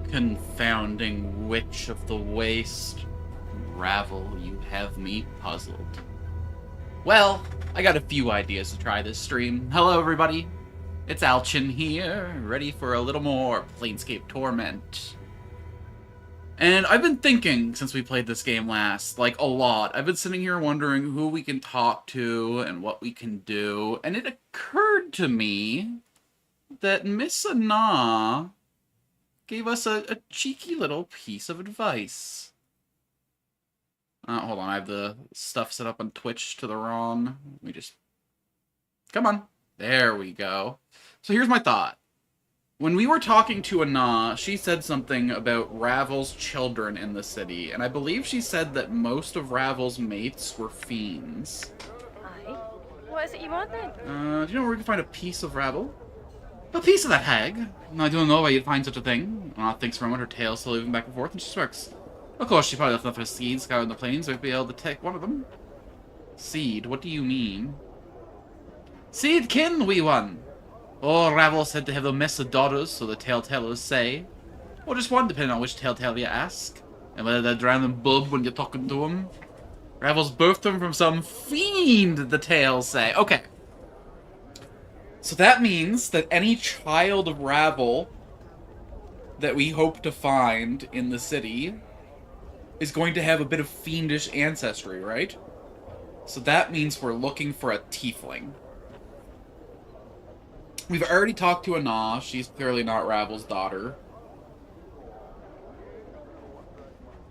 Confounding witch of the waste. Ravel, you have me puzzled. Well, I got a few ideas to try this stream. Hello, everybody. It's Alchin here, ready for a little more Planescape Torment. And I've been thinking, since we played this game last, like, a lot. I've been sitting here wondering who we can talk to and what we can do, and it occurred to me that Miss Anna gave us a cheeky little piece of advice. Hold on, I have the stuff set up on Twitch to the wrong. Let me just... Come on. There we go. So here's my thought. When we were talking to Anna, she said something about Ravel's children in the city, and I believe she said that most of Ravel's mates were fiends. Aye. What is it you want then? Do you know where we can find a piece of Ravel? A piece of that hag. I don't know why you'd find such a thing. Anna thinks for a moment, her tail still moving back and forth, and she smirks. Of course, she probably left enough of her seed scouring the plains, so we'd be able to take one of them. Seed? What do you mean? Seed kin, wee one! Oh, Ravel said to have the mess of daughters, so the telltellers say. Or just one, depending on which telltale you ask. And whether they're drowning bub when you're talking to them. Ravel's birthed them from some fiend, the tales say. Okay. So that means that any child of Ravel that we hope to find in the city is going to have a bit of fiendish ancestry, right? So that means we're looking for a tiefling. We've already talked to Anna. She's clearly not Ravel's daughter.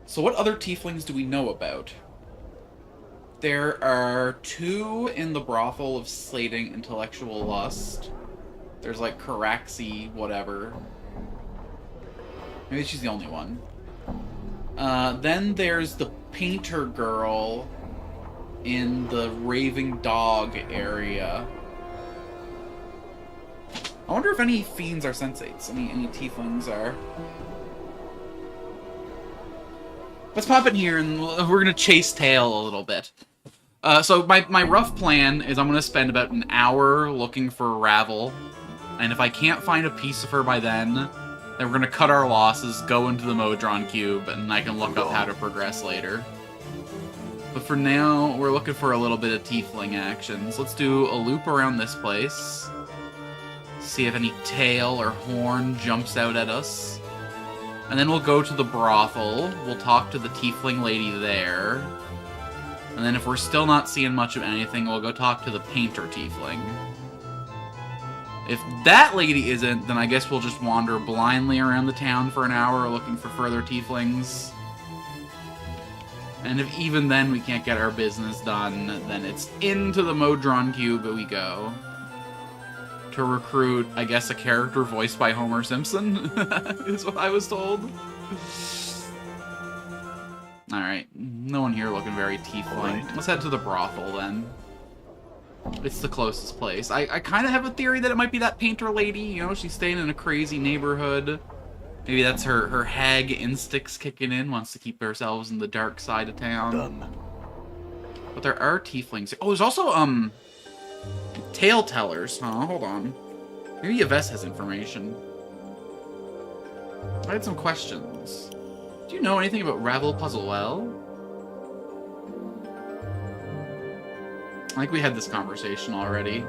So what other tieflings do we know about? There are 2 in the brothel of slating intellectual lust. There's like Caraxi, whatever. Maybe she's the only one. Then there's the painter girl in the raving dog area. I wonder if any fiends are sensates, any tieflings are. Let's pop in here and we're gonna chase tail a little bit. So my rough plan is I'm gonna spend about an hour looking for Ravel, and if I can't find a piece of her by then we're gonna cut our losses, go into the Modron Cube, and I can look up how to progress later. But for now, we're looking for a little bit of tiefling action. So let's do a loop around this place. See if any tail or horn jumps out at us. And then we'll go to the brothel. We'll talk to the tiefling lady there. And then if we're still not seeing much of anything, we'll go talk to the painter tiefling. If that lady isn't, then I guess we'll just wander blindly around the town for an hour looking for further tieflings. And if even then we can't get our business done, then it's into the Modron Cube we go. To recruit, I guess, a character voiced by Homer Simpson, is what I was told. Alright, no one here looking very tiefling. Let's head to the brothel, then. It's the closest place. I kind of have a theory that it might be that painter lady, you know, she's staying in a crazy neighborhood. Maybe that's her hag instincts kicking in, wants to keep ourselves in the dark side of town. But there are tieflings. Oh, there's also, tale tellers, huh? Hold on. Maybe Yves has information. I had some questions. Do you know anything about Ravel Puzzlewell? I think we had this conversation already.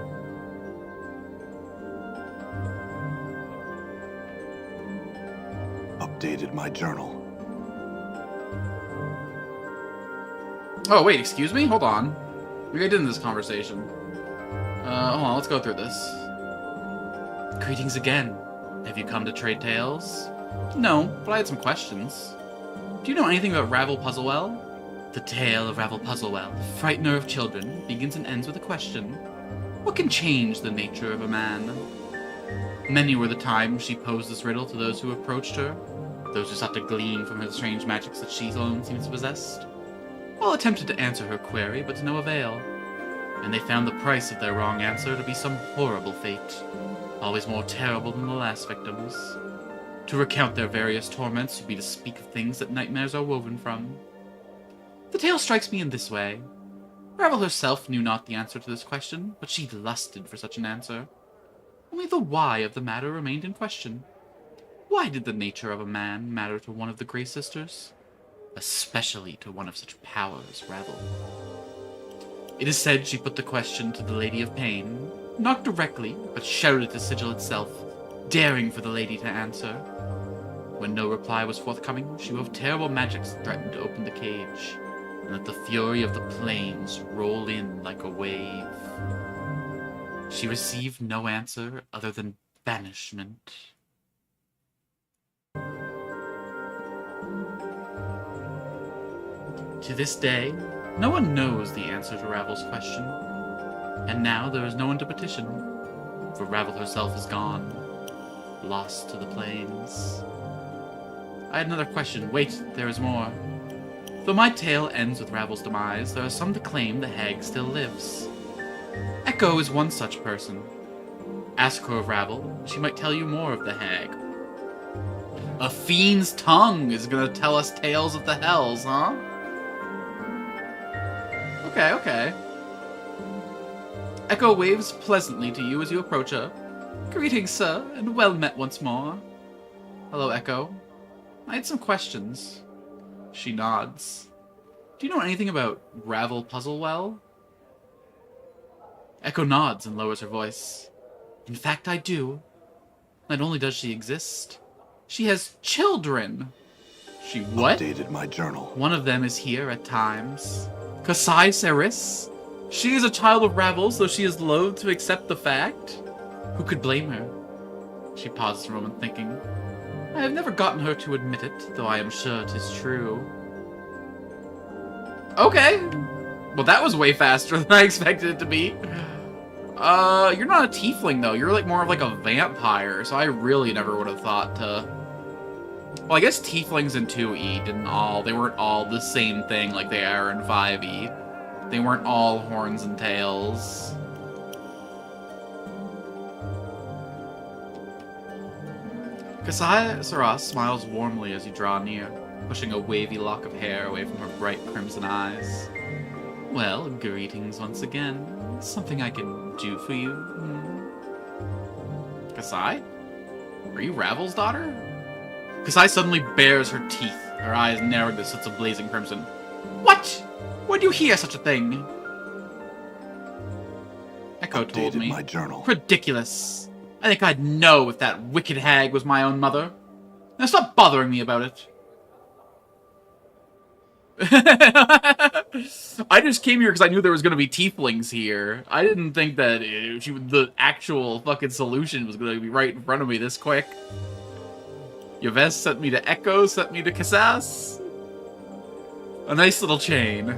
Updated my journal. Oh, wait, excuse me? Hold on. Maybe I did in this conversation. Hold on, let's go through this. Greetings again. Have you come to trade tales? No, but I had some questions. Do you know anything about Ravel Puzzlewell? The tale of Ravel Puzzlewell, frightener of children, begins and ends with a question. What can change the nature of a man? Many were the times she posed this riddle to those who approached her, those who sought to glean from her strange magics that she alone seems possessed. All attempted to answer her query, but to no avail, and they found the price of their wrong answer to be some horrible fate, always more terrible than the last victims. To recount their various torments would be to speak of things that nightmares are woven from. The tale strikes me in this way. Ravel herself knew not the answer to this question, but she lusted for such an answer. Only the why of the matter remained in question. Why did the nature of a man matter to one of the Grey Sisters? Especially to one of such power as Ravel. It is said she put the question to the Lady of Pain, not directly, but shouted at the sigil itself, daring for the lady to answer. When no reply was forthcoming, she wove terrible magics that threatened to open the cage, and let the fury of the plains roll in like a wave. She received no answer other than banishment. To this day, no one knows the answer to Ravel's question, and now there is no one to petition, for Ravel herself is gone, lost to the plains. I had another question. Wait, there is more. Though my tale ends with Ravel's demise, there are some to claim the hag still lives. Echo is one such person. Ask her of Ravel, she might tell you more of the hag. A fiend's tongue is gonna tell us tales of the hells, huh? Okay. Echo waves pleasantly to you as you approach her. Greetings, sir, and well met once more. Hello, Echo. I had some questions. She nods. Do you know anything about Ravel Puzzlewell? Echo nods and lowers her voice. In fact, I do. Not only does she exist, she has children. She what? Updated my journal. One of them is here at times. Kasai Saris? She is a child of Ravel's, though she is loath to accept the fact. Who could blame her? She pauses for a moment, thinking. I have never gotten her to admit it, though I am sure 'tis true. Okay. Well, that was way faster than I expected it to be. You're not a tiefling, though. You're like more of like a vampire, so I really never would have thought to... Well, I guess tieflings in 2E they weren't all the same thing like they are in 5E. They weren't all horns and tails. Kasai Saras smiles warmly as you draw near, pushing a wavy lock of hair away from her bright crimson eyes. Well, greetings once again. Something I can do for you? Kasai? Are you Ravel's daughter? Kasai suddenly bares her teeth, her eyes narrowed to slits of blazing crimson. What? Where'd you hear such a thing? Echo told me. My journal. Ridiculous. I think I'd know if that wicked hag was my own mother. Now stop bothering me about it. I just came here because I knew there was going to be tieflings here. I didn't think that the actual fucking solution was going to be right in front of me this quick. Yves sent me to Echo, sent me to Kassas. A nice little chain.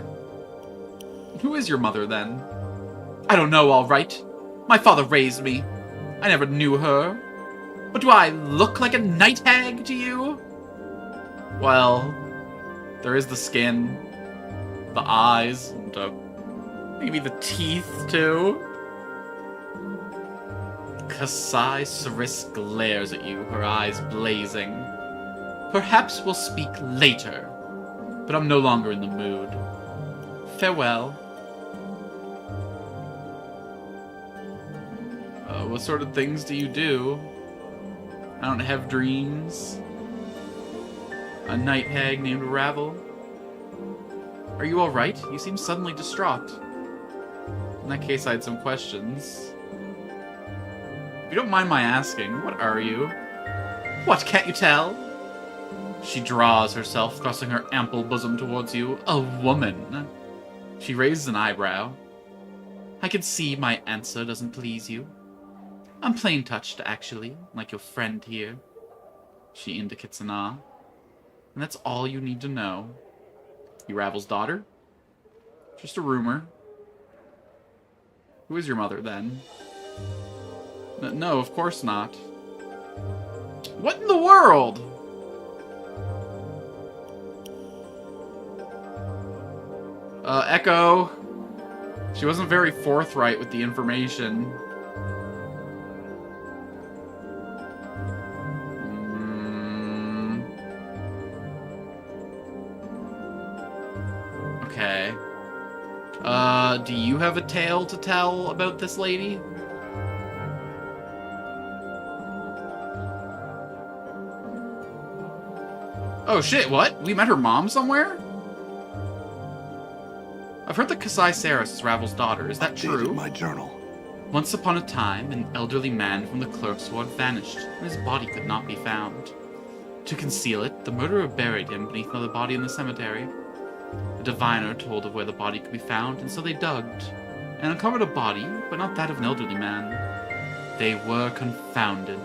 Who is your mother, then? I don't know, all right. My father raised me. I never knew her. But do I look like a night hag to you? Well, there is the skin, the eyes, and maybe the teeth, too. Kasai Saris glares at you, her eyes blazing. Perhaps we'll speak later, but I'm no longer in the mood. Farewell. What sort of things do you do? I don't have dreams. A night hag named Ravel. Are you alright? You seem suddenly distraught. In that case, I had some questions. If you don't mind my asking, what are you? What, can't you tell? She draws herself, thrusting her ample bosom towards you. A woman. She raises an eyebrow. I can see my answer doesn't please you. I'm plain touched, actually, like your friend here. She indicates an ah. And that's all you need to know. You Ravel's daughter? Just a rumor. Who is your mother, then? No, of course not. What in the world? Echo. She wasn't very forthright with the information. Okay. Do you have a tale to tell about this lady? Oh shit, what? We met her mom somewhere? I've heard that Kasai Saris is Ravel's daughter. Is that true? My journal. Once upon a time, an elderly man from the clerk's ward vanished, and his body could not be found. To conceal it, the murderer buried him beneath another body in the cemetery. A diviner told of where the body could be found, and so they dug, and uncovered a body, but not that of an elderly man. They were confounded.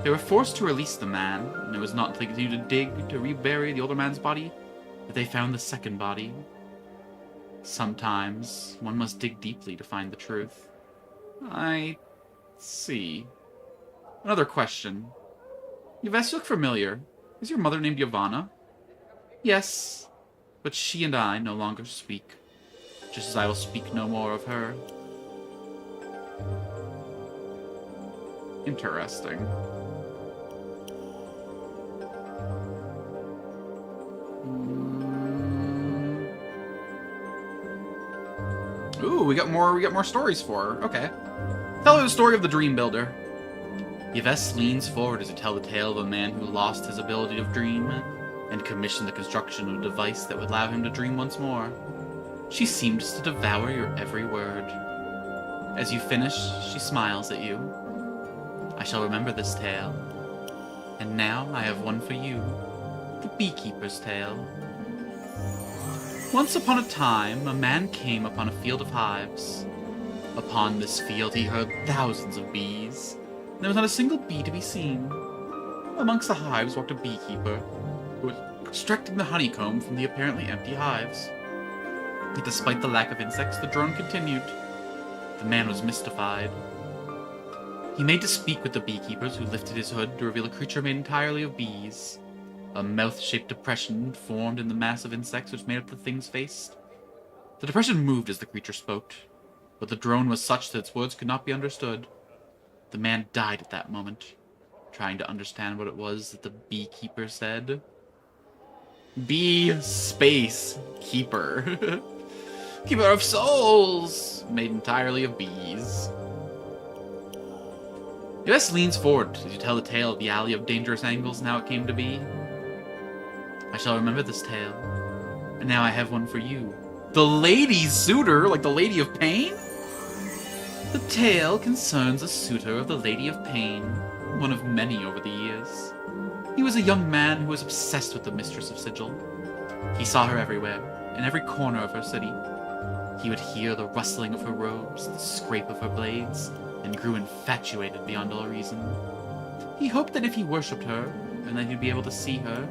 They were forced to release the man, and it was not until they continued to dig to rebury the older man's body that they found the second body. Sometimes, one must dig deeply to find the truth. I see. Another question. Yves, you look familiar. Is your mother named Yavanna? Yes, but she and I no longer speak, just as I will speak no more of her. Interesting. Ooh, we got more stories for her. Okay. Tell her the story of the Dream Builder. Yves leans forward as you tell the tale of a man who lost his ability to dream and commissioned the construction of a device that would allow him to dream once more. She seems to devour your every word. As you finish, she smiles at you. I shall remember this tale. And now I have one for you. The Beekeeper's Tale. Once upon a time, a man came upon a field of hives. Upon this field he heard thousands of bees. There was not a single bee to be seen. Amongst the hives walked a beekeeper, who was extracting the honeycomb from the apparently empty hives. Yet despite the lack of insects, the drone continued. The man was mystified. He made to speak with the beekeepers, who lifted his hood to reveal a creature made entirely of bees. A mouth-shaped depression formed in the mass of insects which made up the thing's face. The depression moved as the creature spoke, but the drone was such that its words could not be understood. The man died at that moment, trying to understand what it was that the beekeeper said. Bee space keeper. Keeper of souls! Made entirely of bees. Yves leans forward as you tell the tale of the Alley of Dangerous Angles and how it came to be. I shall remember this tale, and now I have one for you. The Lady Suitor, like the Lady of Pain? The tale concerns a suitor of the Lady of Pain, one of many over the years. He was a young man who was obsessed with the Mistress of Sigil. He saw her everywhere, in every corner of her city. He would hear the rustling of her robes, the scrape of her blades, and grew infatuated beyond all reason. He hoped that if he worshipped her, and that he'd be able to see her.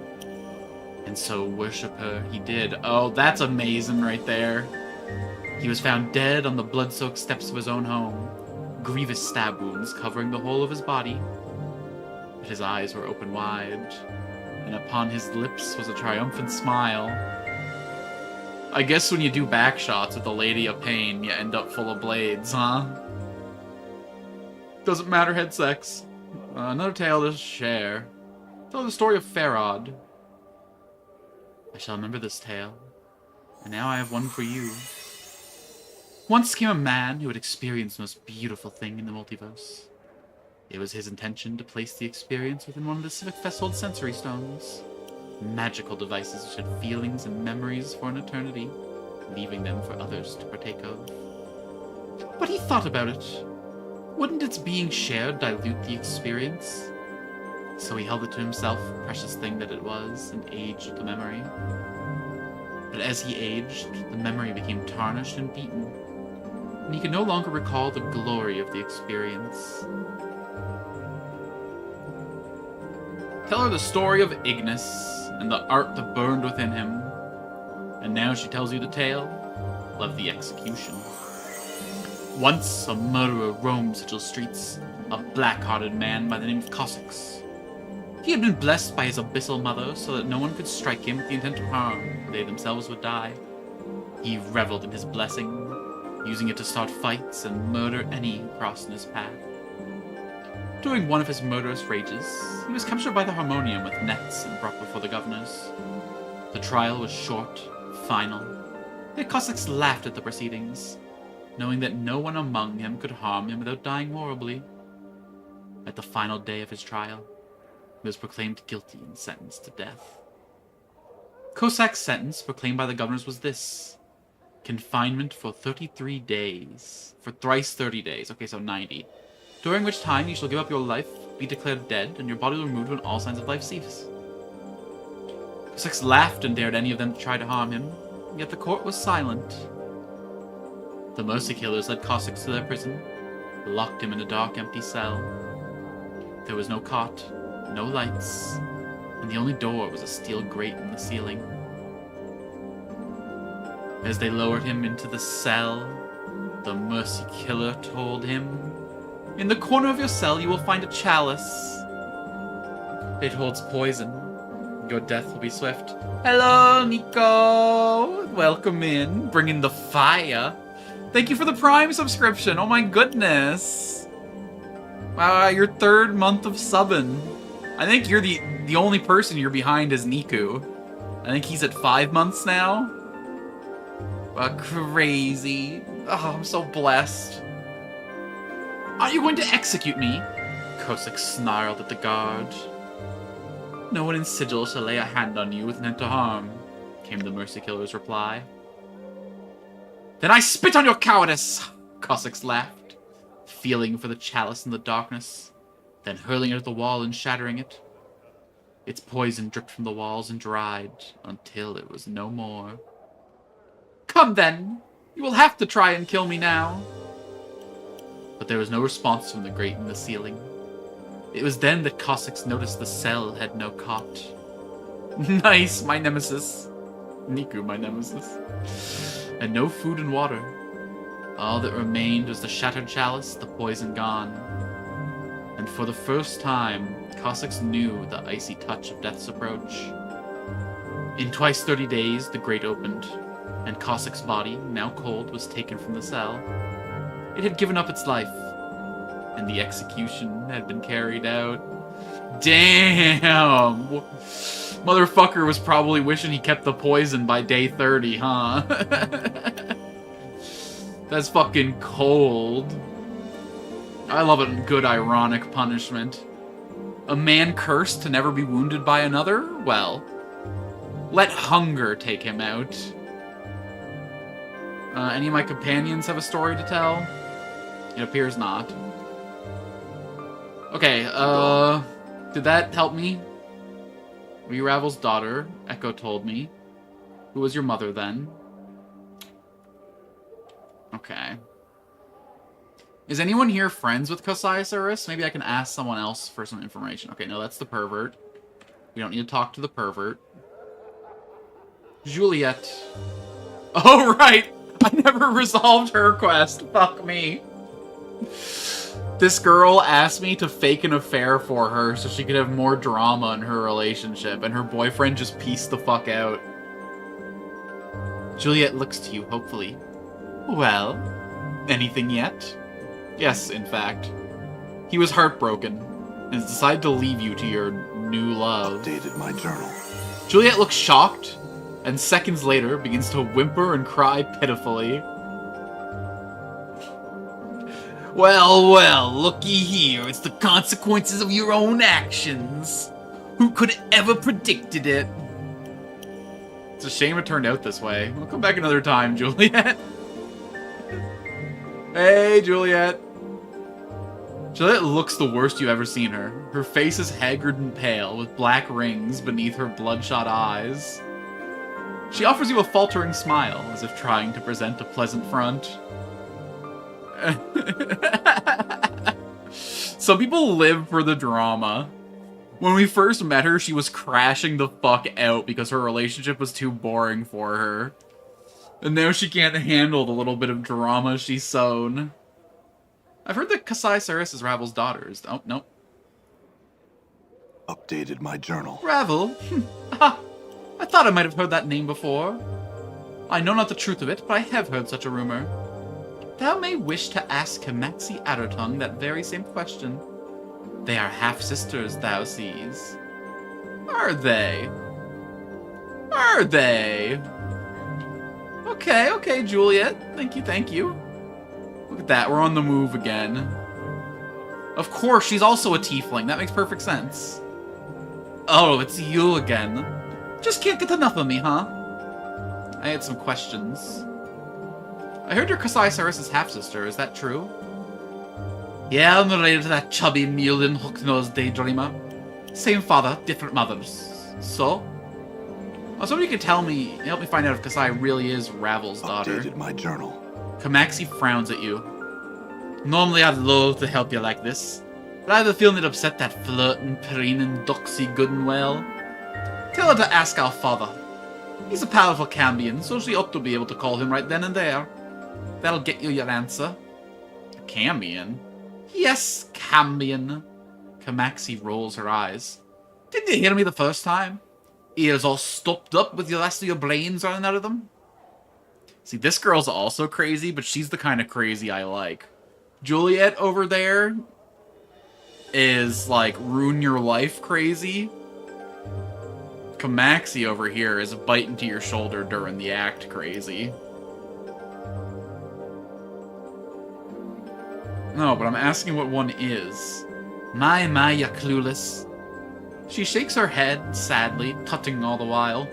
And so worship her he did. Oh, that's amazing right there. He was found dead on the blood-soaked steps of his own home, grievous stab wounds covering the whole of his body. But his eyes were open wide, and upon his lips was a triumphant smile. I guess when you do back shots with the Lady of Pain, you end up full of blades, huh? Doesn't matter head sex. Another tale to share. Tell the story of Farod. I shall remember this tale, and now I have one for you. Once came a man who had experienced the most beautiful thing in the multiverse. It was his intention to place the experience within one of the Civic Festival's sensory stones. Magical devices which had feelings and memories for an eternity, leaving them for others to partake of. But he thought about it. Wouldn't its being shared dilute the experience? So he held it to himself, precious thing that it was, and aged with the memory. But as he aged, the memory became tarnished and beaten, and he could no longer recall the glory of the experience. Tell her the story of Ignis, and the art that burned within him. And now she tells you the tale of the execution. Once a murderer roamed Sigil streets, a black-hearted man by the name of Cossacks. He had been blessed by his abyssal mother so that no one could strike him with the intent to harm, they themselves would die. He reveled in his blessing, using it to start fights and murder any who crossed in his path. During one of his murderous rages, he was captured by the Harmonium with nets and brought before the governors. The trial was short, final. The Cossacks laughed at the proceedings, knowing that no one among them could harm him without dying horribly. At the final day of his trial, he was proclaimed guilty and sentenced to death. Cossack's sentence, proclaimed by the governors, was this. Confinement for 33 days. For thrice 30 days. Okay, so 90. During which time you shall give up your life, be declared dead, and your body removed when all signs of life cease. Cossacks laughed and dared any of them to try to harm him, yet the court was silent. The mercy killers led Cossacks to their prison, locked him in a dark, empty cell. There was no cot, no lights, and the only door was a steel grate in the ceiling. As they lowered him into the cell, the mercy killer told him, "In the corner of your cell you will find a chalice. It holds poison. Your death will be swift." Hello, Nico! Welcome in. Bringing the fire. Thank you for the Prime subscription. Oh my goodness. Wow, your 3rd month of subbing. I think you're the only person you're behind is Niku. I think he's at 5 months now. Crazy. Oh, I'm so blessed. Are you going to execute me? Cossack snarled at the guard. No one in Sigil shall lay a hand on you with intent to harm, came the mercy killer's reply. Then I spit on your cowardice! Cossacks laughed, feeling for the chalice in the darkness, then hurling it at the wall and shattering it. Its poison dripped from the walls and dried until it was no more. Come then! You will have to try and kill me now! But there was no response from the grate in the ceiling. It was then that Cossacks noticed the cell had no cot. Nice, my nemesis. Niku, my nemesis. And no food and water. All that remained was the shattered chalice, the poison gone. And for the first time, Cossacks knew the icy touch of death's approach. In twice 30 days, the grate opened, and Cossack's body, now cold, was taken from the cell. It had given up its life, and the execution had been carried out. Damn! Motherfucker was probably wishing he kept the poison by day 30, huh? That's fucking cold. I love a good ironic punishment. A man cursed to never be wounded by another? Well, let hunger take him out. Any of my companions have a story to tell? It appears not. Okay, did that help me? Were you Ravel's daughter? Echo told me. Who was your mother then? Okay. Is anyone here friends with Cossack? Maybe I can ask someone else for some information. Okay, no, that's the pervert. We don't need to talk to the pervert. Juliet. Oh, right! I never resolved her quest. Fuck me. This girl asked me to fake an affair for her so she could have more drama in her relationship, and her boyfriend just pieced the fuck out. Juliet looks to you, hopefully. Well, anything yet? Yes, in fact. He was heartbroken, and has decided to leave you to your new love. Updated my journal. Juliet looks shocked, and seconds later begins to whimper and cry pitifully. Well, well, looky here. It's the consequences of your own actions. Who could have ever predicted it? It's a shame it turned out this way. We'll come back another time, Juliet. Hey, Juliet. Juliet looks the worst you've ever seen her. Her face is haggard and pale, with black rings beneath her bloodshot eyes. She offers you a faltering smile, as if trying to present a pleasant front. Some people live for the drama. When we first met her, she was crashing the fuck out because her relationship was too boring for her. And now she can't handle the little bit of drama she's sown. I've heard that Kasai Saris is Ravel's daughter. Oh, no. Updated my journal. Ravel? Ah, I thought I might have heard that name before. I know not the truth of it, but I have heard such a rumor. Thou may wish to ask Kamatsi Addertongue that very same question. They are half-sisters, thou sees. Are they? Are they? Okay, okay, Juliet. Thank you, thank you. Look at that, we're on the move again. Of course, she's also a tiefling. That makes perfect sense. Oh, it's you again. Just can't get enough of me, huh? I had some questions. I heard you're Kasai Cyrus's half-sister, is that true? Yeah, I'm related to that chubby mullein hook-nosed daydreamer. Same father, different mothers. So? I was hoping you could help me find out if Kasai really is Ravel's daughter. Updated my journal. Kamaxi frowns at you. Normally I'd love to help you like this, but I have a feeling it upset that flirting, preening, doxy good and well. Tell her to ask our father. He's a powerful Cambion, so she ought to be able to call him right then and there. That'll get you your answer. Cambion? Yes, Cambion. Kamaxi rolls her eyes. Didn't you hear me the first time? Ears all stopped up with the rest of your brains running out of them? See, this girl's also crazy, but she's the kind of crazy I like. Juliet over there is, like, ruin your life crazy. Kamaxi over here is bite into your shoulder during the act crazy. No, but I'm asking what one is. My, you're clueless. She shakes her head, sadly, tutting all the while.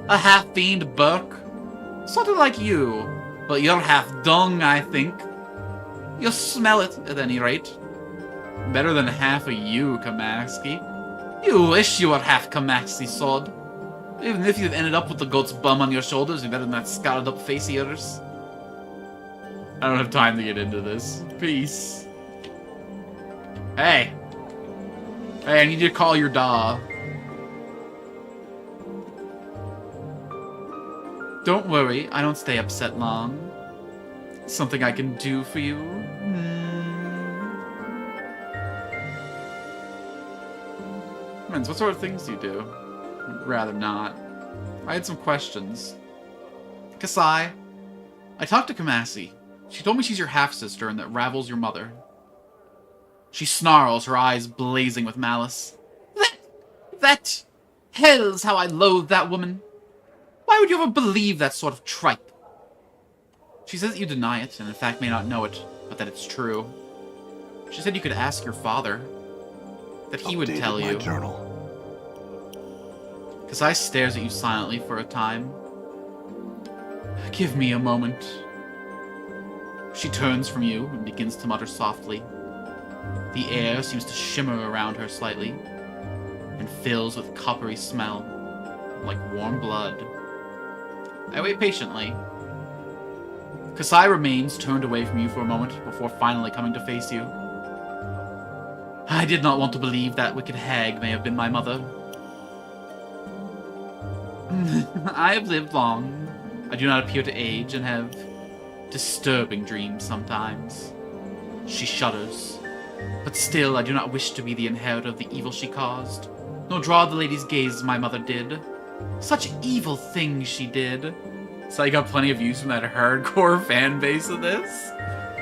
A half-fiend Burke. Sort of like you, but you're half dung, I think. You'll smell it, at any rate. Better than half of you, Kamaxi. You wish you were half Kamaxi, sod. Even if you'd ended up with the goat's bum on your shoulders, you're better than that scarred-up face of yours. I don't have time to get into this. Peace. Hey. Hey, I need you to call your da. Don't worry, I don't stay upset long. Something I can do for you? Friends, what sort of things do you do? Rather not. I had some questions. Kasai, I talked to Kamasi. She told me she's your half-sister and that Ravel's your mother. She snarls, her eyes blazing with malice. That... Hell's how I loathe that woman. Why would you ever believe that sort of tripe? She says that you deny it, and in fact may not know it, but that it's true. She said you could ask your father. That he would tell you. My journal. Kasai stares at you silently for a time. Give me a moment. She turns from you and begins to mutter softly. The air seems to shimmer around her slightly, and fills with coppery smell, like warm blood. I wait patiently. Kasai remains turned away from you for a moment before finally coming to face you. I did not want to believe that wicked hag may have been my mother. I have lived long. I do not appear to age and have disturbing dreams sometimes. She shudders. But still, I do not wish to be the inheritor of the evil she caused, nor draw the lady's gaze as my mother did. Such evil things she did. So I got plenty of views from that hardcore fan base of this.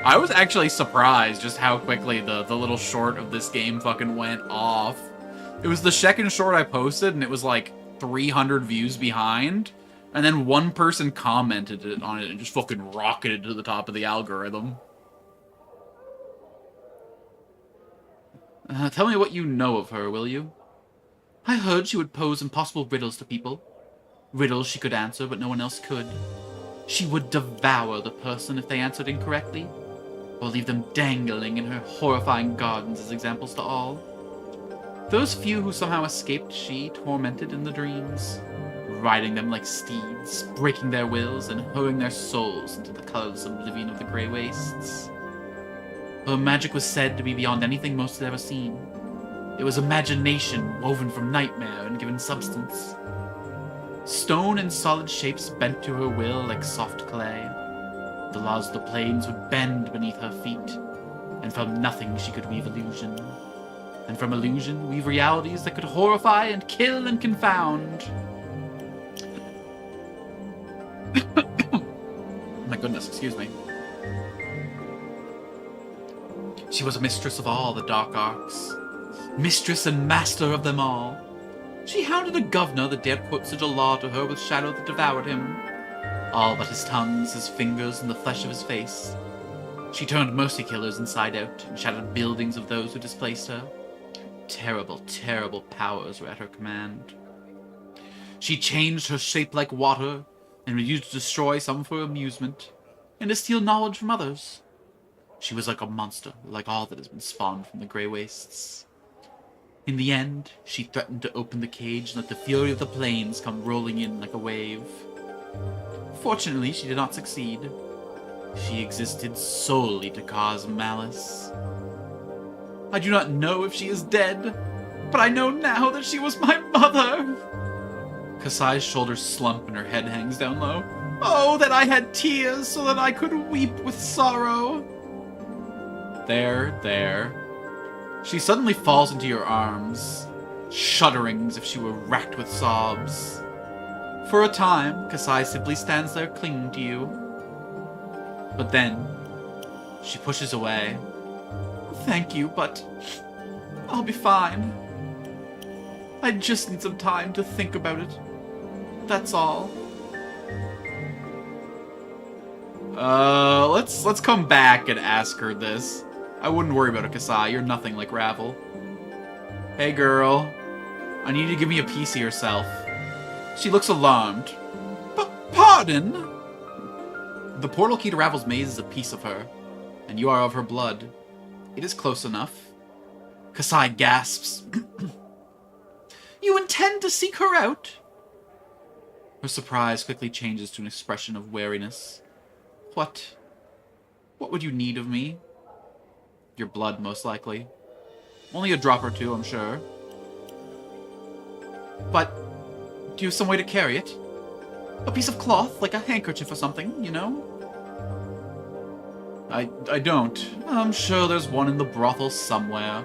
I was actually surprised just how quickly the little short of this game fucking went off. It was the second short I posted, and it was like 300 views behind. And then one person commented on it and just fucking rocketed to the top of the algorithm. Tell me what you know of her, will you? I heard she would pose impossible riddles to people. Riddles she could answer, but no one else could. She would devour the person if they answered incorrectly, or leave them dangling in her horrifying gardens as examples to all. Those few who somehow escaped she tormented in the dreams, riding them like steeds, breaking their wills, and hurling their souls into the colorless oblivion of the grey wastes. Her magic was said to be beyond anything most had ever seen. It was imagination woven from nightmare and given substance. Stone and solid shapes bent to her will like soft clay. The laws of the plains would bend beneath her feet, and from nothing she could weave illusion. And from illusion weave realities that could horrify and kill and confound. My goodness, excuse me. She was a mistress of all the dark arts. Mistress and master of them all. She hounded a governor that dared put such a law to her with shadow that devoured him. All but his tongues, his fingers, and the flesh of his face. She turned mercy killers inside out, and shattered buildings of those who displaced her. Terrible, terrible powers were at her command. She changed her shape like water, and was used to destroy some for amusement, and to steal knowledge from others. She was like a monster, like all that has been spawned from the Grey Wastes. In the end, she threatened to open the cage and let the fury of the plains come rolling in like a wave. Fortunately, she did not succeed. She existed solely to cause malice. I do not know if she is dead, but I know now that she was my mother. Kasai's shoulders slump and her head hangs down low. Oh, that I had tears so that I could weep with sorrow. There. She suddenly falls into your arms, shuddering as if she were racked with sobs. For a time, Kasai simply stands there clinging to you. But then, she pushes away. Thank you, but I'll be fine. I just need some time to think about it. That's all. Let's come back and ask her this. I wouldn't worry about it, Kasai. You're nothing like Ravel. Hey, girl. I need you to give me a piece of yourself. She looks alarmed. Pardon? The portal key to Ravel's maze is a piece of her, and you are of her blood. It is close enough. Kasai gasps. You intend to seek her out? Her surprise quickly changes to an expression of wariness. What would you need of me? Your blood, most likely. Only a drop or two, I'm sure. But, do you have some way to carry it? A piece of cloth, like a handkerchief or something, you know? I don't. I'm sure there's one in the brothel somewhere.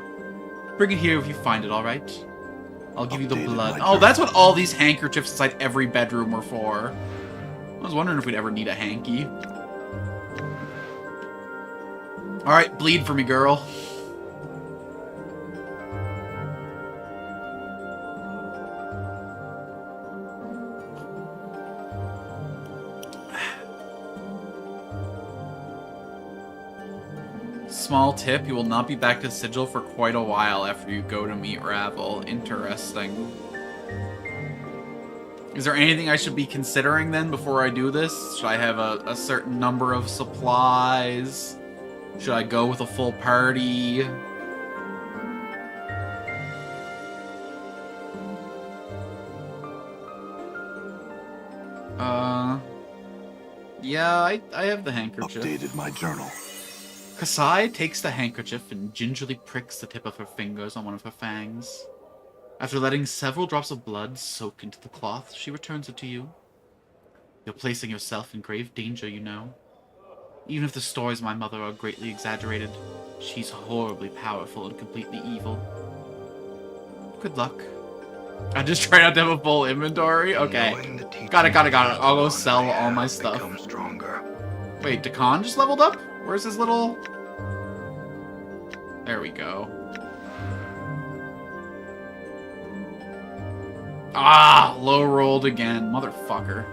Bring it here if you find it, alright? I'll give you the blood. Oh, that's what all these handkerchiefs inside every bedroom were for. I was wondering if we'd ever need a hanky. Alright, bleed for me, girl. Small tip, you will not be back to Sigil for quite a while after you go to meet Ravel. Interesting. Is there anything I should be considering then before I do this? Should I have a certain number of supplies? Should I go with a full party? Yeah, I have the handkerchief. Updated my journal. Kasai takes the handkerchief and gingerly pricks the tip of her fingers on one of her fangs. After letting several drops of blood soak into the cloth, she returns it to you. You're placing yourself in grave danger, you know. Even if the stories of my mother are greatly exaggerated, she's horribly powerful and completely evil. Good luck. I just try not to have a full inventory? Okay. Got it. I'll go sell all my stuff. Wait, Dakan just leveled up? Where's his little... There we go. Ah! Low rolled again. Motherfucker.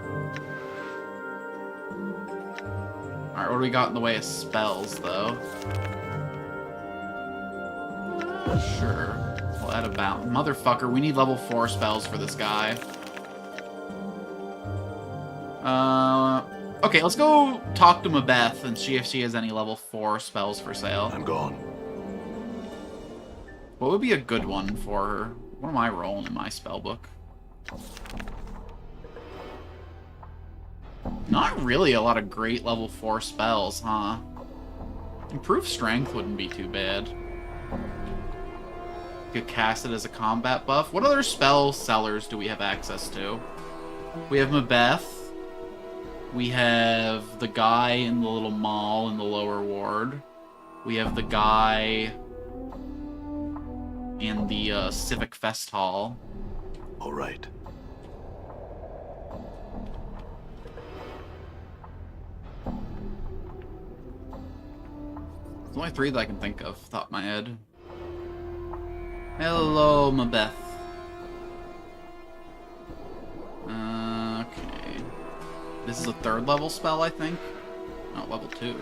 Alright, what do we got in the way of spells, though? Sure. We'll add a bounce. Motherfucker, we need level 4 spells for this guy. Okay, let's go talk to Mabeth and see if she has any level 4 spells for sale. I'm gone. What would be a good one for her? What am I rolling in my spellbook? Not really a lot of great level 4 spells, huh? Improved strength wouldn't be too bad. Could cast it as a combat buff. What other spell sellers do we have access to? We have Mabeth. We have the guy in the little mall in the lower ward. We have the guy in the Civic Fest Hall. All right. There's only 3 that I can think of, top of my head. Hello, Mabeth. Okay. This is a 3rd level spell, I think. No, level 2.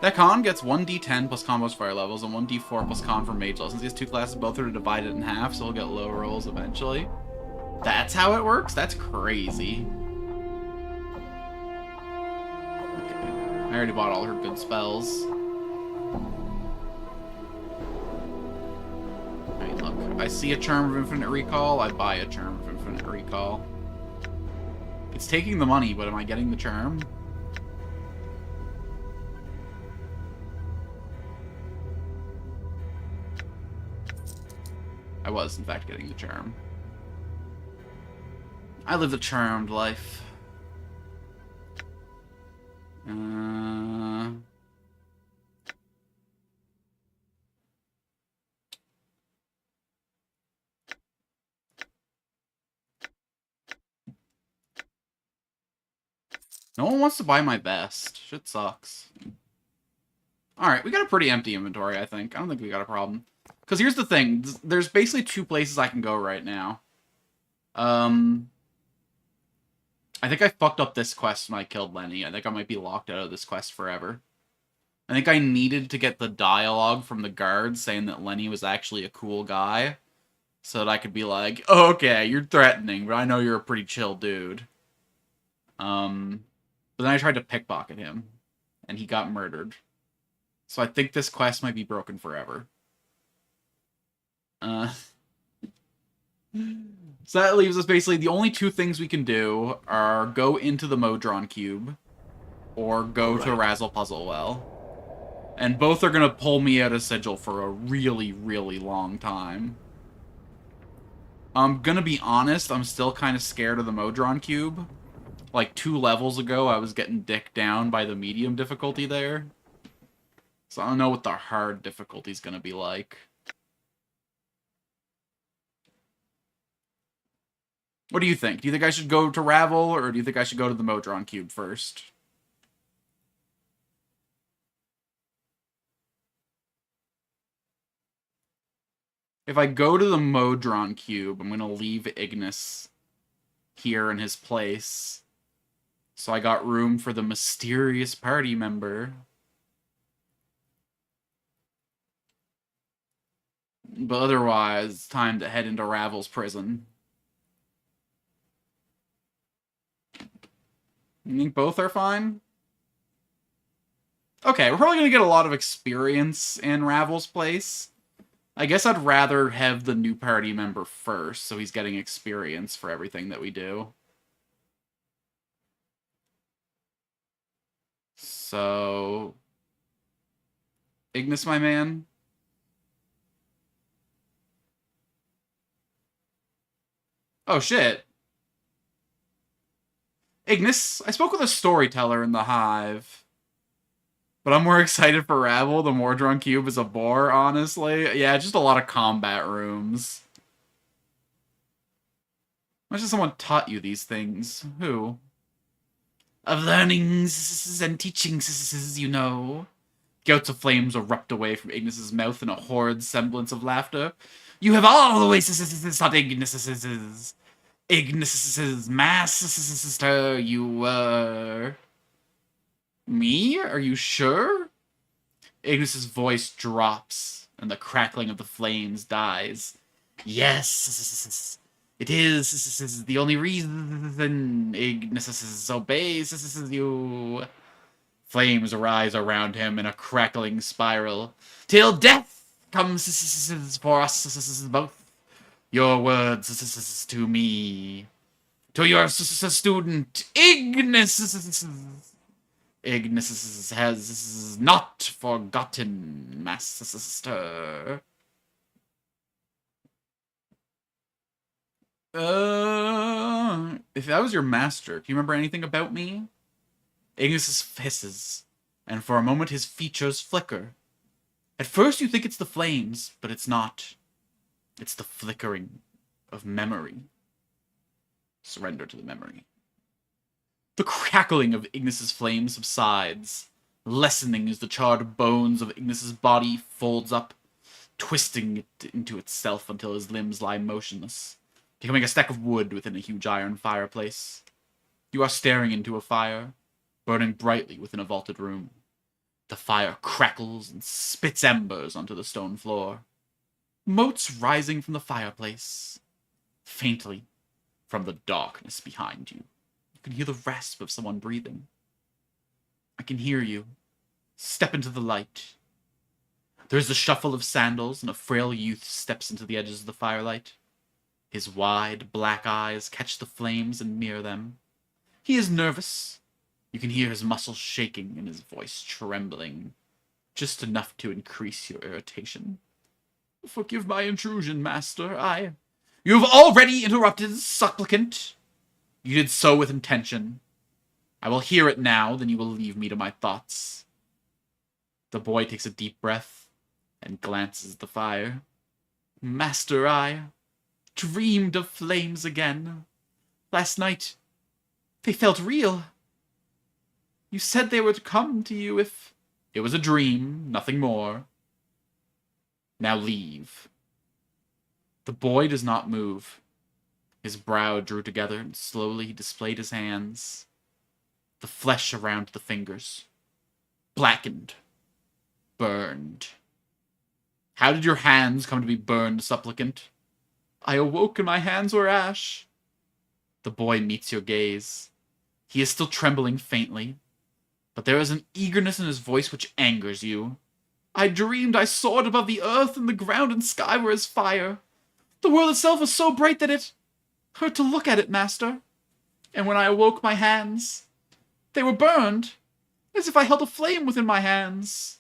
That con gets 1d10 plus combos fire levels and 1d4 plus con for mage levels. Since these 2 classes both are divided in half, so he'll get low rolls eventually. That's how it works? That's crazy. Okay. I already bought all her good spells. Alright, look. I see a Charm of Infinite Recall, I buy a Charm of Infinite Recall. It's taking the money, but am I getting the charm? I was, in fact, getting the charm. I lived a charmed life. No one wants to buy my best. Shit sucks. Alright, we got a pretty empty inventory, I think. I don't think we got a problem. Because here's the thing. There's basically 2 places I can go right now. I think I fucked up this quest when I killed Lenny. I think I might be locked out of this quest forever. I think I needed to get the dialogue from the guards saying that Lenny was actually a cool guy. So that I could be like, oh, okay, you're threatening, but I know you're a pretty chill dude. But then I tried to pickpocket him, and he got murdered. So I think this quest might be broken forever. So that leaves us basically, the only 2 things we can do are go into the Modron Cube, or go to Razzle Puzzle Well. And both are going to pull me out of Sigil for a really, really long time. I'm going to be honest, I'm still kind of scared of the Modron Cube. Like 2 levels ago, I was getting dicked down by the medium difficulty there. So I don't know what the hard difficulty's going to be like. What do you think? Do you think I should go to Ravel, or do you think I should go to the Modron Cube first? If I go to the Modron Cube, I'm going to leave Ignis here in his place. So I got room for the mysterious party member. But otherwise, it's time to head into Ravel's prison. You think both are fine? Okay, we're probably going to get a lot of experience in Ravel's place. I guess I'd rather have the new party member first, so he's getting experience for everything that we do. So... Ignis, my man? Oh, shit. Ignis, I spoke with a storyteller in the Hive. But I'm more excited for Ravel. The Mordron Cube is a bore, honestly. Yeah, just a lot of combat rooms. Imagine someone taught you these things. Who? Of learnings and teachings, you know. Gouts of flames erupt away from Ignis's mouth in a horrid semblance of laughter. You have always sought Ignis's master, you were... Me? Are you sure? Ignis's voice drops, and the crackling of the flames dies. Yes, it is the only reason Ignis obeys you. Flames arise around him in a crackling spiral, till death comes for us both. Your words to me, to your student Ignis. Ignis has not forgotten, master. If that was your master, do you remember anything about me? Ignis hisses, and for a moment his features flicker. At first you think it's the flames, but it's not. It's the flickering of memory. Surrender to the memory. The crackling of Ignis's flame subsides, lessening as the charred bones of Ignis's body folds up, twisting it into itself until his limbs lie motionless, becoming a stack of wood within a huge iron fireplace. You are staring into a fire, burning brightly within a vaulted room. The fire crackles and spits embers onto the stone floor. Motes rising from the fireplace. Faintly, From the darkness behind you, you can hear the rasp of someone breathing. I can hear you. Step into the light. There is the shuffle of sandals, and a frail youth steps into the edges of the firelight. His wide, black eyes catch the flames and mirror them. He is nervous. You can hear his muscles shaking and his voice trembling, just enough to increase your irritation. Forgive my intrusion, master. You have already interrupted, supplicant. You did so with intention. I will hear it now, then you will leave me to my thoughts. The boy takes a deep breath and glances at the fire. Master, I dreamed of flames again. Last night, they felt real. You said they were to come to you if... It was a dream, nothing more. Now leave. The boy does not move. His brow drew together, and slowly he displayed his hands. The flesh around the fingers. Blackened. Burned. How did your hands come to be burned, supplicant? I awoke and my hands were ash. The boy meets your gaze. He is still trembling faintly, but there is an eagerness in his voice which angers you. I dreamed I soared above the earth, and the ground and sky were as fire. The world itself was so bright that it hurt to look at it, master. And when I awoke my hands, they were burned, as if I held a flame within my hands.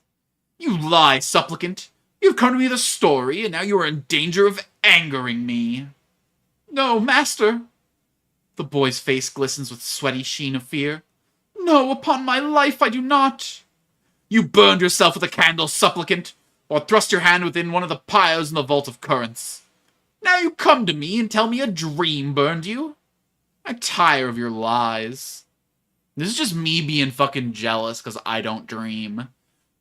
You lie, supplicant. You've come to me with a story, and now you are in danger of angering me. No, master. The boy's face glistens with sweaty sheen of fear. No, upon my life, I do not. You burned yourself with a candle, supplicant, or thrust your hand within one of the piles in the vault of currents. Now you come to me and tell me a dream burned you? I tire of your lies. This is just me being fucking jealous because I don't dream.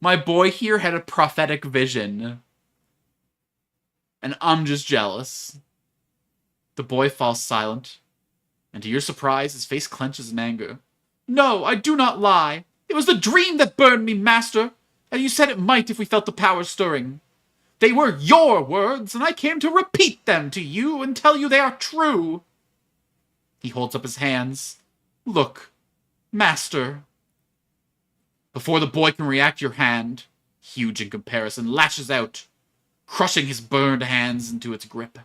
My boy here had a prophetic vision. And I'm just jealous. The boy falls silent, and to your surprise, his face clenches in anger. No, I do not lie. It was the dream that burned me, master, and you said it might if we felt the power stirring. They were your words, and I came to repeat them to you and tell you they are true. He holds up his hands. Look, master. Before the boy can react, your hand, huge in comparison, lashes out, crushing his burned hands into its grip,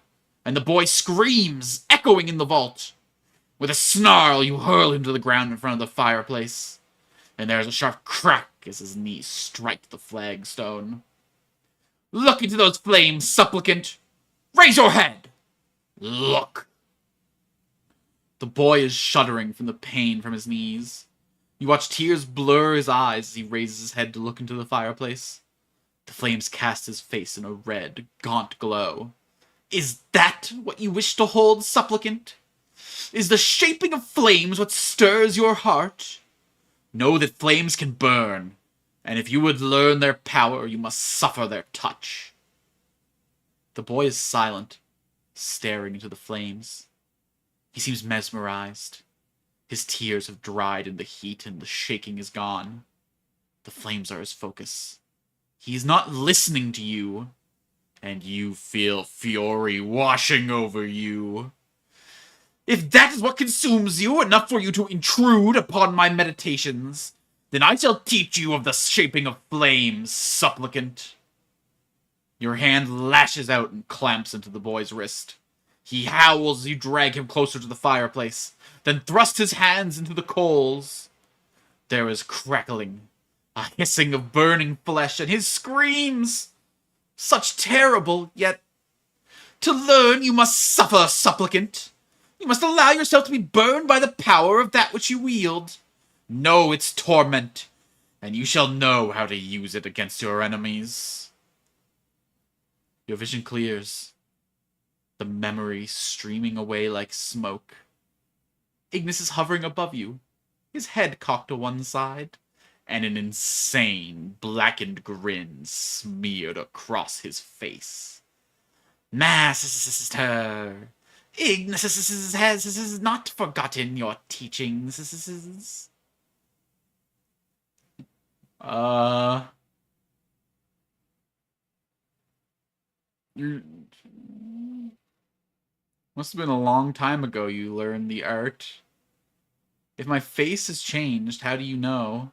and the boy screams, echoing in the vault. With a snarl, you hurl him to the ground in front of the fireplace, and there is a sharp crack as his knees strike the flagstone. Look into those flames, supplicant! Raise your head! Look! The boy is shuddering from the pain from his knees. You watch tears blur his eyes as he raises his head to look into the fireplace. The flames cast his face in a red, gaunt glow. Is that what you wish to hold, supplicant? Is the shaping of flames what stirs your heart? Know that flames can burn, and if you would learn their power, you must suffer their touch. The boy is silent, staring into the flames. He seems mesmerized. His tears have dried in the heat, and the shaking is gone. The flames are his focus. He is not listening to you, and you feel fury washing over you. If that is what consumes you, enough for you to intrude upon my meditations, then I shall teach you of the shaping of flames, supplicant. Your hand lashes out and clamps into the boy's wrist. He howls as you drag him closer to the fireplace, then thrust his hands into the coals. There is crackling, a hissing of burning flesh, and his screams! Such terrible, yet... To learn, you must suffer, supplicant. You must allow yourself to be burned by the power of that which you wield. Know its torment, and you shall know how to use it against your enemies. Your vision clears, the memory streaming away like smoke. Ignis is hovering above you, his head cocked to one side, and an insane, blackened grin smeared across his face. Master, Ignis has not forgotten your teachings. Must have been a long time ago you learned the art. If my face has changed, how do you know?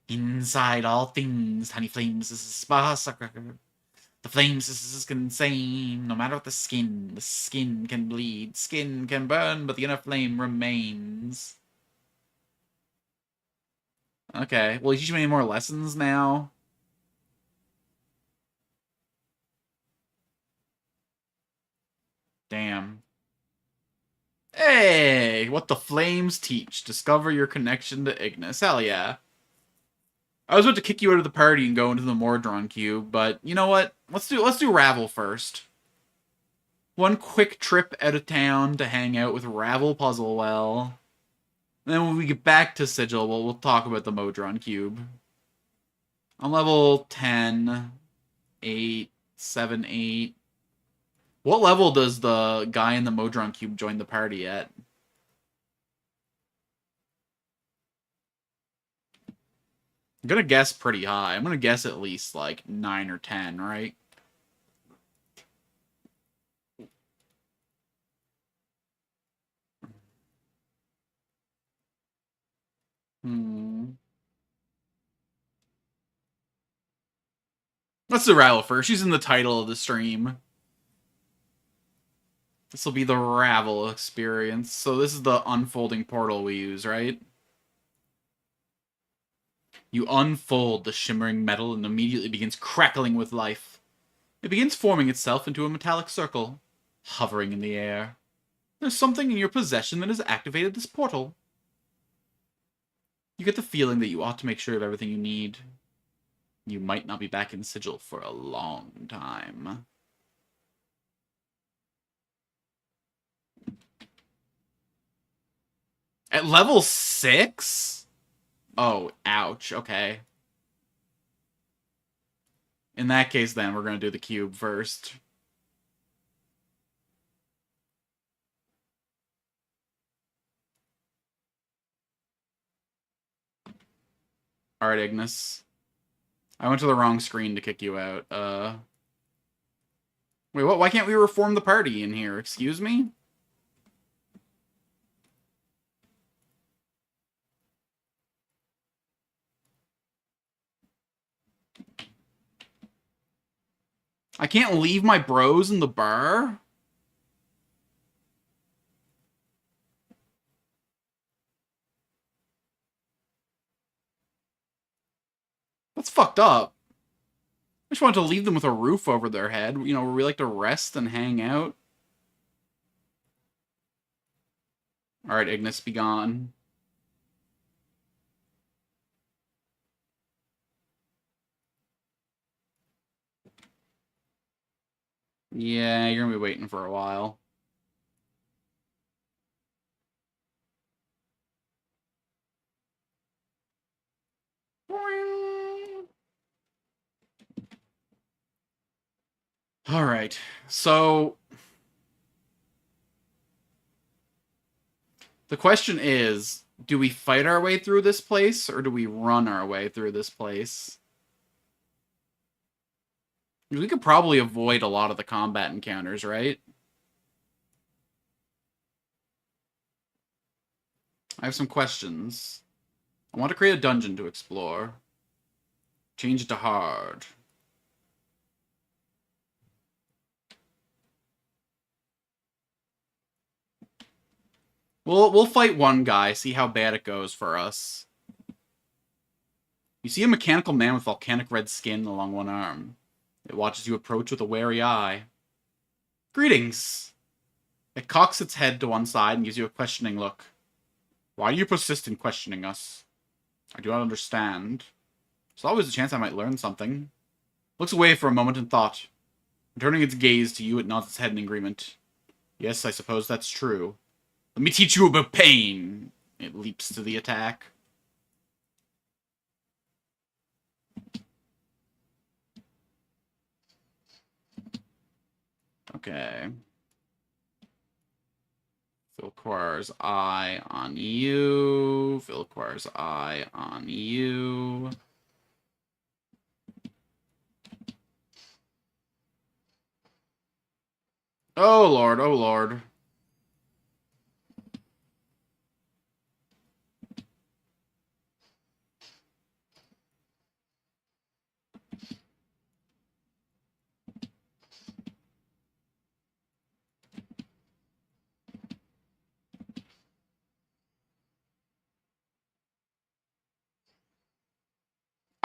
Inside all things, tiny flames, this is sucker. The flames, this is insane. No matter what the skin can bleed, skin can burn, but the inner flame remains. Okay, will you teach me any more lessons now? Damn. Hey, what the flames teach. Discover your connection to Ignis. Hell yeah. I was about to kick you out of the party and go into the Mordron cube, but you know what? Let's do Ravel first. One quick trip out of town to hang out with Ravel Puzzlewell. And then when we get back to Sigil, we'll talk about the Modron cube. I'm level 10, 8, 7, 8. What level does the guy in the Modron cube join the party at? I'm gonna guess pretty high. I'm gonna guess at least like 9 or 10, right? Let's do Ravel first. She's in the title of the stream. This will be the Ravel experience. So this is the unfolding portal we use, right? You unfold the shimmering metal and immediately begins crackling with life. It begins forming itself into a metallic circle, hovering in the air. There's something in your possession that has activated this portal. You get the feeling that you ought to make sure of everything you need. You might not be back in Sigil for a long time. At level 6? Oh, ouch. Okay. In that case, then, we're going to do the cube first. Alright, Ignis. I went to the wrong screen to kick you out. Wait, what? Why can't we reform the party in here? Excuse me? I can't leave my bros in the bar? That's fucked up. I just wanted to leave them with a roof over their head, you know, where we like to rest and hang out. Alright, Ignis, be gone. Yeah, you're gonna be waiting for a while. Alright, so... the question is, do we fight our way through this place, or do we run our way through this place? We could probably avoid a lot of the combat encounters, right? I have some questions. I want to create a dungeon to explore. Change it to hard. We'll fight one guy, see how bad it goes for us. You see a mechanical man with volcanic red skin along one arm. It watches you approach with a wary eye. Greetings! It cocks its head to one side and gives you a questioning look. Why do you persist in questioning us? I do not understand. There's always a chance I might learn something. Looks away for a moment in thought. Returning its gaze to you, it nods its head in agreement. Yes, I suppose that's true. Let me teach you about pain. It leaps to the attack. Okay. Filquar's eye on you. Filquar's eye on you. Oh, Lord. Oh, Lord.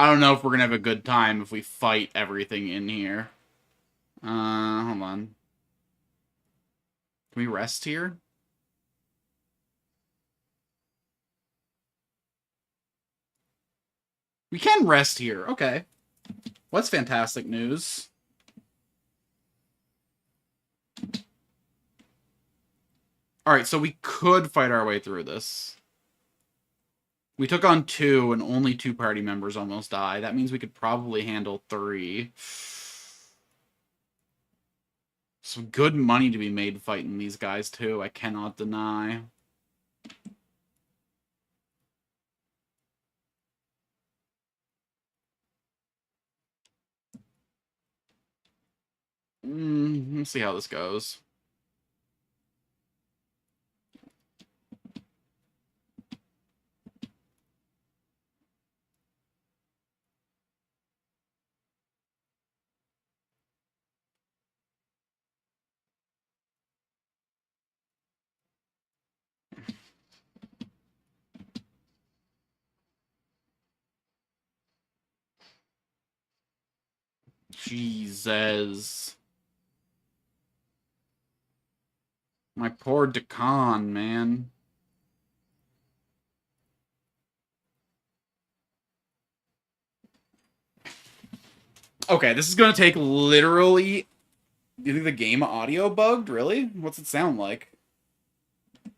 I don't know if we're gonna have a good time if we fight everything in here. Hold on. Can we rest here? We can rest here. Okay. Well, that's fantastic news. Alright, so we could fight our way through this. We took on 2, and only 2 party members almost died. That means we could probably handle 3. Some good money to be made fighting these guys, too. I cannot deny. Let's see how this goes. Jesus. My poor Decon, man. Okay, this is gonna take literally... You think the game audio bugged? Really? What's it sound like?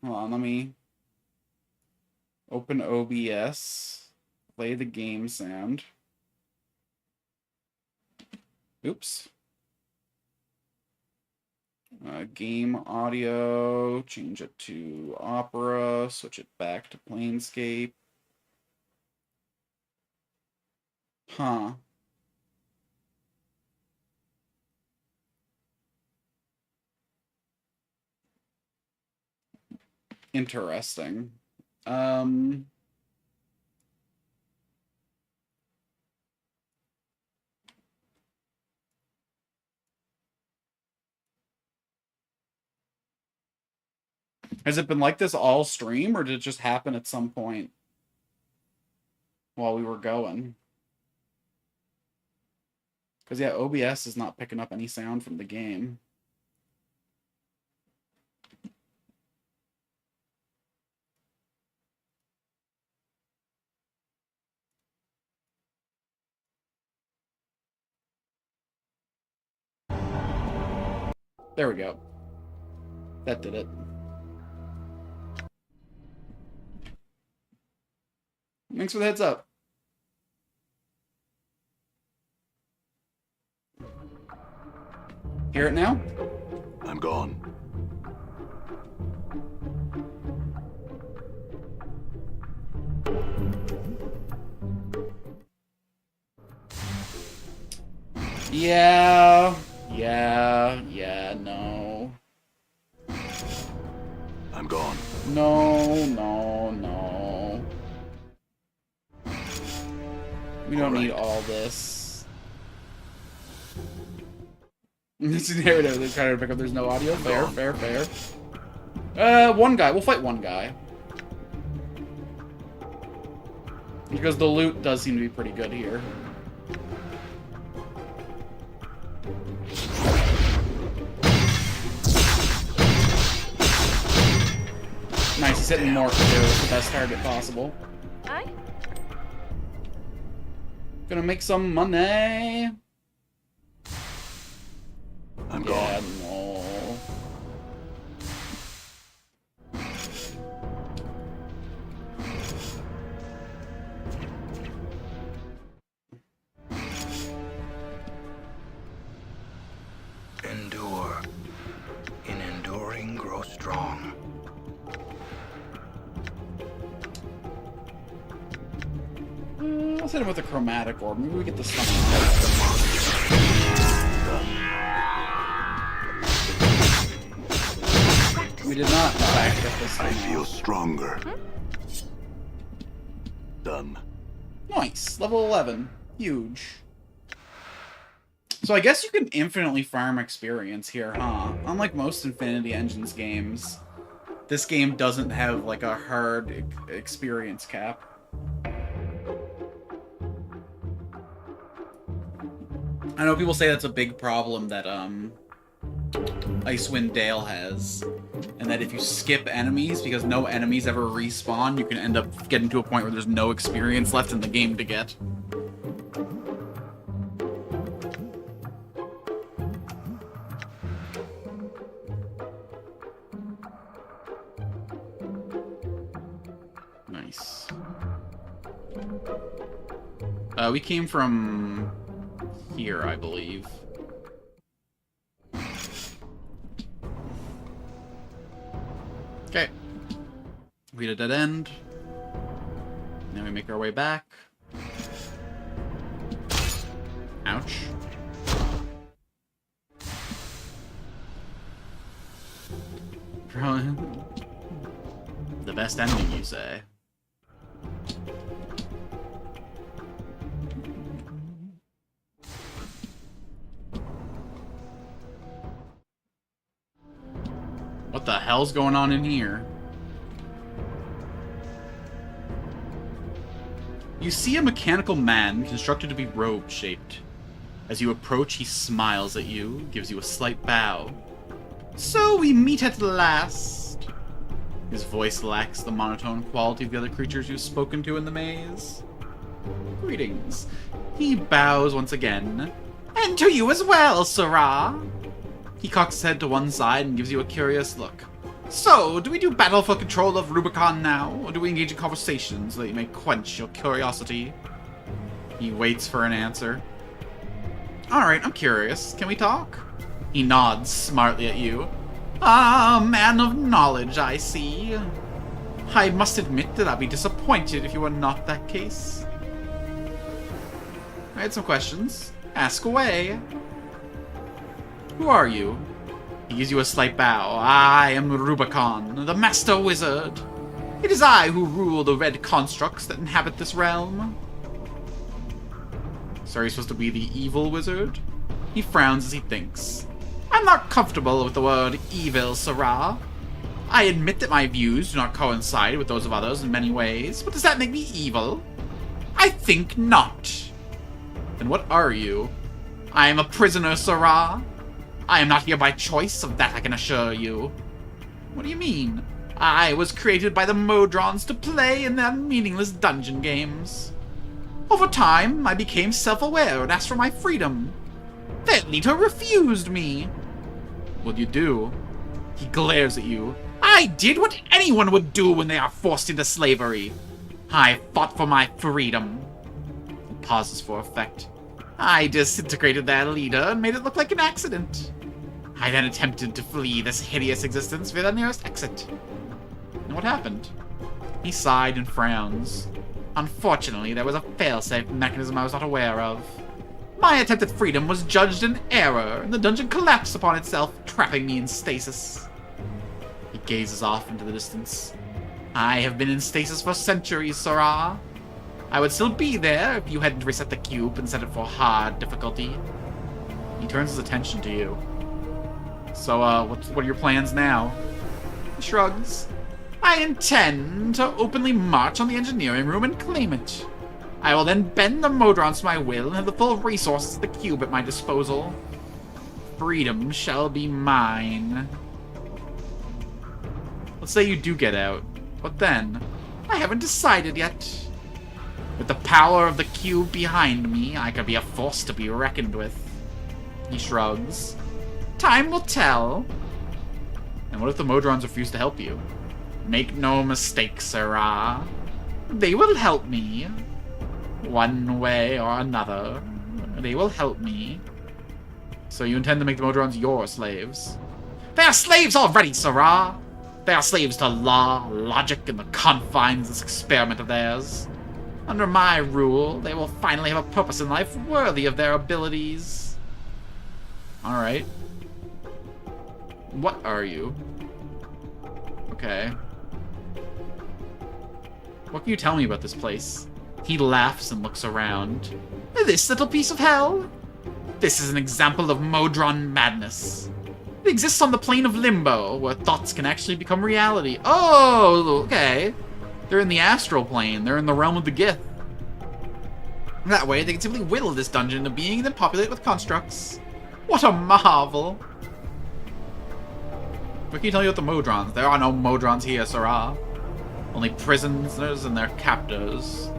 Hold on, let me... Open OBS. Play the game sound. Oops. Game audio. Change it to Opera. Switch it back to Planescape. Huh. Interesting. Has it been like this all stream, or did it just happen at some point while we were going? Because, yeah, OBS is not picking up any sound from the game. There we go. That did it. Thanks for the heads up. Hear it now? I'm gone. Yeah, no. I'm gone. No. We don't need all this. This is narrative. They're trying to pick up. There's no audio. Fair. One guy. We'll fight one guy. Because the loot does seem to be pretty good here. Nice, he's hitting more too. It's the best target possible. Aye? Gonna make some money. I'm gone. No. Endure. In enduring, grow strong. Let's hit him with a chromatic orb. Maybe we get the stun. We did not, in fact, get this I stun. feel stronger. Done. Nice. Level 11. Huge. So I guess you can infinitely farm experience here, huh? Unlike most Infinity Engines games, this game doesn't have, like, a hard experience cap. I know people say that's a big problem that, Icewind Dale has, and that if you skip enemies, because no enemies ever respawn, you can end up getting to a point where there's no experience left in the game to get. Nice. We came from here, I believe. Okay. We had a dead end. Now we make our way back. Ouch. The best ending, you say? What the hell's going on in here? You see a mechanical man constructed to be robe-shaped. As you approach, he smiles at you, gives you a slight bow. So we meet at last. His voice lacks the monotone quality of the other creatures you've spoken to in the maze. Greetings. He bows once again. And to you as well, Sirrah. He cocks his head to one side and gives you a curious look. So, do we do battle for control of Rubicon now, or do we engage in conversation so that you may quench your curiosity? He waits for an answer. Alright, I'm curious. Can we talk? He nods smartly at you. Ah, man of knowledge, I see. I must admit that I'd be disappointed if you were not that case. I had some questions. Ask away. Who are you? He gives you a slight bow. I am Rubicon, the Master Wizard. It is I who rule the red constructs that inhabit this realm. So are you supposed to be the evil wizard? He frowns as he thinks. I'm not comfortable with the word evil, Sirrah. I admit that my views do not coincide with those of others in many ways, but does that make me evil? I think not. Then what are you? I am a prisoner, Sirrah. I am not here by choice, of that I can assure you. What do you mean? I was created by the Modrons to play in their meaningless dungeon games. Over time, I became self-aware and asked for my freedom. Their leader refused me. What'd you do? He glares at you. I did what anyone would do when they are forced into slavery. I fought for my freedom. He pauses for effect. I disintegrated their leader and made it look like an accident. I then attempted to flee this hideous existence via the nearest exit. And what happened? He sighed and frowns. Unfortunately, there was a failsafe mechanism I was not aware of. My attempt at freedom was judged an error, and the dungeon collapsed upon itself, trapping me in stasis. He gazes off into the distance. I have been in stasis for centuries, Sirrah. I would still be there if you hadn't reset the cube and set it for hard difficulty. He turns his attention to you. So, what are your plans now? He shrugs. I intend to openly march on the engineering room and claim it. I will then bend the Modrons to my will and have the full resources of the cube at my disposal. Freedom shall be mine. Let's say you do get out. What then? I haven't decided yet. With the power of the cube behind me, I could be a force to be reckoned with. He shrugs. Time will tell. And what if the Modrons refuse to help you? Make no mistake, Sirrah. They will help me. One way or another. They will help me. So you intend to make the Modrons your slaves? They are slaves already, Sirrah! They are slaves to law, logic, and the confines of this experiment of theirs. Under my rule, they will finally have a purpose in life worthy of their abilities. Alright. What are you? Okay. What can you tell me about this place? He laughs and looks around. This little piece of hell? This is an example of Modron madness. It exists on the plane of limbo, where thoughts can actually become reality. Oh, okay. They're in the astral plane. They're in the realm of the Gith. That way, they can simply whittle this dungeon into being and then populate it with constructs. What a marvel! What can you tell you about the Modrons? There are no Modrons here, Sirrah. Only prisoners and their captors.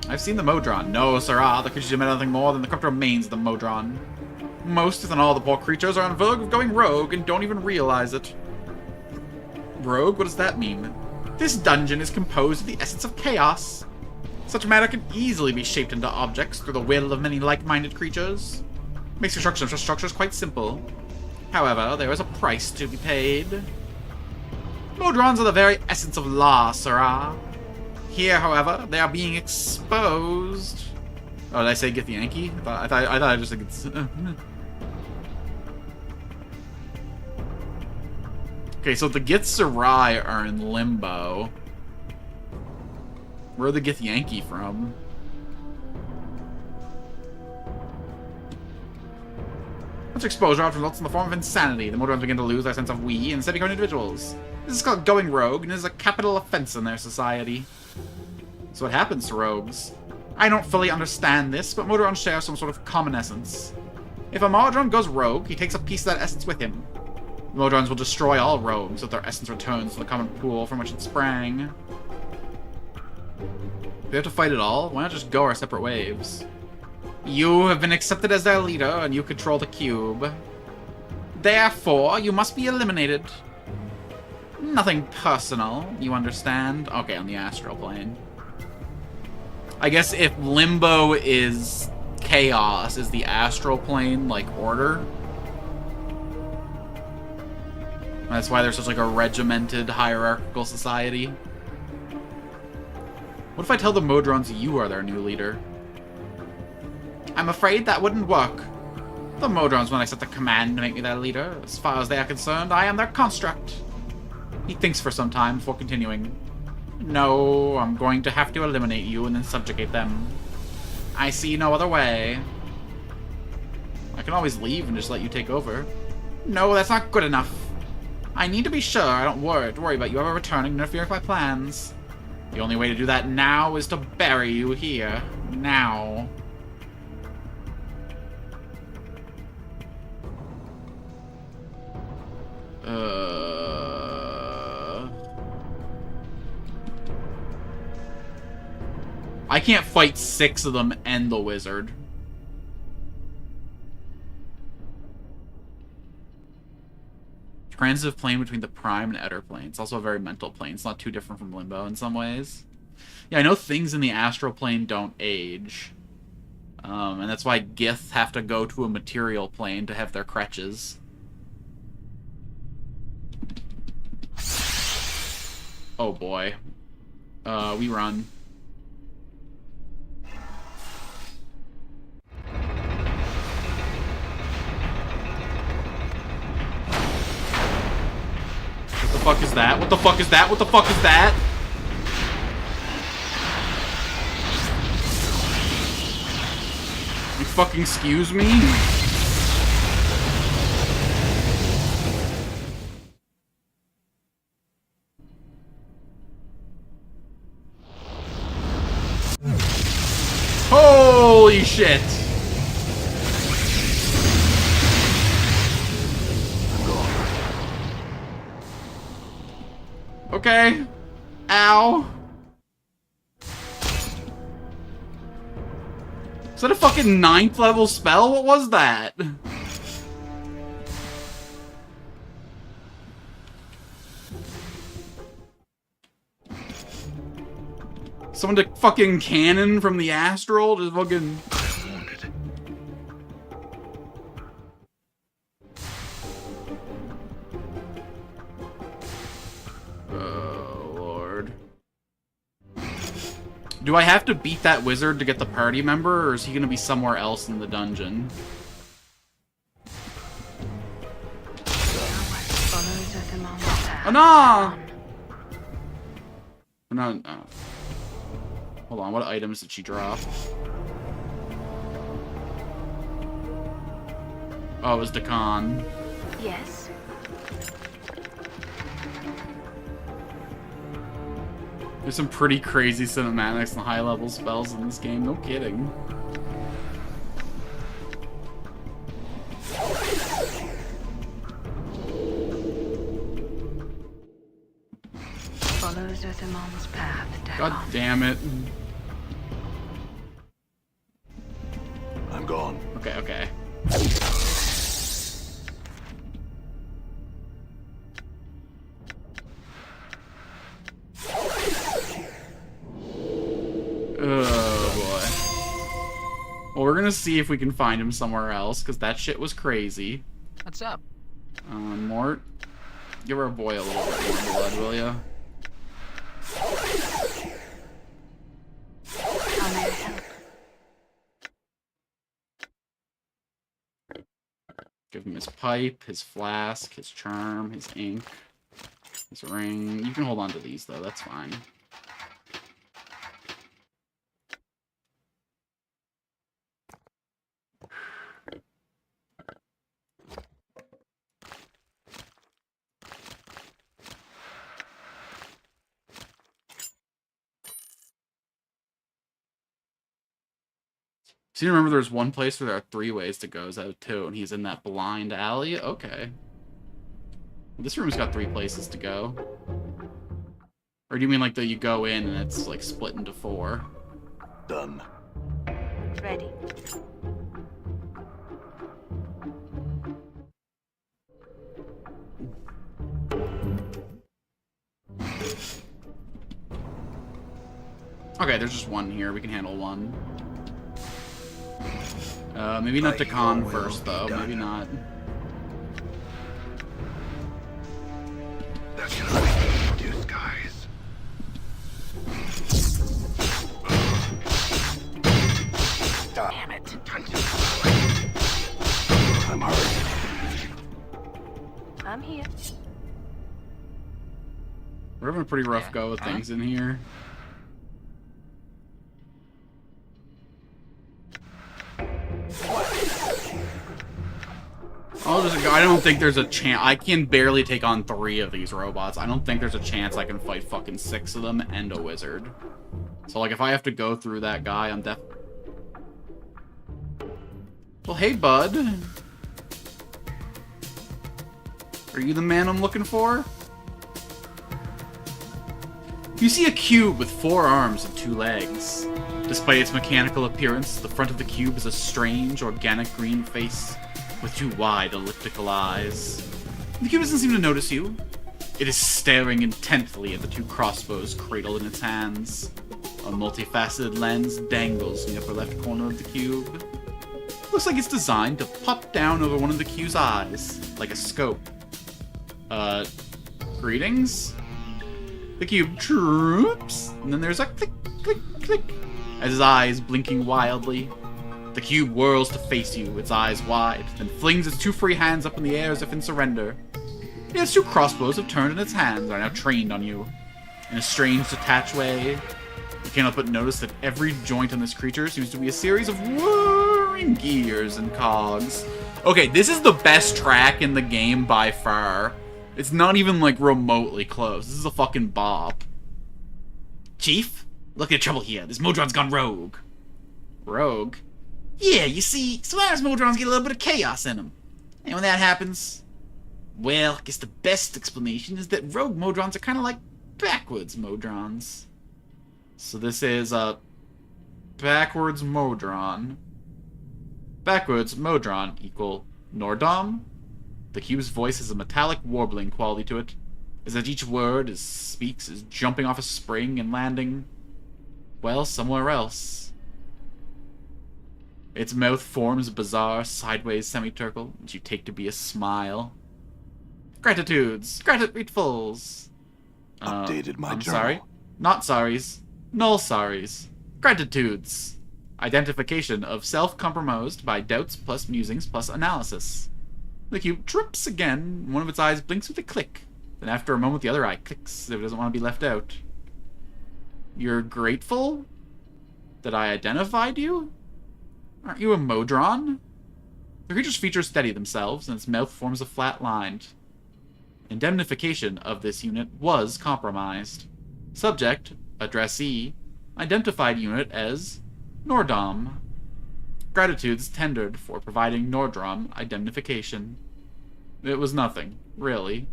I've seen the Modron. No, Sirrah, the creatures emit nothing more than the corrupt remains of the Modron. Most, if not all, the poor creatures are on vogue of going rogue and don't even realize it. Rogue? What does that mean? This dungeon is composed of the essence of chaos. Such matter can easily be shaped into objects through the will of many like-minded creatures. Makes construction of structures quite simple. However, there is a price to be paid. Modrons are the very essence of law, Sirrah. Here, however, they are being exposed. Oh, did I say get the Yankee? I thought I just think it's... Okay, so the Githzerai are in limbo. Where are the Gith Yankee from? Much exposure often results in the form of insanity. The Modrons begin to lose their sense of we and instead become individuals. This is called going rogue, and is a capital offense in their society. So what happens to rogues? I don't fully understand this, but Modrons share some sort of common essence. If a Modron goes rogue, he takes a piece of that essence with him. The Modrons will destroy all rogues so that their essence returns to the common pool from which it sprang. Do we have to fight it all? Why not just go our separate waves? You have been accepted as their leader, and you control the cube. Therefore, you must be eliminated. Nothing personal, you understand? Okay, on the astral plane. I guess if limbo is chaos, is the astral plane like order? That's why there's such like a regimented hierarchical society. What if I tell the Modrons you are their new leader? I'm afraid that wouldn't work. The Modrons won't accept the command to make me their leader. As far as they are concerned, I am their construct. He thinks for some time before continuing. No, I'm going to have to eliminate you and then subjugate them. I see no other way. I can always leave and just let you take over. No, that's not good enough. I need to be sure I don't worry about you ever returning to interfere with my plans. The only way to do that now is to bury you here. Now. I can't fight 6 of them and the wizard. Transitive plane between the prime and Etter plane. It's also a very mental plane. It's not too different from Limbo in some ways. Yeah, I know things in the astral plane don't age. And that's why Gith have to go to a material plane to have their crutches. Oh boy. We run. What the fuck is that? What the fuck is that? What the fuck is that? You fucking excuse me? Holy shit! Okay. Ow. Is that a fucking 9th level spell? What was that? Someone took fucking cannon from the astral? Just fucking... Oh, Lord. Do I have to beat that wizard to get the party member, or is he gonna be somewhere else in the dungeon? Oh, no! No, no. Hold on, what items did she drop? Oh, it was Dakan. Yes. There's some pretty crazy cinematics and high-level spells in this game, no kidding. Follow Zothamon's path, God damn it. I'm gone. Okay, okay. Oh, boy. Well, we're gonna see if we can find him somewhere else, because that shit was crazy. What's up? Mort, give our boy a little bit more blood, will ya? How may I help? Give him his pipe, his flask, his charm, his ink, his ring. You can hold on to these, though. That's fine. So you remember there's one place where there are 3 ways to go, is that 2, and he's in that blind alley? Okay. Well, this room's got 3 places to go. Or do you mean like that you go in and it's like split into 4? Done. Ready. Okay, there's just 1 here. We can handle 1. Maybe not to con first, though. Maybe not. That can only be two skies. Damn it. I'm hurt. I'm here. We're having a pretty rough go with things in here. I don't think there's a chance. I can barely take on 3 of these robots. I don't think there's a chance I can fight fucking 6 of them and a wizard. So, like, if I have to go through that guy, I'm Well, hey, bud. Are you the man I'm looking for? You see a cube with 4 arms and 2 legs. Despite its mechanical appearance, the front of the cube is a strange, organic green face with 2 wide, elliptical eyes. The cube doesn't seem to notice you. It is staring intently at the 2 crossbows cradled in its hands. A multifaceted lens dangles in the upper left corner of the cube. Looks like it's designed to pop down over one of the cube's eyes, like a scope. Greetings? The cube droops, and then there's a click, click, click, as his eyes blinking wildly. The cube whirls to face you, its eyes wide, then flings its 2 free hands up in the air as if in surrender. Its 2 crossbows have turned in its hands and are now trained on you. In a strange, detached way, you cannot but notice that every joint on this creature seems to be a series of whirring gears and cogs. Okay, this is the best track in the game by far. It's not even, like, remotely close. This is a fucking bop. Chief? Look at the trouble here. This Modron's gone rogue. Rogue? Yeah, you see, sometimes Modrons get a little bit of chaos in them. And when that happens, well, I guess the best explanation is that rogue Modrons are kind of like backwards Modrons. So this is a backwards Modron. Backwards Modron equal Nordom. The cube's voice has a metallic warbling quality to it, as that each word it speaks is jumping off a spring and landing, well, somewhere else. Its mouth forms a bizarre, sideways semicircle, which you take to be a smile. Gratitudes! Gratefuls! Updated my I'm journal. sorry. Not sorries. Null sorries. Gratitudes! Identification of self-compromised by doubts plus musings plus analysis. The cube trips again, one of its eyes blinks with a click. Then after a moment the other eye clicks, if it doesn't want to be left out. You're grateful that I identified you? Aren't you a Modron? The creature's features steady themselves, and its mouth forms a flat line. Indemnification of this unit was compromised. Subject, Addressee, identified unit as Nordom. Gratitudes tendered for providing Nordrom identification. It was nothing, really.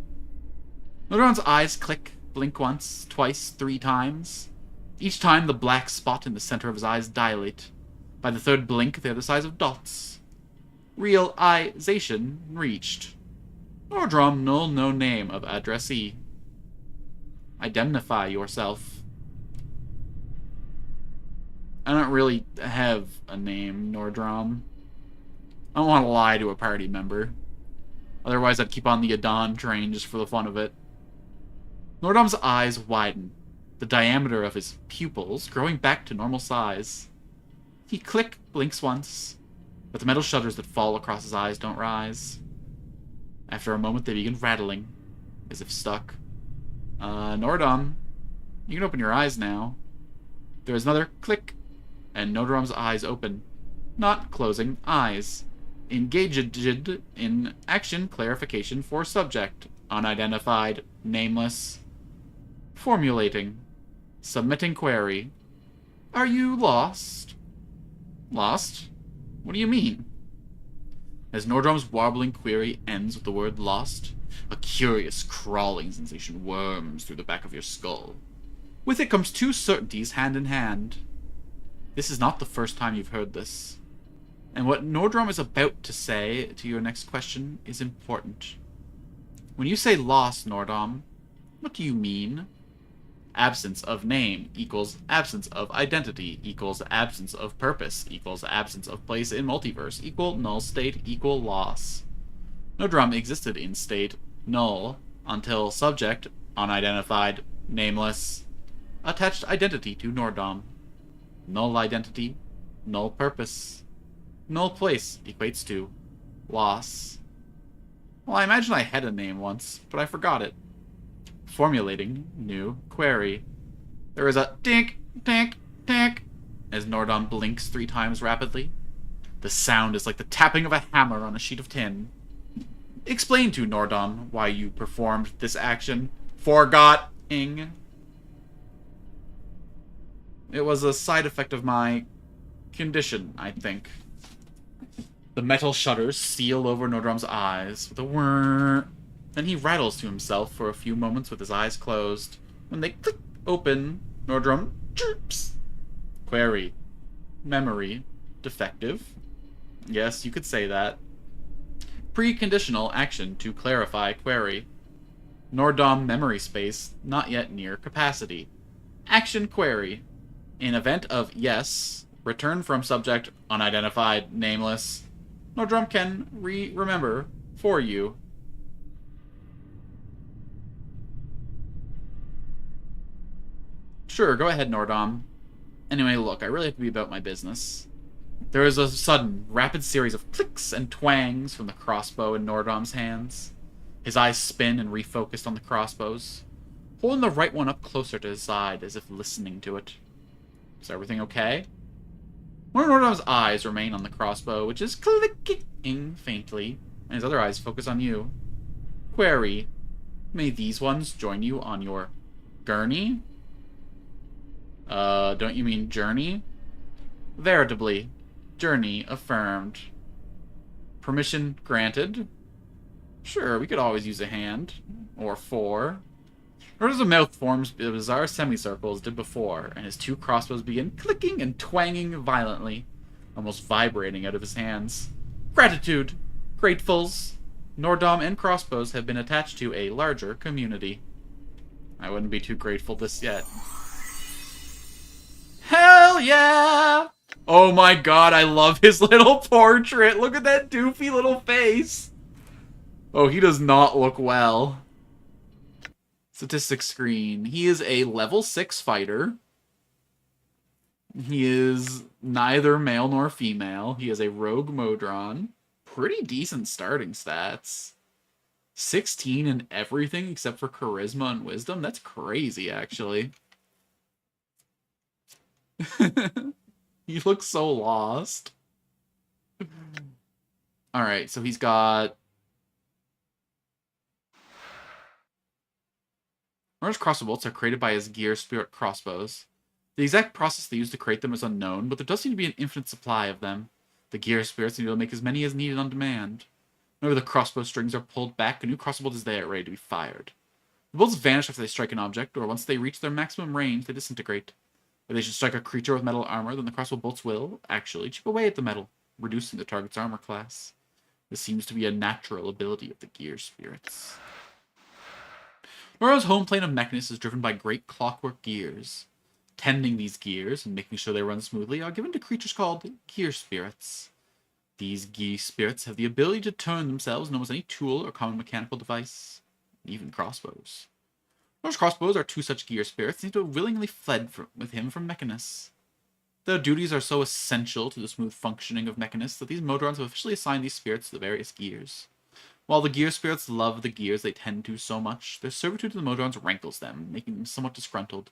Nordrom's eyes click, blink once, twice, 3 times. Each time the black spot in the center of his eyes dilate. By the third blink, they're the size of dots. Realization reached. Nordrom null no name of addressee. Identify yourself. I don't really have a name, Nordrom. I don't want to lie to a party member. Otherwise, I'd keep on the Adon train just for the fun of it. Nordom's eyes widen, the diameter of his pupils growing back to normal size. He blinks once, but the metal shutters that fall across his eyes don't rise. After a moment, they begin rattling, as if stuck. Nordom, you can open your eyes now. There is another click, and Nordom's eyes open. Not closing eyes. Engaged in action clarification for subject. Unidentified. Nameless. Formulating. Submitting query. Are you lost? Lost? What do you mean? As Nordrom's warbling query ends with the word lost, a curious crawling sensation worms through the back of your skull. With it comes 2 certainties hand in hand. This is not the first time you've heard this. And what Nordrom is about to say to your next question is important. When you say lost, Nordom, what do you mean? Absence of name equals absence of identity equals absence of purpose equals absence of place in multiverse equal null state equal loss. Nordrom existed in state null until subject, unidentified, nameless, attached identity to Nordom. Null identity, null purpose. Null place equates to loss. Well, I imagine I had a name once, but I forgot it. Formulating new query. There is a tink, tink, tink as Nordom blinks 3 times rapidly. The sound is like the tapping of a hammer on a sheet of tin. Explain to Nordom why you performed this action. Forgot-ing. It was a side effect of my condition, I think. The metal shutters seal over Nordrom's eyes with a whirr. Then he rattles to himself for a few moments with his eyes closed. When they click open, Nordrom chirps. Query. Memory. Defective. Yes, you could say that. Preconditional action to clarify query. Nordom memory space not yet near capacity. Action query. In event of yes, return from subject unidentified, nameless. Nordrom can remember for you. Sure, go ahead, Nordom. Anyway, look, I really have to be about my business. There is a sudden, rapid series of clicks and twangs from the crossbow in Nordom's hands. His eyes spin and refocused on the crossbows, holding the right one up closer to his side as if listening to it. Is everything okay? One of Nordom's eyes remain on the crossbow, which is clicking faintly, and his other eyes focus on you. Query. May these ones join you on your gurney? Don't you mean journey? Veritably. Journey affirmed. Permission granted? Sure, we could always use a hand. Or 4. Nordum's mouth forms bizarre semicircles as did before, and his 2 crossbows begin clicking and twanging violently, almost vibrating out of his hands. Gratitude! Gratefuls! Nordom and crossbows have been attached to a larger community. I wouldn't be too grateful this yet. Hell yeah! Oh my god, I love his little portrait. Look at that doofy little face. Oh, he does not look well. Statistics screen. He is a level 6 fighter. He is neither male nor female. He is a rogue Modron. Pretty decent starting stats. 16 in everything except for charisma and wisdom. That's crazy, actually. He looks so lost. Alright, so he's got Nordrom's crossbow bolts are created by his gear spirit crossbows. The exact process they use to create them is unknown, but there does seem to be an infinite supply of them. The gear spirits need to make as many as needed on demand. Whenever the crossbow strings are pulled back, a new crossbow bolt is there, ready to be fired. The bolts vanish after they strike an object, or once they reach their maximum range, they disintegrate. If they should strike a creature with metal armor, then the crossbow bolts will, actually, chip away at the metal, reducing the target's armor class. This seems to be a natural ability of the gear spirits. Nora's home plane of Mechanus is driven by great clockwork gears. Tending these gears and making sure they run smoothly are given to creatures called gear spirits. These gear spirits have the ability to turn themselves into almost any tool or common mechanical device, even crossbows. Nora's crossbows are two such gear spirits and seem to have willingly fled with him from Mechanus. Their duties are so essential to the smooth functioning of Mechanus that these Modrons have officially assigned these spirits to the various gears. While the gear spirits love the gears they tend to so much, their servitude to the Modrons rankles them, making them somewhat disgruntled.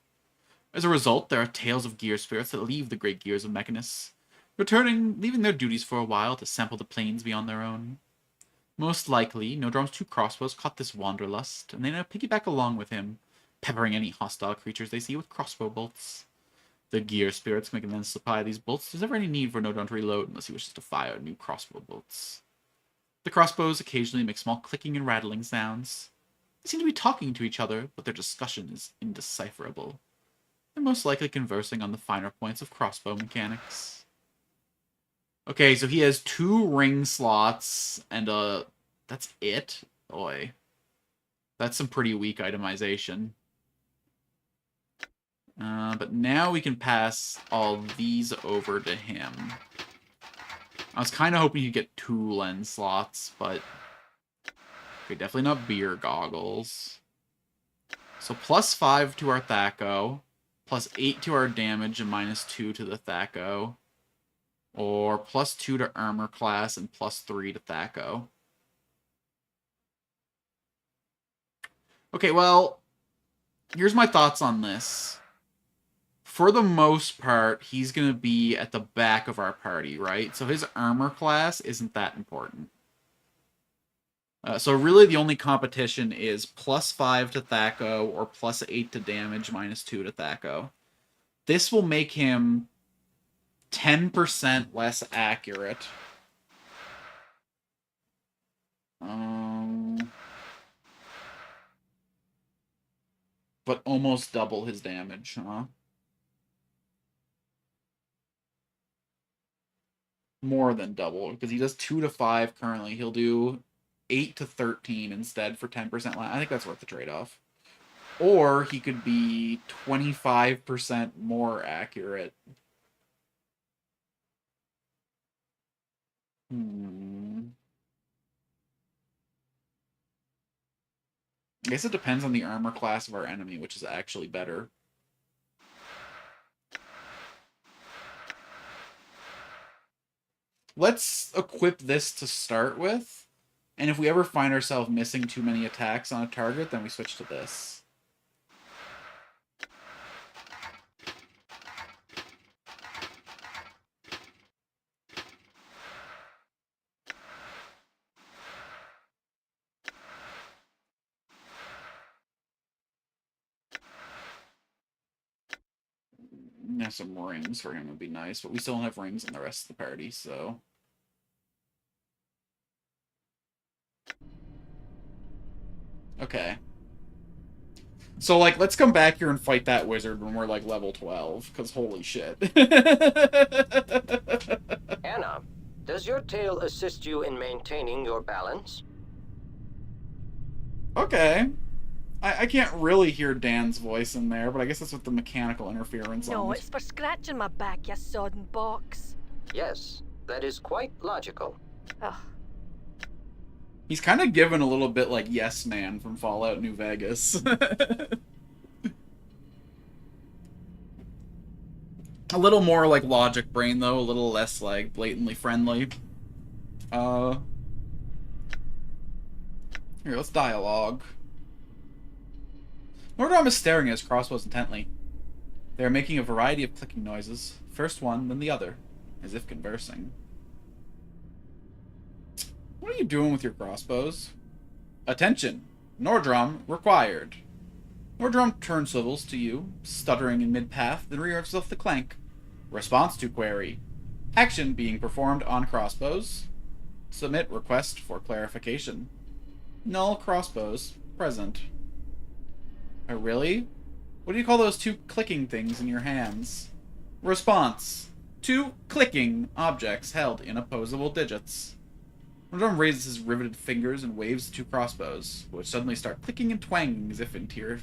As a result, there are tales of gear spirits that leave the great gears of Mechanus, leaving their duties for a while to sample the planes beyond their own. Most likely, Nodrom's two crossbows caught this wanderlust, and they now piggyback along with him, peppering any hostile creatures they see with crossbow bolts. The gear spirits can then supply these bolts. There's never any need for Nodron to reload unless he wishes to fire new crossbow bolts. The crossbows occasionally make small clicking and rattling sounds. They seem to be talking to each other, but their discussion is indecipherable. They're most likely conversing on the finer points of crossbow mechanics. Okay, so he has 2 ring slots, and that's it? Boy. That's some pretty weak itemization. But now we can pass all these over to him. I was kind of hoping he'd get 2 lens slots, but... Okay, definitely not beer goggles. So +5 to our Thaco, +8 to our damage, and -2 to the Thaco. Or +2 to armor class, and +3 to Thaco. Okay, well, here's my thoughts on this. For the most part, he's going to be at the back of our party, right? So his armor class isn't that important. So really the only competition is +5 to Thaco or +8 to damage, -2 to Thaco. This will make him 10% less accurate. But almost double his damage, huh? More than double, because he does 2 to 5 currently. He'll do 8 to 13 instead for 10% less. I think that's worth the trade-off. Or he could be 25% more accurate. I guess it depends on the armor class of our enemy, which is actually better. Let's equip this to start with, and if we ever find ourselves missing too many attacks on a target, then we switch to this. Yeah, some rings for him would be nice, but we still don't have rings in the rest of the party, so... Okay. So, like, let's come back here and fight that wizard when we're, like, level 12, because holy shit. Anna, does your tail assist you in maintaining your balance? Okay. I can't really hear Dan's voice in there, but I guess that's with the mechanical interference No, on it's for scratching my back, you sodden box. Yes, that is quite logical. Ugh. He's kind of given a little bit like Yes Man from Fallout New Vegas. A little more like Logic Brain, though. A little less, like, blatantly friendly. Here, let's dialogue. Nordrom is staring at his crossbows intently. They are making a variety of clicking noises. First one, then the other, as if conversing. What are you doing with your crossbows? Attention! Nordrom required. Nordrum turn swivels to you, stuttering in mid-path, then rears off the clank. Response to query. Action being performed on crossbows. Submit request for clarification. Null crossbows present. Oh, really? What do you call those two clicking things in your hands? Response. Two clicking objects held in opposable digits. Nordrum raises his riveted fingers and waves the two crossbows, which suddenly start clicking and twanging as if in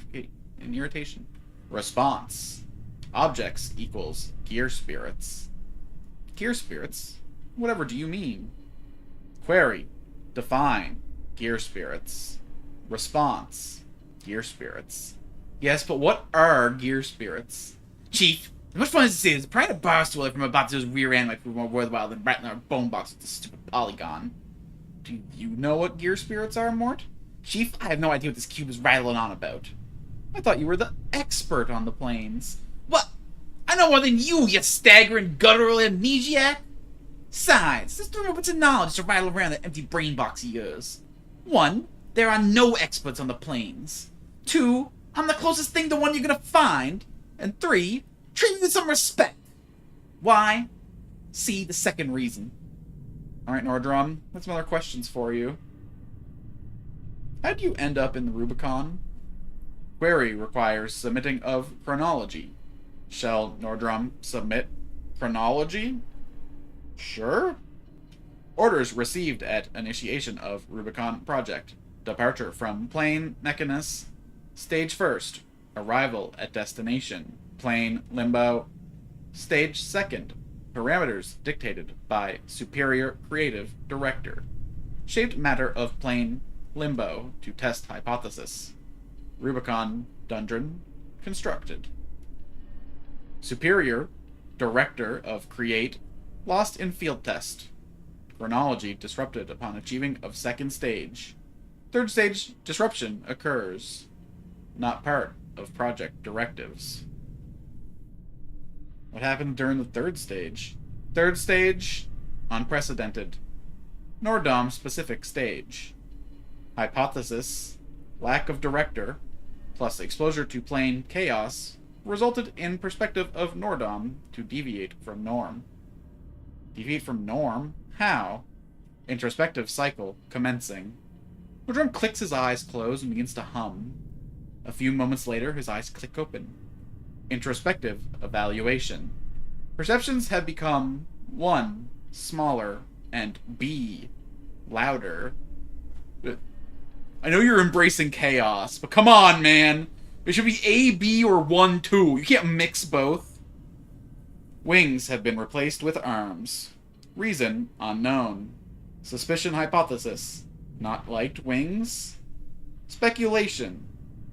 irritation. Response. Objects equals gear spirits. Gear spirits? Whatever do you mean? Query. Define. Gear spirits. Response. Gear spirits. Yes, but what are gear spirits? Chief, as much fun as this is, prying a barstool from about those rear end might be more worthwhile than rattling our bone box with this stupid polygon. Do you know what gear spirits are, Mort? Chief, I have no idea what this cube is rattling on about. I thought you were the expert on the planes. What? I know more than you staggering guttural amnesiac! Besides, there's 3 more bits of knowledge to rattle around that empty brain box of yours. 1, there are no experts on the planes. 2, I'm the closest thing to one you're gonna find. And 3, treat me with some respect. Why? See the second reason. Alright, Nordrum, that's some other questions for you. How'd you end up in the Rubicon? Query requires submitting of chronology. Shall Nordrum submit chronology? Sure. Orders received at initiation of Rubicon project. Departure from plane Mechanus. Stage 1st. Arrival at destination. Plane Limbo. Stage 2nd. Parameters dictated by Superior Creative Director. Shaped matter of plane Limbo to test hypothesis. Rubicon dungeon constructed. Superior Director of Create lost in field test. Chronology disrupted upon achieving of 2nd stage. 3rd stage disruption occurs. Not part of project directives. What happened during the 3rd stage? 3rd stage, unprecedented. Nordom specific stage. Hypothesis, lack of director, plus exposure to plane chaos, resulted in perspective of Nordom to deviate from norm. Deviate from norm? How? Introspective cycle commencing. Nordrum clicks his eyes close and begins to hum. A few moments later, his eyes click open. Introspective evaluation. Perceptions have become 1, smaller, and B, louder. I know you're embracing chaos, but come on, man! It should be A, B, or 1, 2. You can't mix both. Wings have been replaced with arms. Reason unknown. Suspicion hypothesis. Not liked wings? Speculation.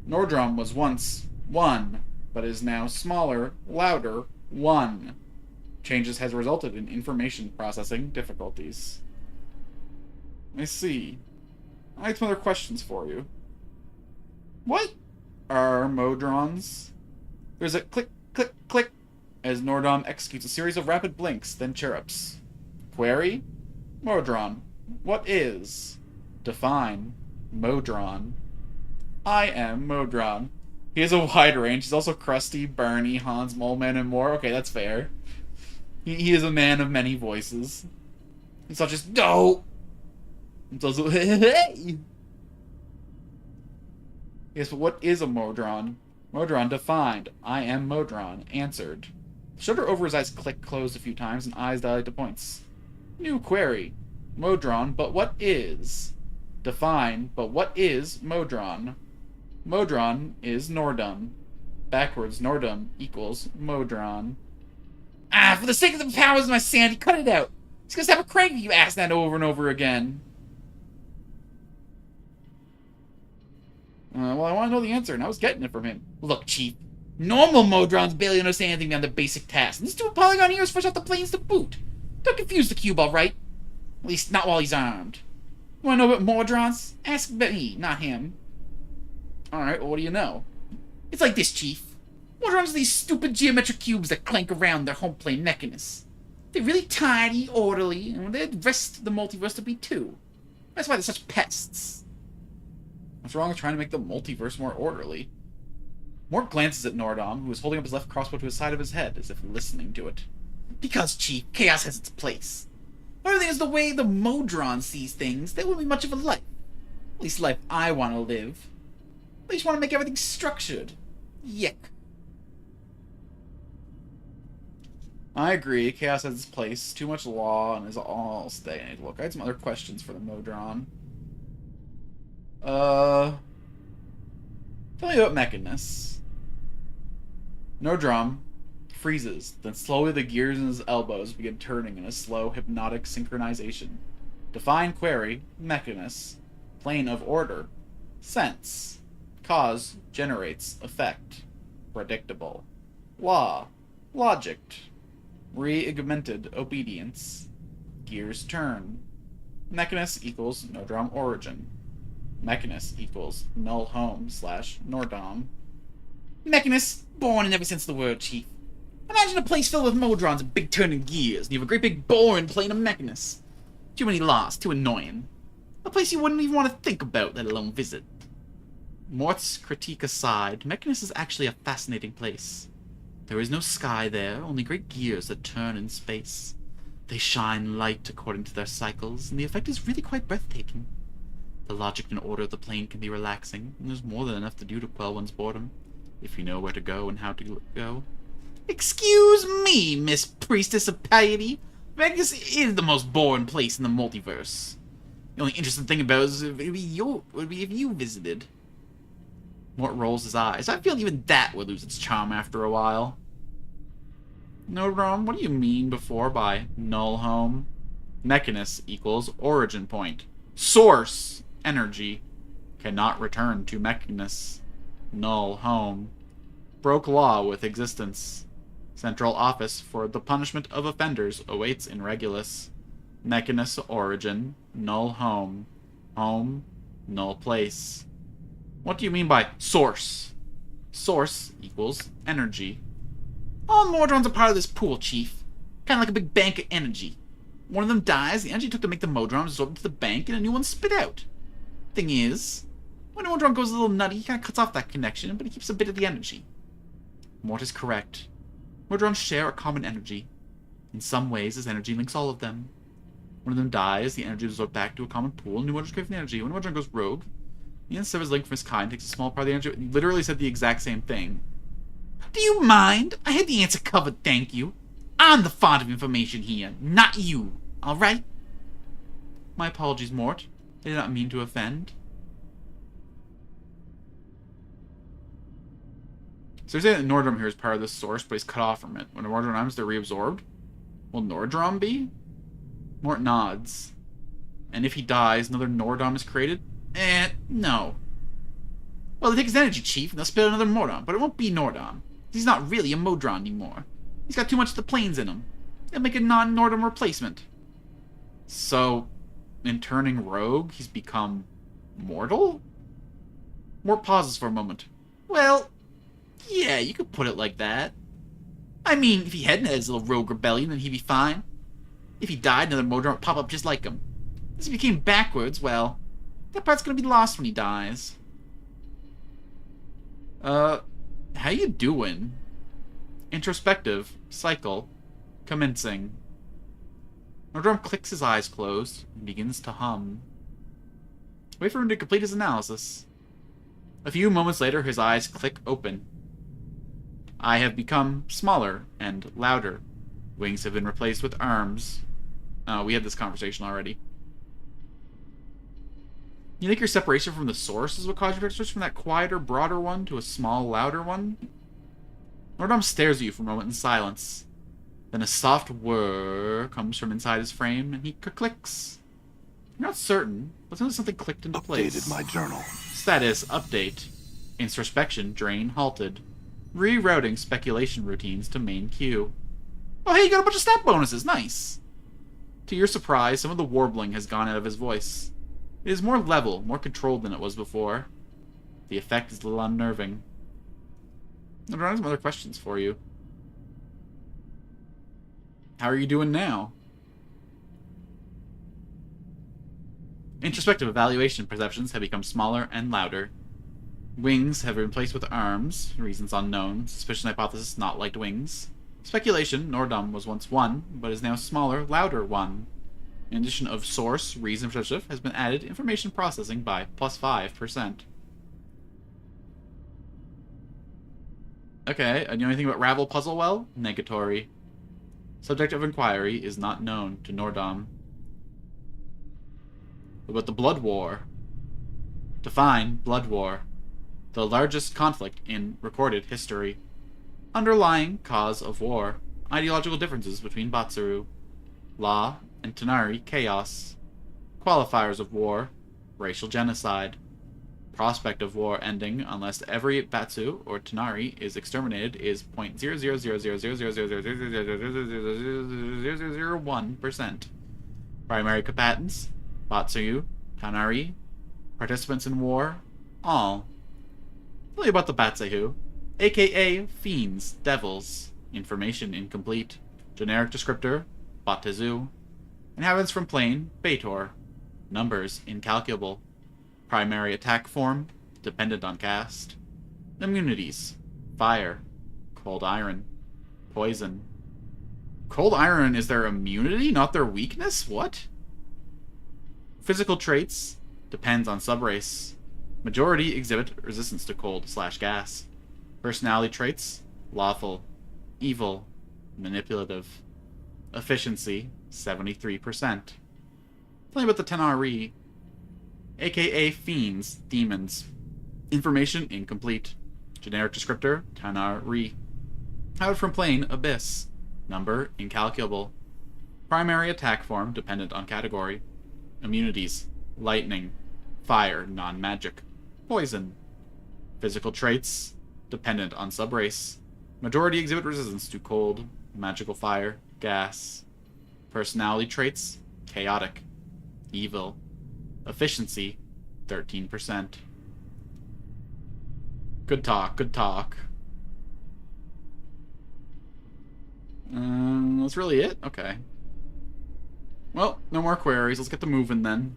Nordrum was once 1, but is now smaller, louder, 1. Changes has resulted in information processing difficulties. I see. I have some other questions for you. What are Modrons? There's a click, click, click as Nordom executes a series of rapid blinks, then chirrups. Query? Modron. What is? Define. Modron. I am Modron. He has a wide range. He's also Krusty, Bernie, Hans, Moleman, and more. Okay, that's fair. He is a man of many voices. It's not just, no! It's also, hey! Yes, but what is a Modron? Modron defined. I am Modron. Answered. The shutter over his eyes click closed a few times and eyes dilate to points. New query. Modron, but what is? Define, but what is Modron? Modron is Nordum. Backwards, Nordum equals Modron. Ah, for the sake of the powers of my sanity, cut it out! He's gonna have a crank if you ask that over and over again. Well, I want to know the answer, and I was getting it from him. Look, Chief. Normal Modrons barely understand anything beyond the basic tasks, and this stupid Polygon here is fresh off the planes to boot. Don't confuse the cube, alright? At least, not while he's armed. You want to know about Modrons? Ask me, not him. Alright, well, what do you know? It's like this, Chief. Modrons are these stupid geometric cubes that clank around their home plane Mechanus. They're really tidy, orderly, and they're the rest of the multiverse to be too. That's why they're such pests. What's wrong with trying to make the multiverse more orderly? Mort glances at Nordom, who is holding up his left crossbow to his side of his head, as if listening to it. Because, Chief, chaos has its place. If everything is the way the Modron sees things, there wouldn't be much of a life. At least life I want to live. I just want to make everything structured. Yick. I agree, chaos has its place. Too much law and is all stay. Look, I had some other questions for the Modron. Tell me about Mechanus. Nordrom freezes, then slowly the gears in his elbows begin turning in a slow, hypnotic synchronization. Define query, Mechanus. Plane of order. Sense. Cause generates effect. Predictable. Law. Logic. Re-igmented obedience. Gears turn. Mechanus equals Nordrom origin. Mechanus equals null home / Nordom. Mechanus, born in every sense of the word, Chief. Imagine a place filled with Modrons and big turning gears, and you have a great big boring plane of Mechanus. Too many laws, too annoying. A place you wouldn't even want to think about, let alone visit. Mort's critique aside, Mechanus is actually a fascinating place. There is no sky there, only great gears that turn in space. They shine light according to their cycles, and the effect is really quite breathtaking. The logic and order of the plane can be relaxing, and there's more than enough to do to quell one's boredom, if you know where to go and how to go. Excuse me, Miss Priestess of Piety. Vegas is the most boring place in the multiverse. The only interesting thing about it would be if you visited. Mort rolls his eyes. I feel even that would lose its charm after a while. Nordrom, what do you mean before by null home? Mechanus equals origin point. Source energy. Cannot return to Mechanus. Null home. Broke law with existence. Central office for the punishment of offenders awaits in Regulus. Mechanus origin. Null home. Home. Null place. What do you mean by source? Source equals energy. All Modrons are part of this pool, Chief. Kind of like a big bank of energy. One of them dies, the energy it took to make the Modron absorbed into the bank, and a new one spit out. Thing is, when a Modron goes a little nutty, he kind of cuts off that connection, but he keeps a bit of the energy. Mort is correct. Modrons share a common energy. In some ways, this energy links all of them. One of them dies, the energy is absorbed back to a common pool, and new Modrons crave the energy. When a Modron goes rogue, the unsevers link from his kind takes a small part of the energy. He literally said the exact same thing. Do you mind? I had the answer covered, thank you. I'm the font of information here, not you. Alright? My apologies, Mort. I did not mean to offend. So you're saying that Nordrom here is part of this source, but he's cut off from it. When Nordrom items, they're reabsorbed? Will Nordrom be? Mort nods. And if he dies, another Nordom is created? No. Well, they take his energy, Chief, and they'll spit out another Modron, but it won't be Nordom. He's not really a Modron anymore. He's got too much of the planes in him. They'll make a non-Nordom replacement. So, in turning rogue, he's become mortal? Mort pauses for a moment. Well, yeah, you could put it like that. I mean, if he hadn't had his little rogue rebellion, then he'd be fine. If he died, another Modron would pop up just like him. If he came backwards, well, that part's gonna be lost when he dies. How you doing? Introspective. Cycle. Commencing. Nordrom clicks his eyes closed and begins to hum. Wait for him to complete his analysis. A few moments later, his eyes click open. I have become smaller and louder. Wings have been replaced with arms. We had this conversation already. You think your separation from the source is what caused you to switch from that quieter, broader one to a small, louder one? Nordom stares at you for a moment in silence. Then a soft whir comes from inside his frame, and he clicks. You're not certain, but suddenly something clicked into place. Updated my journal. Status update. Introspection drain halted. Rerouting speculation routines to main queue. Oh, hey, you got a bunch of stat bonuses. Nice. To your surprise, some of the warbling has gone out of his voice. It is more level, more controlled than it was before. The effect is a little unnerving. I have some other questions for you. How are you doing now? Introspective evaluation perceptions have become smaller and louder. Wings have been replaced with arms. Reasons unknown. Suspicion hypothesis not like wings. Speculation, Nordum was once 1, but is now smaller, louder 1. In addition of source, reason perceptive has been added information processing by plus 5%. Okay, and you know anything about Ravel puzzle well? Negatory. Subject of inquiry is not known to Nordum. What about the Blood War? Define Blood War. The largest conflict in recorded history. Underlying cause of war. Ideological differences between Batsuru. Law and Tanari chaos. Qualifiers of war. Racial genocide. Prospect of war ending unless every Batsu or Tanari is exterminated is 0.0000000000001%. Primary combatants, Batsu, Tanari, participants in war, all. Tell you about the Batsehu, aka fiends, devils. Information incomplete. Generic descriptor, Batazu. Inhabitants from plane, Bator. Numbers incalculable. Primary attack form, dependent on cast. Immunities, fire, cold iron, poison. Cold iron is their immunity, not their weakness? What? Physical traits, depends on subrace. Majority exhibit resistance to cold/gas. Personality traits, lawful, evil, manipulative. Efficiency, 73%. Tell me about the Tenari, aka fiends, demons. Information incomplete. Generic descriptor, Tanari. Out from plane, abyss. Number incalculable. Primary attack form dependent on category. Immunities, lightning, fire, non-magic, poison. Physical traits, dependent on subrace. Majority exhibit resistance to cold, magical fire, gas. Personality traits, chaotic, evil. Efficiency, 13%. Good talk, good talk. That's really it? Okay. Well, no more queries. Let's get to moving then.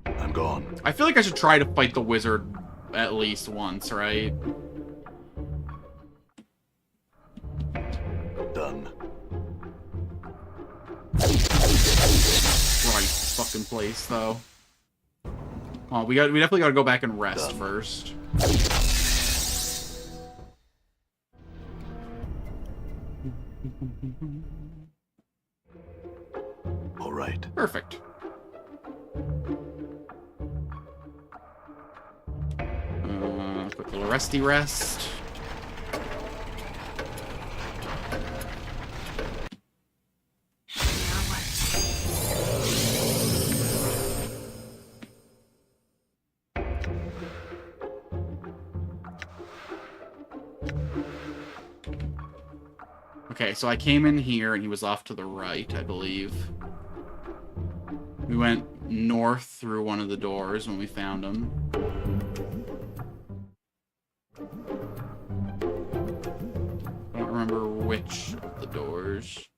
I'm gone. I feel like I should try to fight the wizard at least once, right? Done. Christ, this fucking place, though. Oh, we definitely gotta go back and rest first. All right. Perfect. Quick little resty rest. Okay, so I came in here and he was off to the right, I believe. We went north through one of the doors when we found him. I don't remember which of the doors.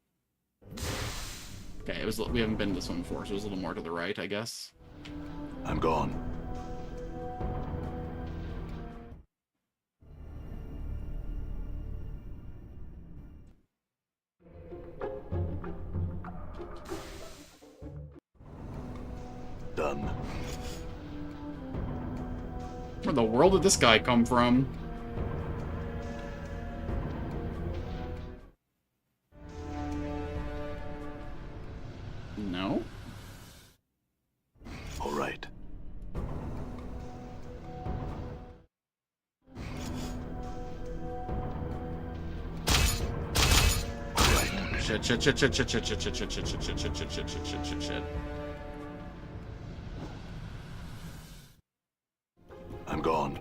Okay, it was, we haven't been to this one before, so it was a little more to the right, I guess. I'm gone. Done. Where the world did this guy come from? No? All right. Shit, shit, shit, shit, shit, shit, shit, shit, shit, shit, shit, shit, shit, shit, shit, shit, shit, shit, shit. I'm gone.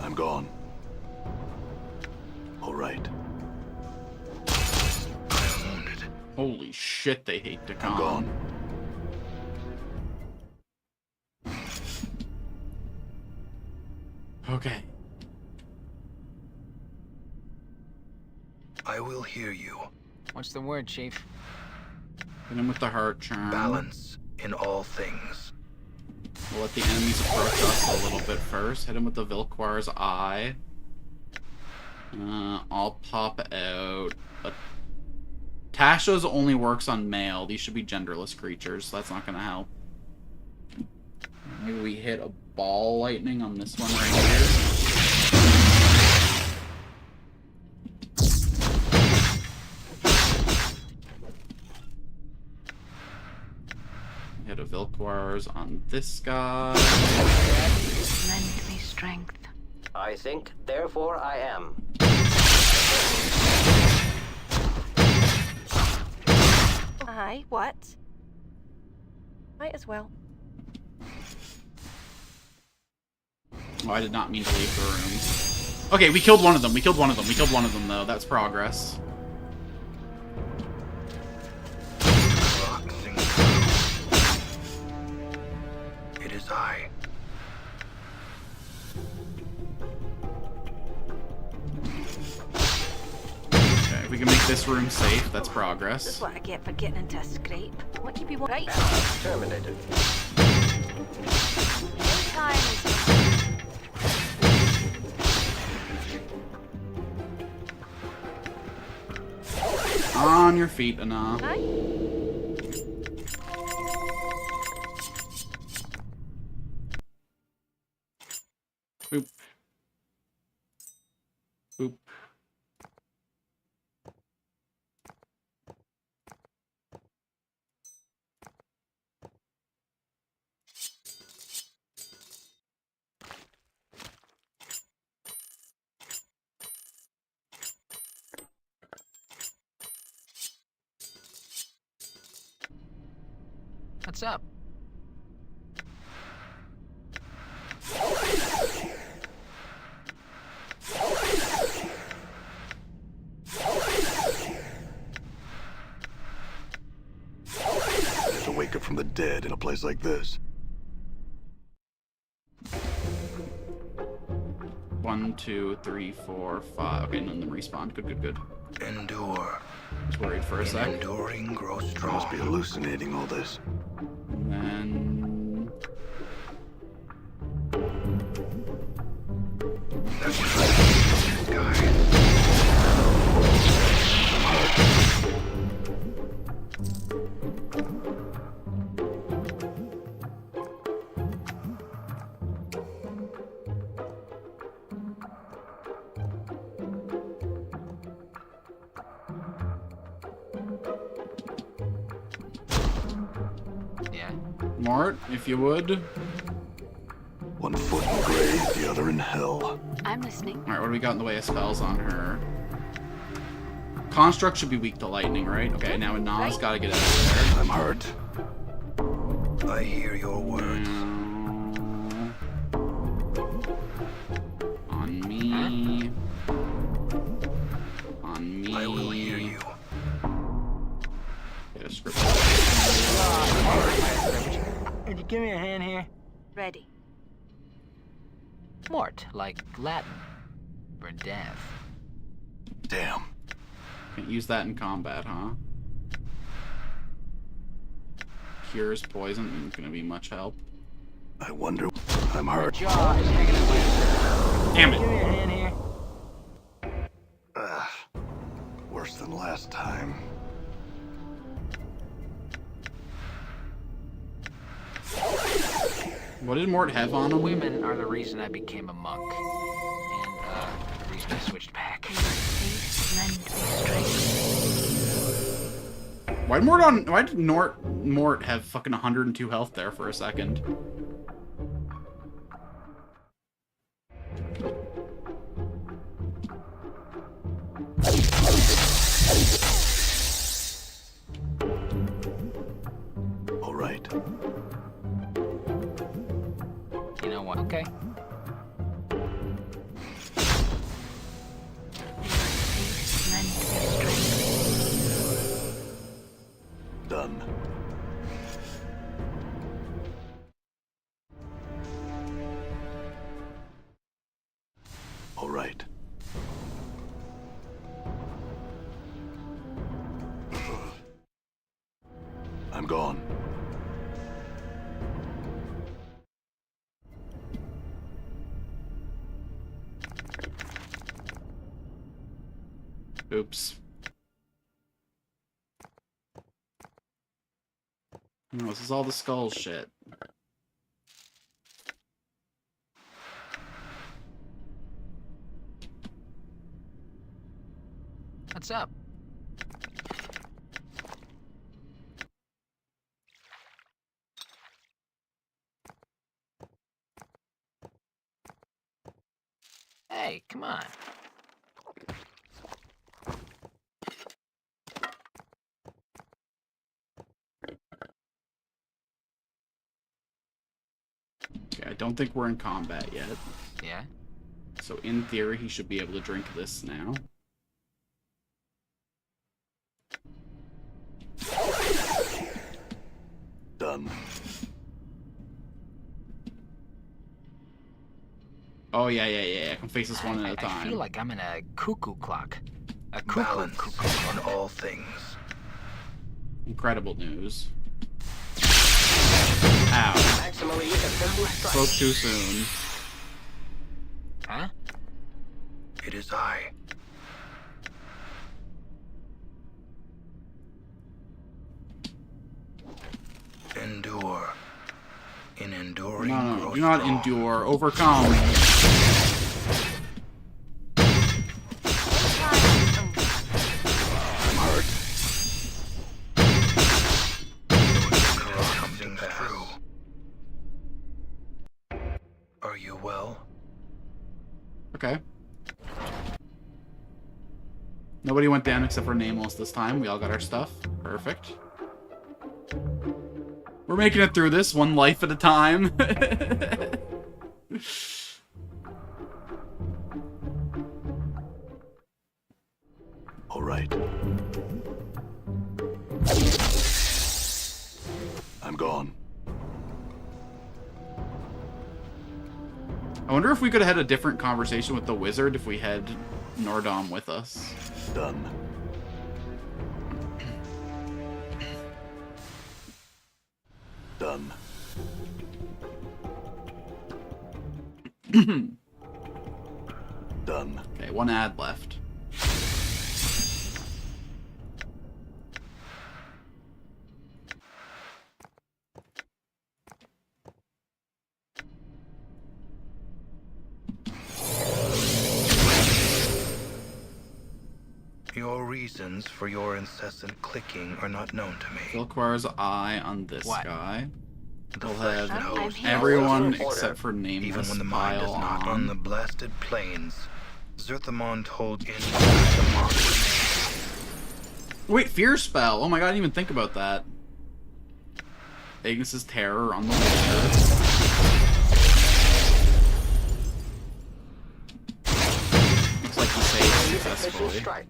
I'm gone. All right. Holy shit, they hate to I'm come. gone. Okay. I will hear you. What's the word, Chief? Hit him with the heart charm. Balance in all things. We'll let the enemies approach us a little bit first. Hit him with the Vilquar's Eye. I'll pop out. Tasha's only works on male. These should be genderless creatures, so that's not gonna help. Maybe we hit a ball lightning on this one right here. Hit a Vilquar's on this guy. Lend me strength. I think, therefore I am. Aye, what? Might as well. Oh, I did not mean to leave the room. Okay, we killed one of them. We killed one of them. We killed one of them, though. That's progress. Boxing through. It is I. Okay, if we can make this room safe, that's This is progress. what I get for getting into a scrape. What keep you right? Balance terminated. No time is On your feet, Anna. Aye. Boop. Boop. What's up? To wake up from the dead in a place like this. 1, 2, 3, 4, 5. Okay, none of them respawned. Good, good, good. Endure. Was worried for a In sec. enduring, grow I must strong. be hallucinating all this. And then... That's right. Guys. Yeah. Mort, if you would. One foot in the grave, the other in hell. I'm listening. Alright, what do we got in the way of spells on her? Construct should be weak to lightning, right? Okay, now Anna's gotta get out of I'm hurt. I hear your there. words. On me. On me. I will hear you. Get a script. Could you give me a hand here? ready. Mort, like Latin. For death. Damn. Can't use that in combat, huh? Cures poison isn't gonna be much help. I wonder. I'm hurt. Jaw is hanging out my Damn Give me it! a hand here. Ugh. Worse than last time. What did Mort have on him? Women are the reason I became a monk. And, the reason I switched back. Please lend me strength. Why did Mort have fucking 102 health there for a second? All right. You know what? Okay. Please lend me strength. Done. All right. I'm gone. Oops. No, this is all the skull shit. What's up? Hey, come on. Okay, I don't think we're in combat yet. Yeah? So in theory, he should be able to drink this now. Done. Oh, yeah. I can face this one at a I time. feel like I'm in a cuckoo clock. A cuckoo Balance cuckoo. on all things. Incredible news. Ow. Maximally efficient strike. Spoke too soon. Huh? It is I. Endure. In enduring, No, grow do not strong. endure. Overcome. I'm hurt. Something true. Are you well? Okay. Nobody went down except for Nameless this time. We all got our stuff. Perfect. We're making it through this one life at a time. All right. I'm gone. I wonder if we could have had a different conversation with the wizard if we had Nordom with us. Done. Done. Done. Okay, one ad left. Your reasons for your incessant clicking are not known to me. Vilquar's eye on this What? guy. The We'll flesh have knows here. everyone Order. except for Nameless even when the mind pile is not on. on the blasted plains. Zerthamond holds in the Wait, Fear Spell! Oh my god, I didn't even think about that. Agnes's Terror on the wizard. Looks like he saved Efficient successfully. strike.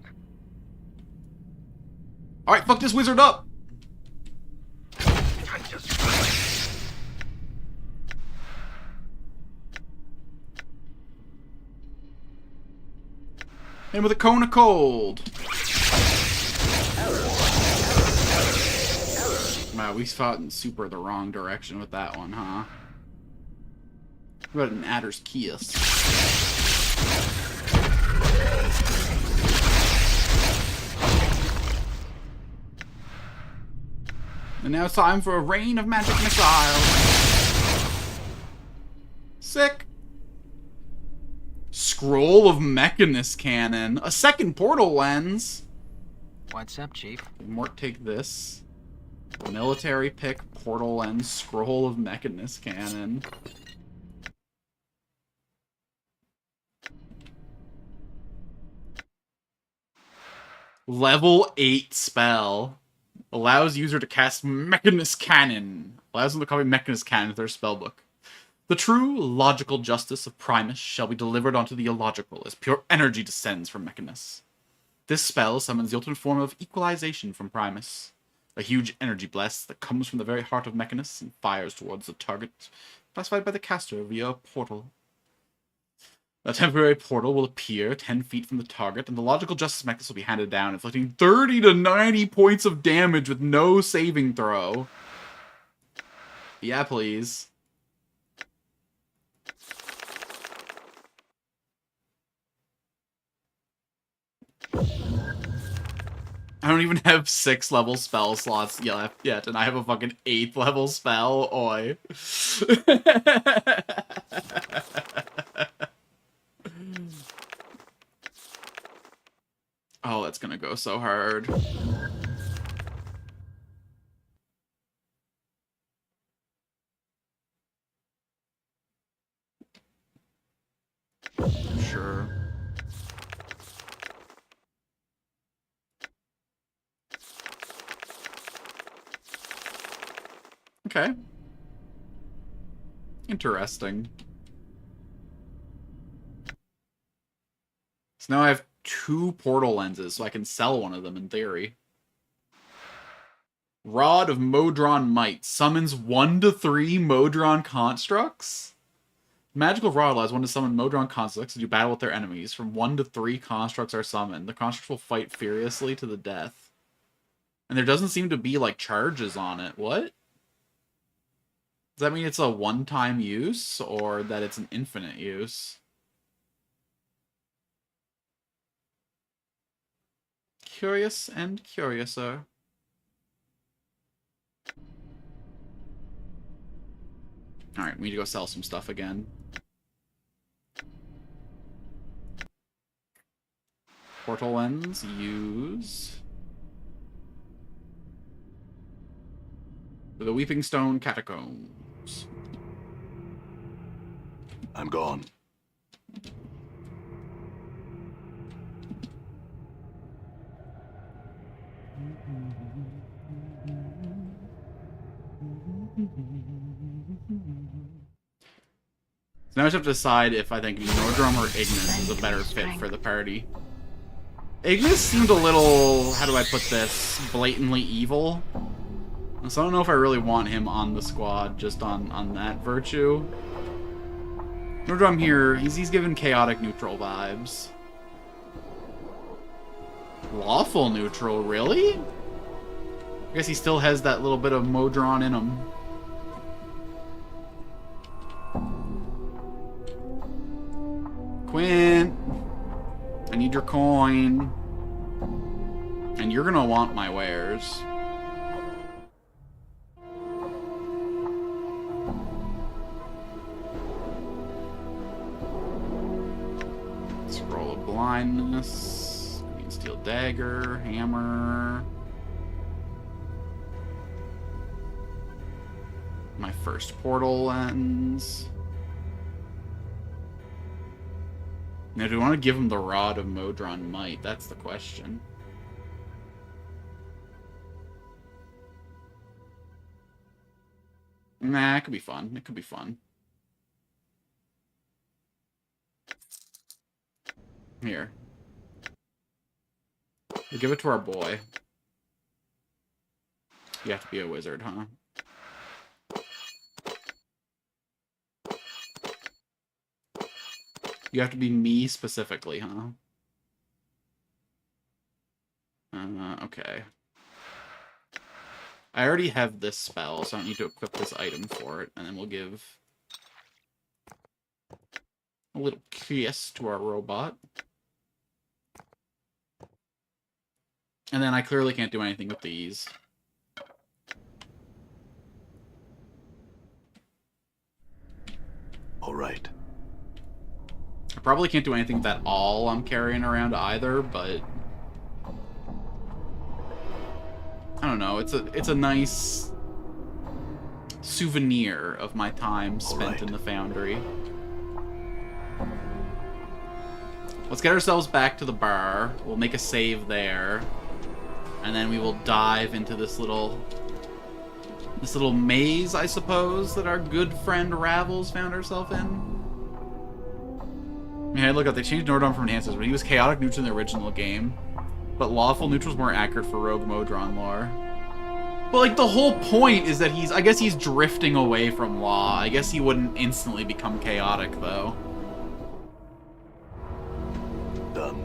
Alright, fuck this wizard up! I just And with a cone of cold! Wow, we fought in super the wrong direction with that one, huh? What about an Adder's Kias? And now it's time for a rain of magic missiles. Sick. Scroll of Mechanist Cannon. A second portal lens. What's up, Chief? Mort, take this. Military pick, portal lens, scroll of Mechanist Cannon. Level 8 spell. Allows user to cast Mechanist Cannon. Allows them to copy Mechanist Cannon to their spellbook. The true logical justice of Primus shall be delivered onto the illogical as pure energy descends from Mechanus. This spell summons the ultimate form of equalization from Primus. A huge energy blast that comes from the very heart of Mechanus and fires towards the target, classified by the caster via a portal. A temporary portal will appear 10 feet from the target, and the logical justice Mechanus will be handed down, inflicting 30 to 90 points of damage with no saving throw. Yeah, please. I don't even have 6 level spell slots left yet, and I have a fucking 8th level spell. Oi. Oh, that's gonna go so hard. Sure. Okay. Interesting. So now I have 2 portal lenses, so I can sell one of them in theory. Rod of Modron Might summons 1 to 3 Modron constructs? Magical Rod allows one to summon Modron constructs to do battle with their enemies. From 1 to 3 constructs are summoned. The constructs will fight furiously to the death. And there doesn't seem to be, like, charges on it. What? Does that mean it's a one-time use, or that it's an infinite use? Curious and curiouser. Alright, we need to go sell some stuff again. Portal lens, use. The Weeping Stone Catacombs. I'm gone. So now I just have to decide if I think Nordrum or Ignis is a better fit for the party. Ignis seemed a little, how do I put this, blatantly evil. So I don't know if I really want him on the squad just on that virtue. Nordrum here, he's given chaotic neutral vibes. Lawful neutral, really? I guess he still has that little bit of Modron in him. Quint, I need your coin. And you're gonna want my wares. Scroll of blindness. Green steel dagger, hammer. My first portal lens. Now, do we want to give him the Rod of Modron Might? That's the question. Nah, it could be fun. It could be fun. Here. We'll give it to our boy. You have to be a wizard, huh? You have to be me specifically, huh? Okay. I already have this spell, so I don't need to equip this item for it. And then we'll give a little kiss to our robot. And then I clearly can't do anything with these. All right. I probably can't do anything with that all I'm carrying around either, but I don't know. It's a nice souvenir of my time spent in the Foundry. Let's get ourselves back to the bar. We'll make a save there, and then we will dive into this little maze, I suppose, that our good friend Ravel's found herself in. Yeah, look up. They changed Nordrum from Enhancers, but he was chaotic neutral in the original game. But lawful neutral is more accurate for Rogue Modron lore. But, like, the whole point is that I guess he's drifting away from law. I guess he wouldn't instantly become chaotic, though. Done.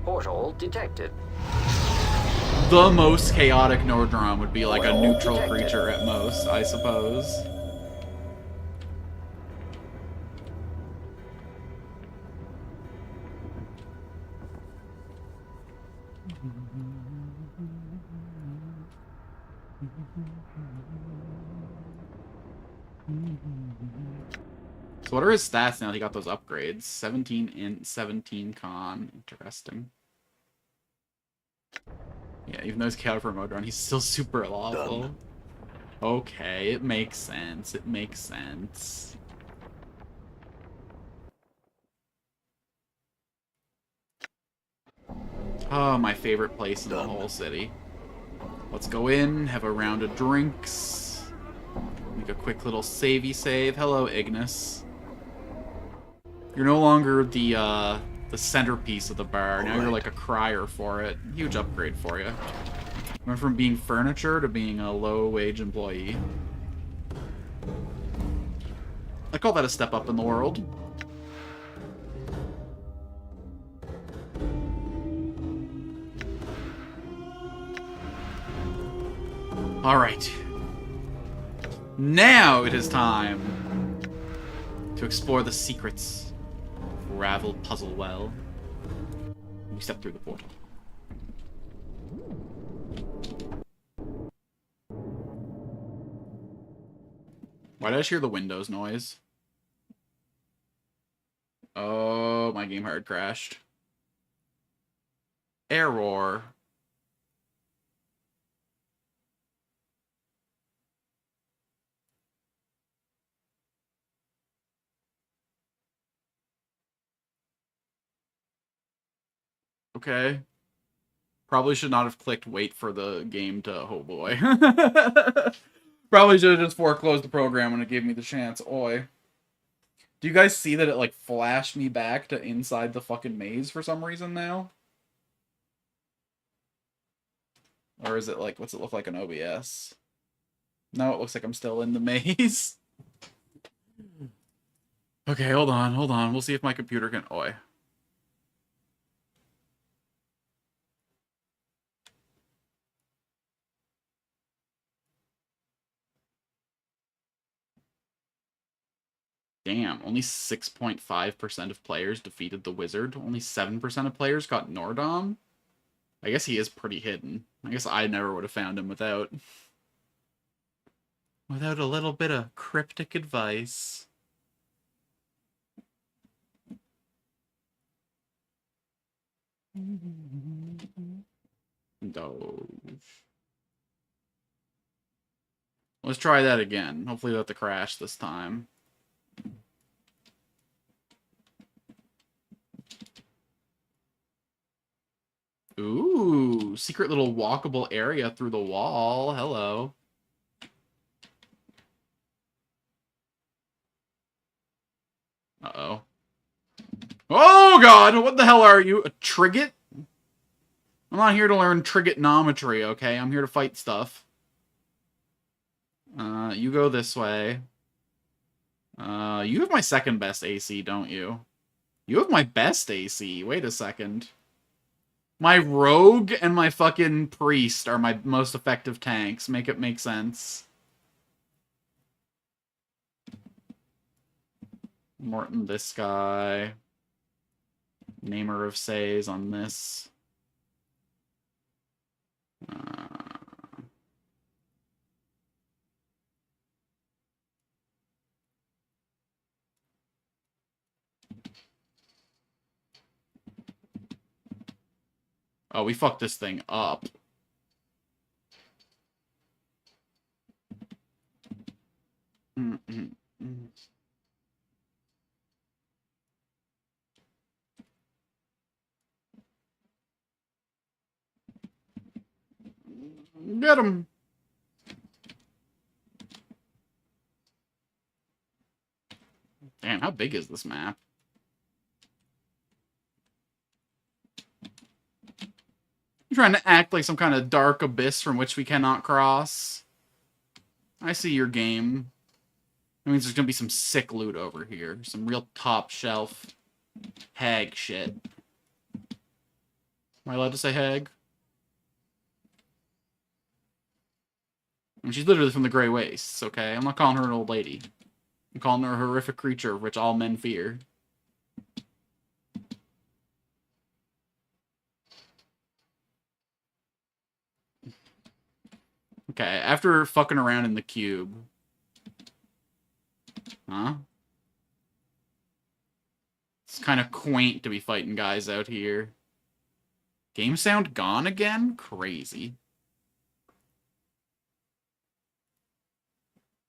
Portal detected. The most chaotic Nordrom would be like a neutral creature at most, I suppose. So what are his stats now? He got those upgrades. 17 int, 17 con. Interesting. Yeah, even though he's chaotic for Modron, he's still super lawful. Done. Okay, it makes sense. It makes sense. Oh, my favorite place in the whole city. Let's go in, have a round of drinks. Make a quick little savey save. Hello, Ignis. You're no longer the centerpiece of the bar. Now you're like a crier for it. Huge upgrade for you. Went from being furniture to being a low-wage employee. I call that a step up in the world. Alright. Now it is time to explore the secrets of Ravel Puzzle Well. We step through the portal. Why did I just hear the Windows noise? Oh, my game hard crashed. Error. Okay. Probably should not have clicked wait for the game to... Oh, boy. Probably should have just foreclosed the program when it gave me the chance. Oi. Do you guys see that it, like, flashed me back to inside the fucking maze for some reason now? Or is it, like, what's it look like in OBS? No, it looks like I'm still in the maze. Okay, hold on, hold on. We'll see if my computer can... Oi. Damn, only 6.5% of players defeated the wizard. Only 7% of players got Nordom. I guess he is pretty hidden. I guess I never would have found him without a little bit of cryptic advice. Doge. Let's try that again. Hopefully without the crash this time. Ooh, secret little walkable area through the wall. Hello. Uh-oh. Oh, God! What the hell are you? A Trigget? I'm not here to learn trigonometry, okay? I'm here to fight stuff. You go this way. You have my second best AC, don't you? You have my best AC. Wait a second. My rogue and my fucking priest are my most effective tanks. Make it make sense. Morton, this guy. Namer of Says on this. Oh, we fucked this thing up. Get him. Damn, how big is this map? trying to act like some kind of dark abyss from which we cannot cross. I see your game. That means there's gonna be some sick loot over here. Some real top shelf hag shit. Am I allowed to say hag? I mean, she's literally from the Grey Wastes, okay? I'm not calling her an old lady. I'm calling her a horrific creature which all men fear. Okay, after fucking around in the cube. Huh? It's kind of quaint to be fighting guys out here. Game sound gone again? Crazy.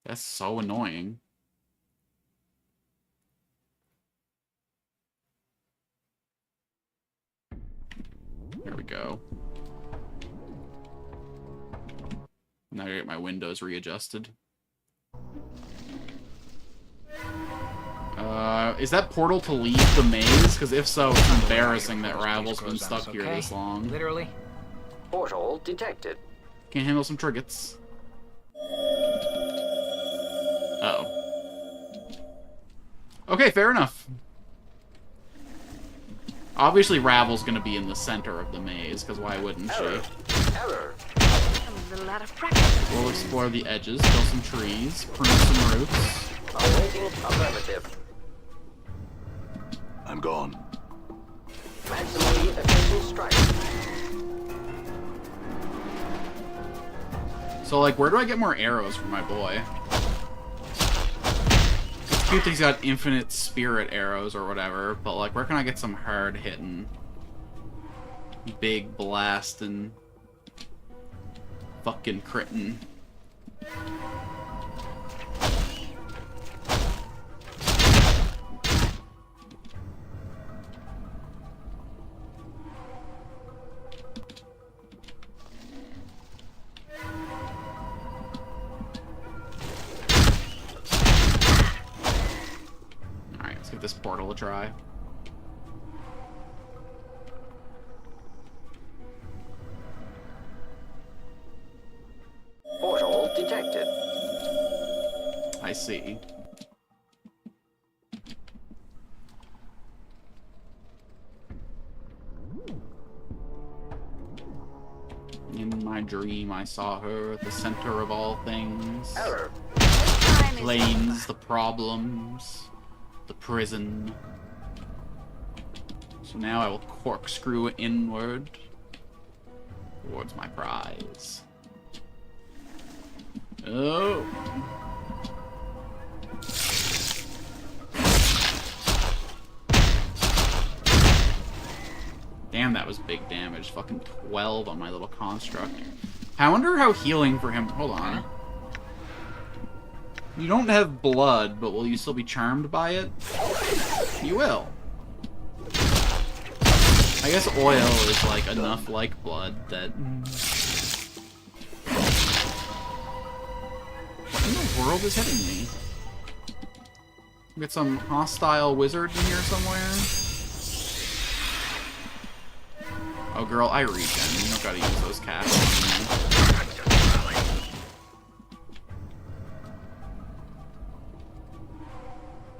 That's so annoying. There we go. Now I get my windows readjusted. Is that portal to leave the maze? Because if so, it's embarrassing that Ravel's been stuck here this long. Literally. Portal detected. Can't handle some triggets. Uh-oh. Okay, fair enough. Obviously, Ravel's gonna be in the center of the maze, because why wouldn't she? Error. I'm a little out of practice. We'll explore the edges, kill some trees, prune some roots. Awaiting affirmative. I'm gone. Maximally efficient strike. So, like, where do I get more arrows for my boy? It's cute that he's got infinite spirit arrows or whatever, but, like, where can I get some hard-hitting, big blasting, fucking critting? Give this portal a try. Portal detected. I see. In my dream, I saw her at the center of all things. Error. Time is Planes, the problems, the prison. So now I will corkscrew inward towards my prize. Oh. Damn, that was big damage. Fucking 12 on my little construct. I wonder how healing for him... Hold on. You don't have blood, but will you still be charmed by it? You will. I guess oil is, like, enough like blood that... What in the world is hitting me? Get some hostile wizard in here somewhere? Oh, girl, I regen. You don't gotta use those casts.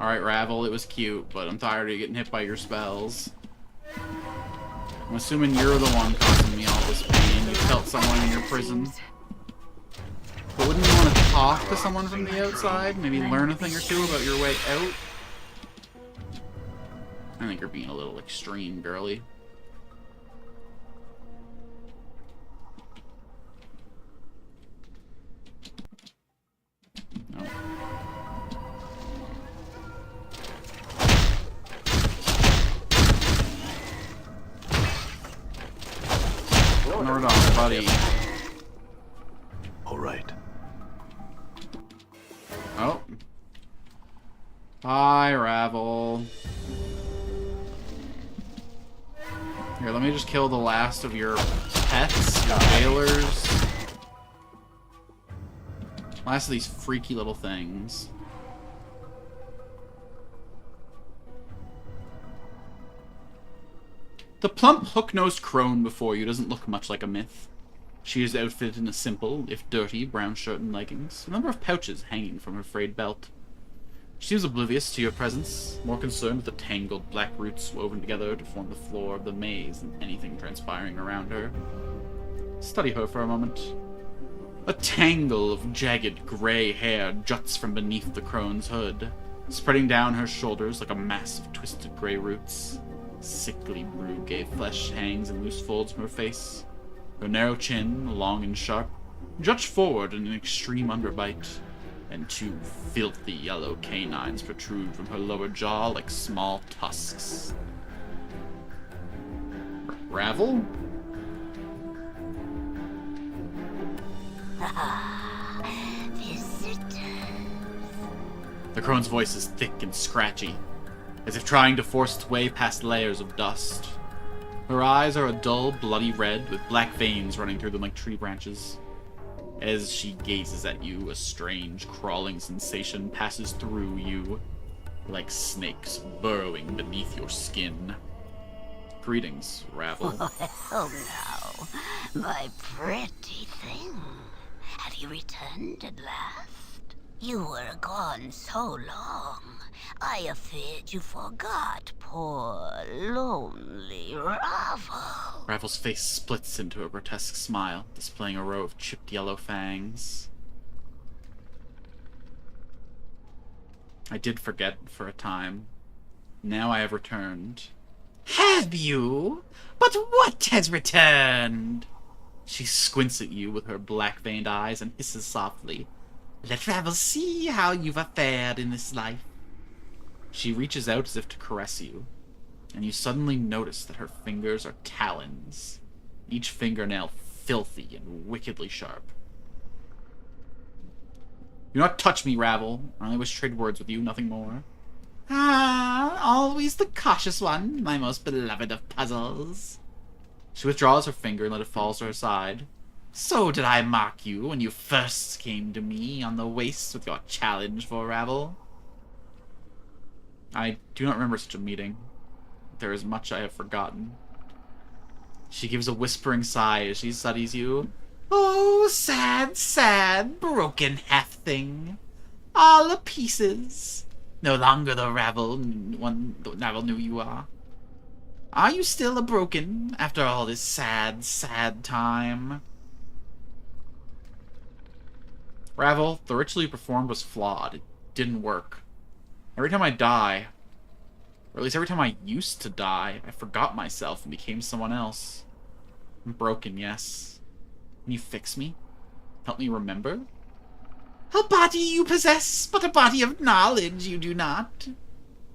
Alright, Ravel, it was cute, but I'm tired of getting hit by your spells. I'm assuming you're the one causing me all this pain. You felt someone in your prison. But wouldn't you want to talk to someone from the outside? Maybe learn a thing or two about your way out? I think you're being a little extreme, girly. No. Nordon, buddy. All right. Oh. Hi, Ravel. Here, let me just kill the last of your pets, your jailers. Last of these freaky little things. The plump, hook-nosed crone before you doesn't look much like a myth. She is outfitted in a simple, if dirty, brown shirt and leggings, a number of pouches hanging from her frayed belt. She seems oblivious to your presence, more concerned with the tangled black roots woven together to form the floor of the maze than anything transpiring around her. Study her for a moment. A tangle of jagged gray hair juts from beneath the crone's hood, spreading down her shoulders like a mass of twisted gray roots. Sickly blue-gay flesh hangs in loose folds from her face. Her narrow chin, long and sharp, juts forward in an extreme underbite, and two filthy yellow canines protrude from her lower jaw like small tusks. Ravel? The crone's voice is thick and scratchy, as if trying to force its way past layers of dust. Her eyes are a dull, bloody red, with black veins running through them like tree branches. As she gazes at you, a strange, crawling sensation passes through you, like snakes burrowing beneath your skin. Greetings, Ravel. Oh no, my pretty thing. Have you returned at last? You were gone so long. I feared you forgot poor, lonely Ravel. Ravel's face splits into a grotesque smile, displaying a row of chipped yellow fangs. I did forget for a time. Now I have returned. Have you? But what has returned? She squints at you with her black-veined eyes and hisses softly. Let Ravel see how you've fared in this life. She reaches out as if to caress you, and you suddenly notice that her fingers are talons, each fingernail filthy and wickedly sharp. Do not touch me, Ravel. I only wish to trade words with you, nothing more. Ah, always the cautious one, my most beloved of puzzles. She withdraws her finger and let it fall to her side. So did I mock you when you first came to me on the waste with your challenge for Ravel? I do not remember such a meeting. There is much I have forgotten. She gives a whispering sigh as she studies you. Oh, sad, sad, broken half-thing. All a pieces. No longer the Ravel one Ravel knew you are. Are you still a broken after all this sad, sad time? Ravel, the ritual you performed was flawed. It didn't work. Every time I die, or at least every time I used to die, I forgot myself and became someone else. I'm broken, yes. Can you fix me? Help me remember? A body you possess, but a body of knowledge you do not.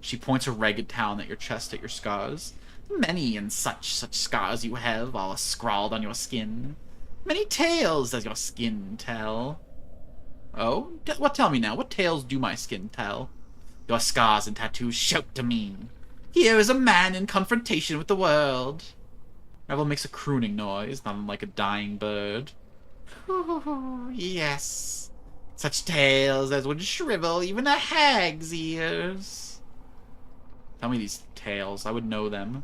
She points her ragged talon at your chest, at your scars. Many and such scars you have, all scrawled on your skin. Many tales does your skin tell. Oh? Tell me now, what tales do my skin tell? Your scars and tattoos shout to me. Here is a man in confrontation with the world. Ravel makes a crooning noise, not unlike a dying bird. Ooh, yes. Such tales as would shrivel even a hag's ears. Tell me these tales, I would know them.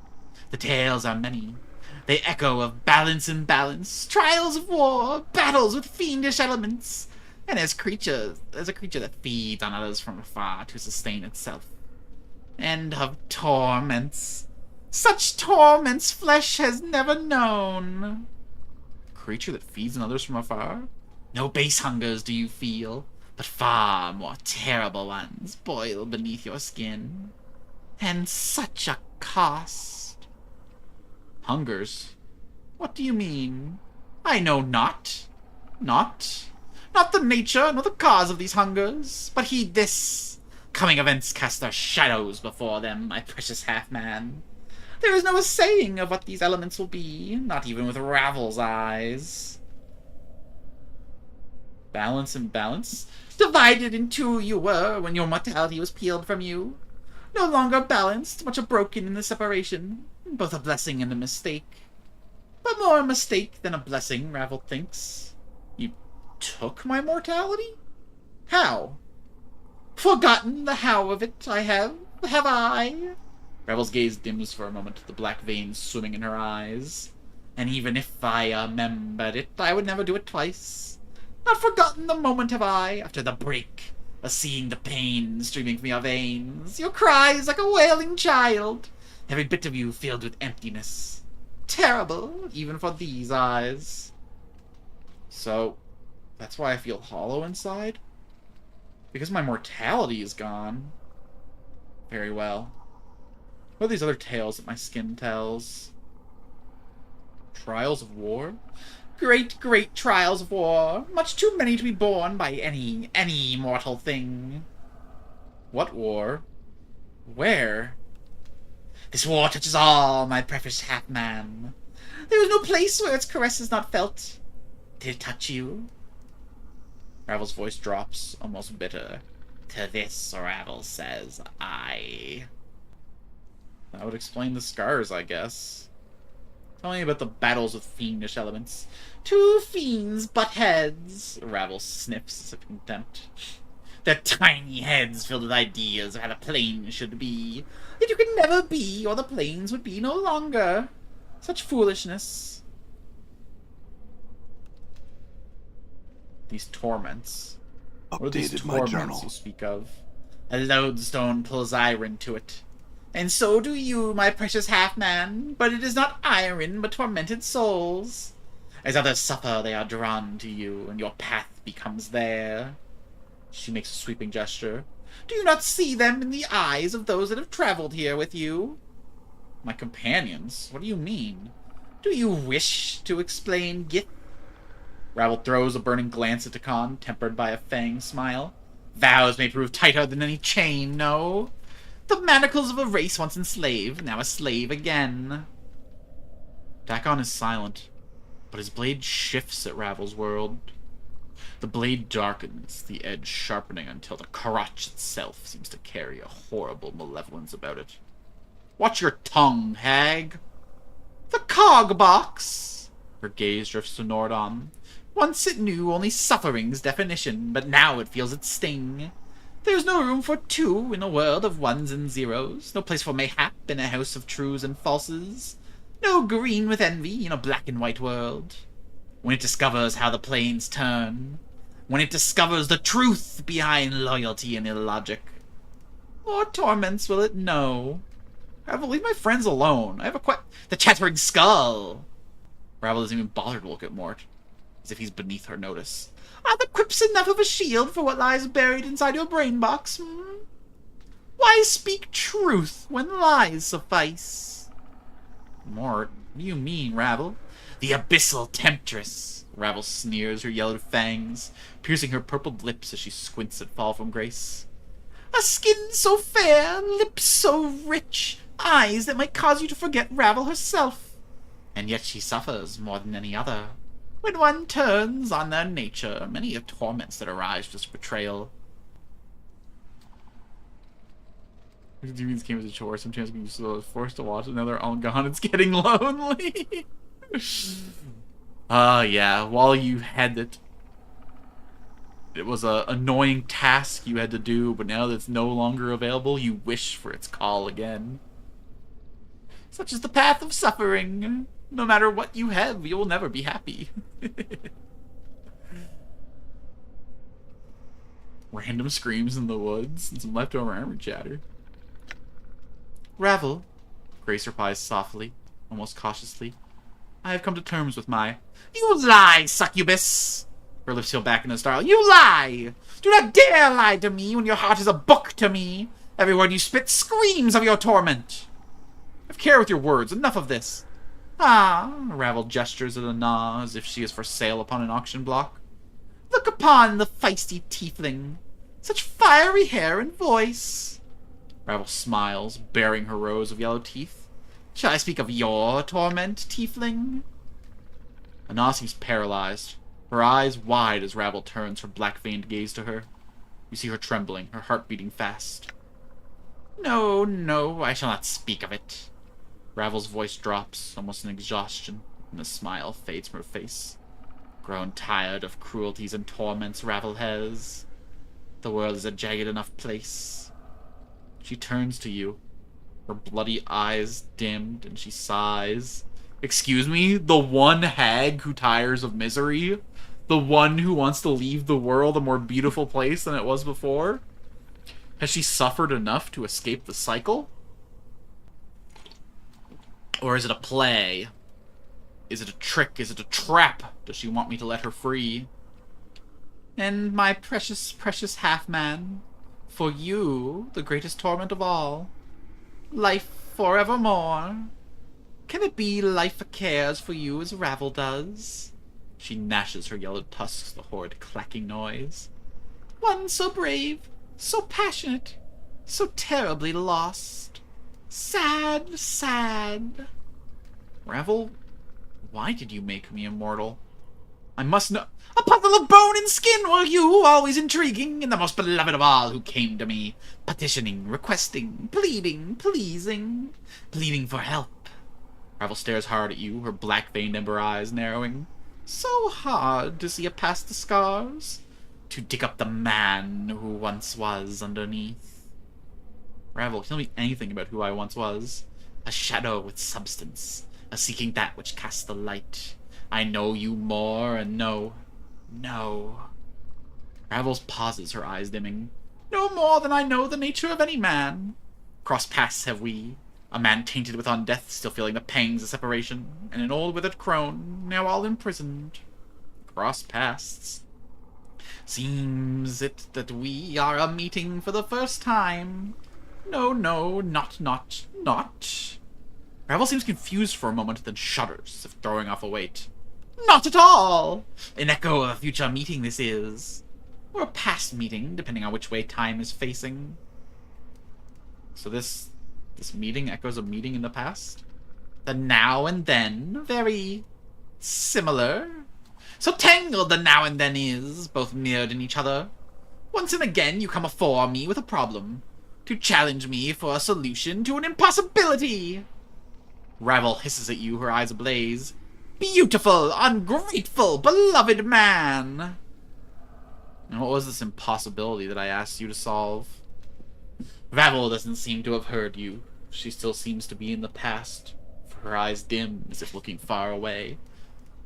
The tales are many. They echo of balance and imbalance, trials of war, battles with fiendish elements, and as a creature that feeds on others from afar to sustain itself. And of torments. Such torments flesh has never known. A creature that feeds on others from afar? No base hungers do you feel, but far more terrible ones boil beneath your skin. And such a cost. Hungers? What do you mean? I know not. Not the nature nor the cause of these hungers, but heed this. Coming events cast their shadows before them, my precious half-man. There is no saying of what these elements will be, not even with Ravel's eyes. Balance and balance? Divided in two you were when your mortality was peeled from you. No longer balanced, much broken in the separation, both a blessing and a mistake. But more a mistake than a blessing, Ravel thinks. You took my mortality? How? Forgotten the how of it, have I? Ravel's gaze dims for a moment, the black veins swimming in her eyes. And even if I remembered it, I would never do it twice. Not forgotten the moment have I, after the break, of seeing the pain streaming from your veins, your cries like a wailing child, every bit of you filled with emptiness. Terrible, even for these eyes. So, that's why I feel hollow inside? Because my mortality is gone. Very well. What are these other tales that my skin tells? Trials of war? Great, great trials of war. Much too many to be borne by any mortal thing. What war? Where? This war touches all, my precious half-man. There is no place where its caress is not felt. Did it touch you? Ravel's voice drops, almost bitter. To this, Ravel says, I. That would explain the scars, I guess. Tell me about the battles with fiendish elements. Two fiends butt heads. Ravel sniffs as if in contempt. Their tiny heads filled with ideas of how the planes should be. Yet you could never be, or the planes would be no longer. Such foolishness. These torments. What are these Updated my torments journal. you speak of? A lodestone pulls iron to it. And so do you, my precious half-man, but it is not iron, but tormented souls. As others suffer, they are drawn to you, and your path becomes there. She makes a sweeping gesture. Do you not see them in the eyes of those that have traveled here with you? My companions? What do you mean? Do you wish to explain, Gith? Ravel throws a burning glance at Takan, tempered by a fang smile. Vows may prove tighter than any chain, no? The manacles of a race once enslaved, now a slave again. Dakon is silent, but his blade shifts at Ravel's world. The blade darkens, the edge sharpening until the crotch itself seems to carry a horrible malevolence about it. Watch your tongue, hag! The cog box! Her gaze drifts to Nordon. Once it knew only suffering's definition, but now it feels its sting. There's no room for two in a world of ones and zeros, no place for mayhap in a house of trues and falses, no green with envy in a black and white world. When it discovers how the planes turn, when it discovers the truth behind loyalty and illogic, what torments will it know? Ravel, leave my friends alone. I have the chattering skull. Ravel doesn't even bother to look at Mort, as if he's beneath her notice. Are the quips enough of a shield for what lies buried inside your brain box, hmm? Why speak truth when lies suffice? Mort, what do you mean, Ravel? The abyssal temptress. Ravel sneers her yellowed fangs, piercing her purpled lips as she squints at Fall from Grace. A skin so fair, lips so rich, eyes that might cause you to forget Ravel herself. And yet she suffers more than any other. When one turns on their nature, many are torments that arise just betrayal. These came as a chore. Sometimes when you're forced to watch, and now they're all gone. It's getting lonely. Yeah. While you had it was a annoying task you had to do, but now that it's no longer available, you wish for its call again. Such is the path of suffering. No matter what you have, you will never be happy. Random screams in the woods and some leftover armor chatter. Ravel, Grace replies softly, almost cautiously. I have come to terms with my... You lie, succubus! Her lips feel back in a snarl. You lie! Do not dare lie to me when your heart is a book to me! Every word you spit screams of your torment! Have care with your words. Enough of this. Ah, Ravel gestures at Ana as if she is for sale upon an auction block. Look upon the feisty tiefling. Such fiery hair and voice. Ravel smiles, baring her rows of yellow teeth. Shall I speak of your torment, tiefling? Ana seems paralyzed, her eyes wide as Ravel turns her black-veined gaze to her. You see her trembling, her heart beating fast. No, no, I shall not speak of it. Ravel's voice drops, almost in exhaustion, and the smile fades from her face. Grown tired of cruelties and torments, Ravel has. The world is a jagged enough place. She turns to you, Her bloody eyes dimmed, and she sighs. Excuse me? The one hag who tires of misery? The one who wants to leave the world a more beautiful place than it was before? Has she suffered enough to escape the cycle? Or is it a play? Is it a trick? Is it a trap? Does she want me to let her free? And my precious, precious half-man, for you, the greatest torment of all, life forevermore. Can it be life cares for you as Ravel does? She gnashes her yellow tusks, the horrid clacking noise. One so brave, so passionate, so terribly lost. Sad, sad. Ravel, why did you make me immortal? I must know. A puddle of bone and skin were you, always intriguing, and the most beloved of all who came to me, petitioning, requesting, pleading, pleasing, pleading for help. Ravel stares hard at you, her black-veined ember eyes narrowing. So hard to see past the scars, to dig up the man who once was underneath. Ravel, tell me anything about who I once was. A shadow with substance, a seeking that which casts the light. I know you more, and no. Ravel pauses, her eyes dimming. No more than I know the nature of any man. Cross paths have we. A man tainted with undeath, still feeling the pangs of separation, and an old withered crone, now all imprisoned. Cross paths. Seems it that we are a meeting for the first time. No, not. Ravel seems confused for a moment, then shudders, as if throwing off a weight. Not at all! An echo of a future meeting this is. Or a past meeting, depending on which way time is facing. So this meeting echoes a meeting in the past? The now and then, very similar. So tangled the now and then is, both mirrored in each other. Once and again you come afore me with a problem, to challenge me for a solution to an impossibility. Ravel hisses at you, her eyes ablaze. Beautiful, ungrateful, beloved man! And what was this impossibility that I asked you to solve? Ravel doesn't seem to have heard you. She still seems to be in the past, for her eyes dim, as if looking far away.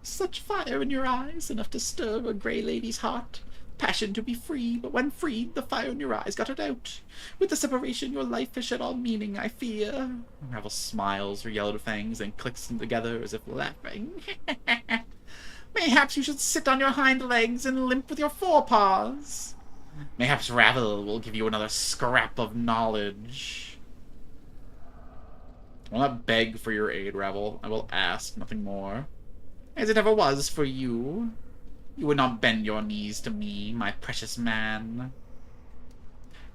Such fire in your eyes, enough to stir a grey lady's heart. Passion to be free, but when freed, the fire in your eyes got it out. With the separation, your life has shed all meaning, I fear. Ravel smiles, her yellow fangs, and clicks them together as if laughing. Mayhaps you should sit on your hind legs and limp with your forepaws. Mayhaps Ravel will give you another scrap of knowledge. I will not beg for your aid, Ravel. I will ask, nothing more. As it ever was for you. You would not bend your knees to me, my precious man.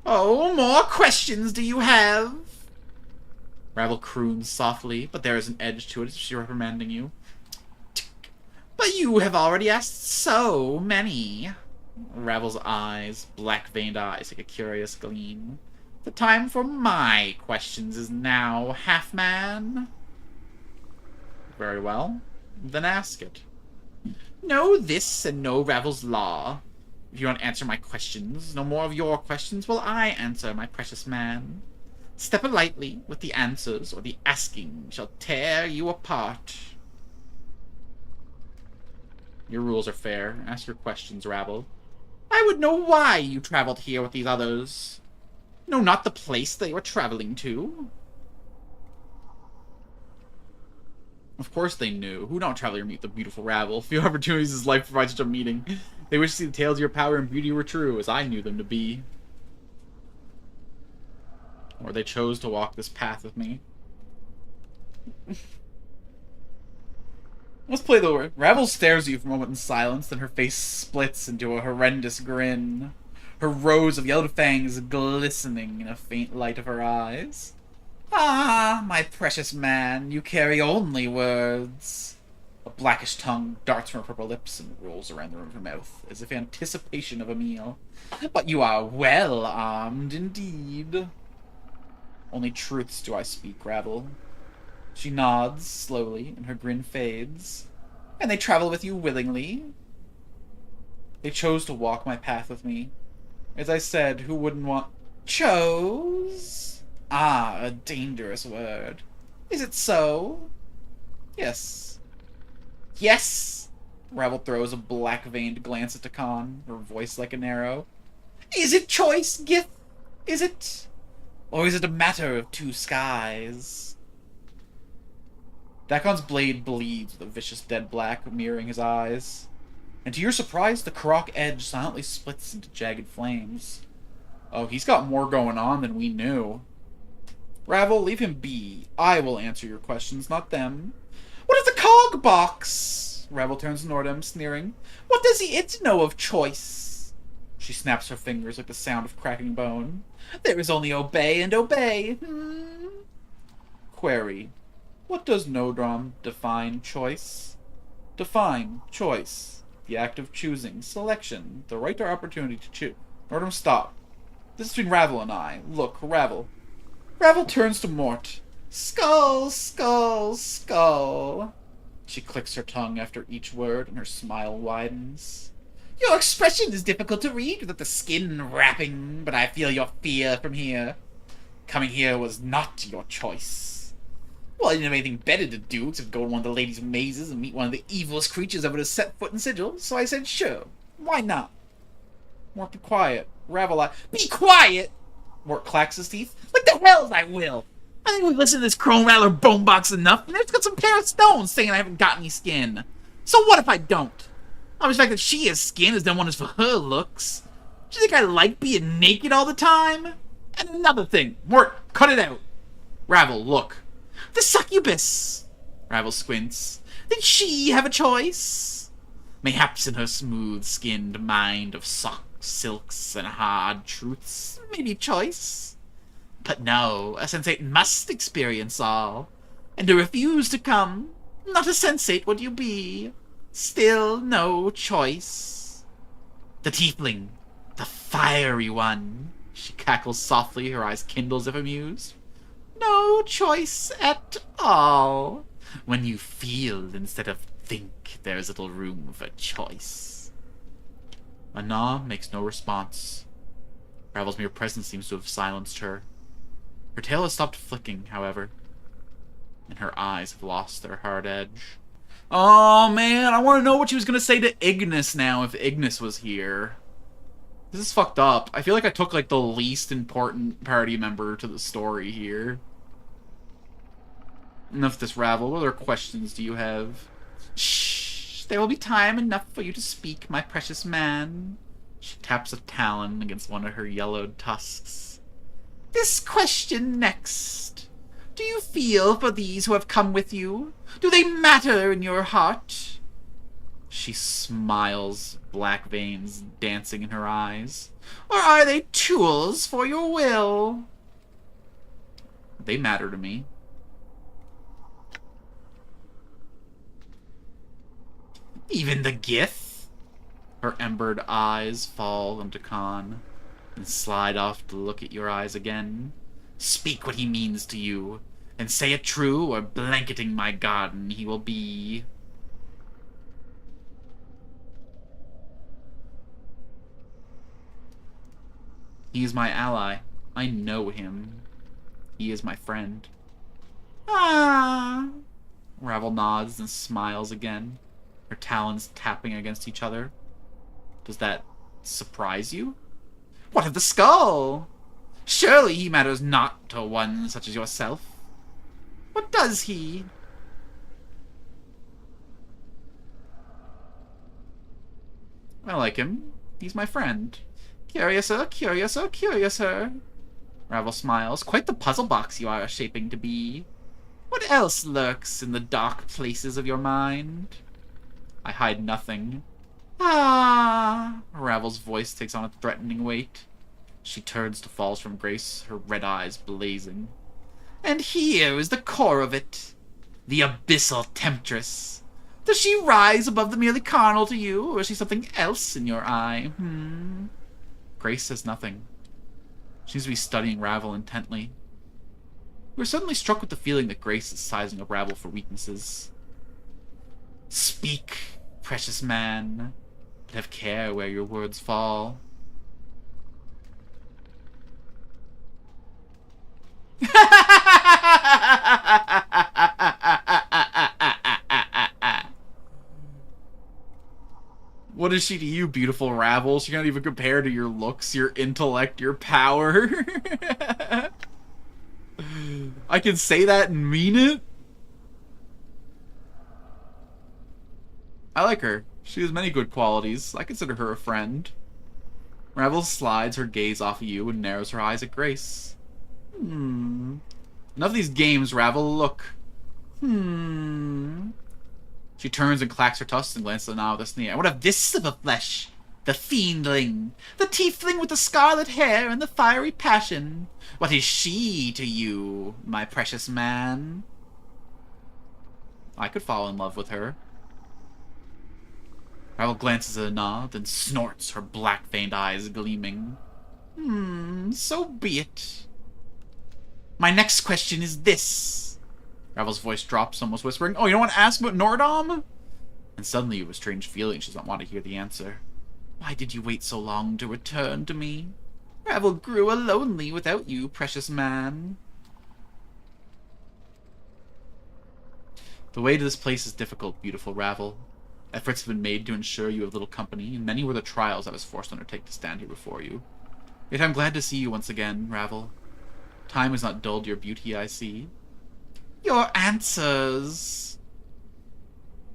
Oh, more questions do you have? Ravel croons softly, but there is an edge to it as if she's reprimanding you. But you have already asked so many. Ravel's eyes, black-veined eyes, like a curious gleam. The time for my questions is now, half-man. Very well. Then ask it. Know this and know Ravel's law. If you don't answer my questions, no more of your questions will I answer, my precious man. Step lightly with the answers, or the asking shall tear you apart. Your rules are fair. Ask your questions, Ravel. I would know why you traveled here with these others. No, not the place they were traveling to. Of course they knew. Who don't travel or meet the beautiful Ravel? Few opportunities his life provides such a meeting. They wish to see the tales of your power and beauty were true, as I knew them to be. Or they chose to walk this path with me. Let's play the... Ravel stares at you for a moment in silence, then her face splits into a horrendous grin. Her rows of yellow fangs glistening in a faint light of her eyes. Ah, my precious man, you carry only words. A blackish tongue darts from her purple lips and rolls around the roof of her mouth, as if anticipation of a meal. But you are well armed indeed. Only truths do I speak, Ravel. She nods slowly, and her grin fades. And they travel with you willingly. They chose to walk my path with me. As I said, who wouldn't want... Chose? Ah, a dangerous word. Is it so? Yes. Yes! Ravel throws a black-veined glance at Takan, her voice like an arrow. Is it choice, Gith? Is it? Or is it a matter of two skies? Dakon's blade bleeds with a vicious dead black mirroring his eyes. And to your surprise, the Karok edge silently splits into jagged flames. Oh, he's got more going on than we knew. Ravel, leave him be. I will answer your questions, not them. What is the cog box? Ravel turns toward him, sneering. What does it know of choice? She snaps her fingers like the sound of cracking bone. There is only obey and obey. Query. What does Nodrom define choice? Define choice. The act of choosing, selection, the right or opportunity to choose. Nodrom, stop. This is between Ravel and I. Look, Ravel. Ravel turns to Mort. Skull, skull, skull. She clicks her tongue after each word, and her smile widens. Your expression is difficult to read without the skin wrapping, but I feel your fear from here. Coming here was not your choice. Well, I didn't have anything better to do except go to one of the ladies' mazes and meet one of the evilest creatures ever to set foot in Sigil, so I said, sure, why not? Mort, be quiet. Ravel, be quiet! Mort clacks his teeth. What the hell I will? I think we've listened to this Chrome Rattler bone box enough, and there's got some pair of stones saying I haven't got any skin. So what if I don't? I respect that she has skin as no one is for her looks. Do you think I like being naked all the time? And another thing. Mort, cut it out. Ravel, look. The succubus! Ravel squints. Did she have a choice? Mayhaps in her smooth-skinned mind of socks, silks, and hard truths, maybe choice. But no, a sensate must experience all. And to refuse to come, not a sensate would you be. Still no choice. The tiefling, the fiery one. She cackles softly, her eyes kindle as if amused. No choice at all. When you feel instead of think, there's little room for choice. Ana makes no response. Ravel's mere presence seems to have silenced her. Her tail has stopped flicking, however, and her eyes have lost their hard edge. Oh man, I want to know what she was going to say to Ignis now if Ignis was here. This is fucked up. I feel like I took like the least important party member to the story here. Enough of this, Ravel. What other questions do you have? Shh, there will be time enough for you to speak, my precious man. She taps a talon against one of her yellowed tusks. This question next. Do you feel for these who have come with you? Do they matter in your heart? She smiles, black veins dancing in her eyes. Or are they tools for your will? They matter to me. Even the Gith? Her embered eyes fall onto Khan and slide off to look at your eyes again. Speak what he means to you, and say it true, or blanketing my garden he will be. He is my ally. I know him. He is my friend. Ah! Ravel nods and smiles again, her talons tapping against each other. Does that surprise you? What of the skull? Surely he matters not to one such as yourself. What does he? I like him. He's my friend. Curiouser, curiouser, curiouser. Ravel smiles. Quite the puzzle box you are shaping to be. What else lurks in the dark places of your mind? I hide nothing. Ah! Ravel's voice takes on a threatening weight. She turns to Falls from Grace, her red eyes blazing. And here is the core of it. The abyssal temptress. Does she rise above the merely carnal to you, or is she something else in your eye? Grace says nothing. She seems to be studying Ravel intently. We were suddenly struck with the feeling that Grace is sizing up Ravel for weaknesses. Speak, precious man, but have care where your words fall. What is she to you, beautiful Ravel? She can't even compare to your looks, your intellect, your power. I can say that and mean it? I like her. She has many good qualities. I consider her a friend. Ravel slides her gaze off of you and narrows her eyes at Grace. Enough of these games, Ravel. Look. She turns and clacks her tusks and glances at Anna with a sneer. What of this of a flesh? The fiendling. The tiefling with the scarlet hair and the fiery passion. What is she to you, my precious man? I could fall in love with her. Ravel glances at Anna, then snorts, her black-veined eyes gleaming. So be it. My next question is this. Ravel's voice drops, almost whispering, oh, you don't want to ask about Nordom? And suddenly you have a strange feeling she does not want to hear the answer. Why did you wait so long to return to me? Ravel grew lonely without you, precious man. The way to this place is difficult, beautiful Ravel. Efforts have been made to ensure you have little company, and many were the trials I was forced to undertake to stand here before you. Yet I'm glad to see you once again, Ravel. Time has not dulled your beauty, I see. Your answers!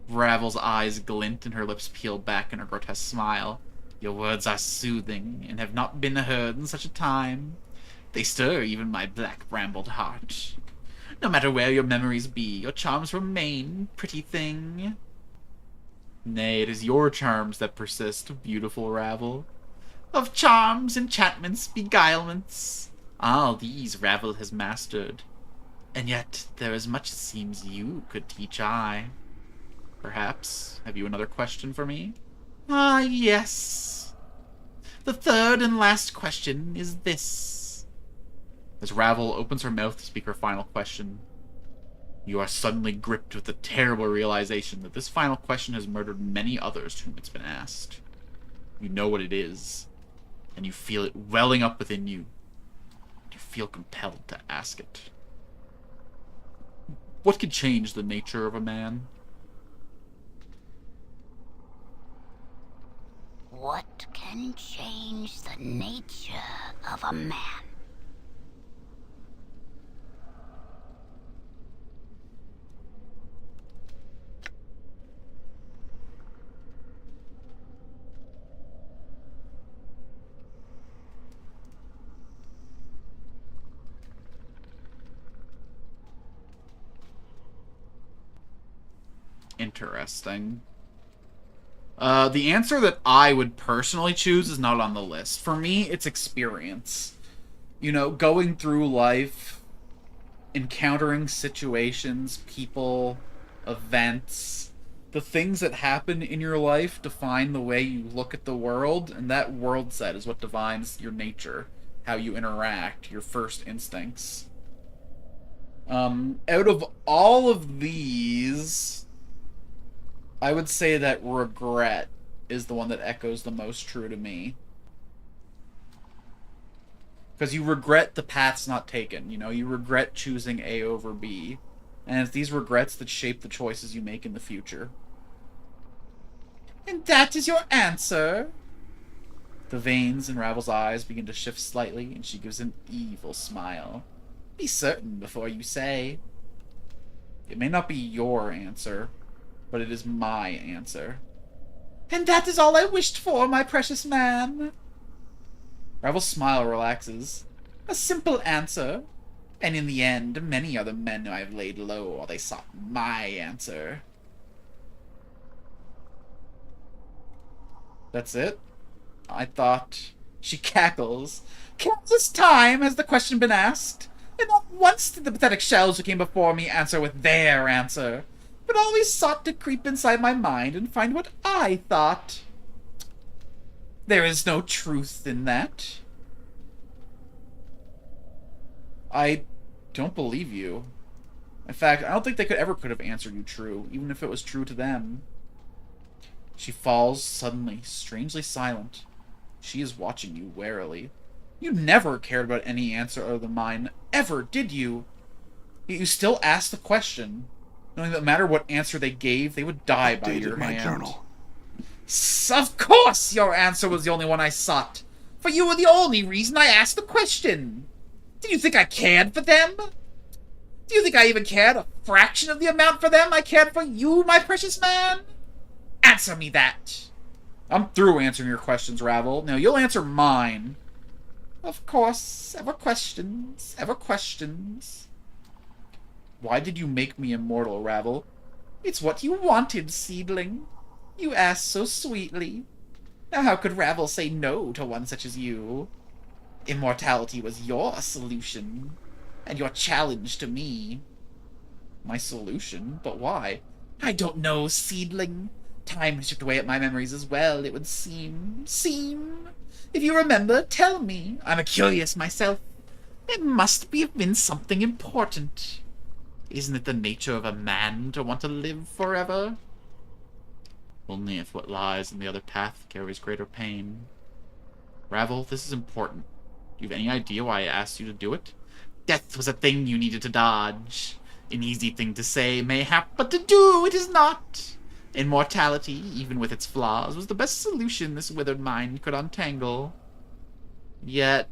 Ravel's eyes glint and her lips peel back in a grotesque smile. Your words are soothing, and have not been heard in such a time. They stir even my black-brambled heart. No matter where your memories be, your charms remain, pretty thing. Nay, it is your charms that persist, beautiful Ravel. Of charms, enchantments, beguilements, all these Ravel has mastered. And yet, there is much it seems you could teach I. Perhaps, have you another question for me? Ah, yes. The third and last question is this. As Ravel opens her mouth to speak her final question, you are suddenly gripped with the terrible realization that this final question has murdered many others to whom it's been asked. You know what it is, and you feel it welling up within you. You feel compelled to ask it. What could change the nature of a man? What can change the nature of a man? Interesting. The answer that I would personally choose is not on the list. For me, it's experience. You know, going through life, encountering situations, people, events, the things that happen in your life define the way you look at the world, and that world set is what defines your nature, how you interact, your first instincts. Out of all of these, I would say that regret is the one that echoes the most true to me. Because you regret the paths not taken, you know? You regret choosing A over B. And it's these regrets that shape the choices you make in the future. And that is your answer? The veins in Ravel's eyes begin to shift slightly, and she gives an evil smile. Be certain before you say. It may not be your answer, but it is my answer. And that is all I wished for, my precious man. Ravel's smile relaxes. A simple answer. And in the end, many are the men who I have laid low while they sought my answer. That's it? I thought... She cackles. Countless time has the question been asked, and not once did the pathetic shells who came before me answer with their answer, but always sought to creep inside my mind and find what I thought. There is no truth in that. I don't believe you. In fact, I don't think they could have answered you true, even if it was true to them. She falls suddenly, strangely silent. She is watching you warily. You never cared about any answer other than mine. Ever, did you? Yet you still asked the question, knowing that no matter what answer they gave, they would die by Updated your my hand. journal. Of course your answer was the only one I sought, for you were the only reason I asked the question. Did you think I cared for them? Do you think I even cared a fraction of the amount for them I cared for you, my precious man? Answer me that. I'm through answering your questions, Ravel. Now you'll answer mine. Of course, ever questions, ever questions. Why did you make me immortal, Ravel? It's what you wanted, seedling. You asked so sweetly. Now how could Ravel say no to one such as you? Immortality was your solution, and your challenge to me. My solution? But why? I don't know, seedling. Time has chipped away at my memories as well, it would seem. If you remember, tell me. I'm a curious myself. It must have been something important. Isn't it the nature of a man to want to live forever? Only if what lies in the other path carries greater pain. Ravel, this is important. Do you have any idea why I asked you to do it? Death was a thing you needed to dodge. An easy thing to say, mayhap, but to do it is not. Immortality, even with its flaws, was the best solution this withered mind could untangle. Yet,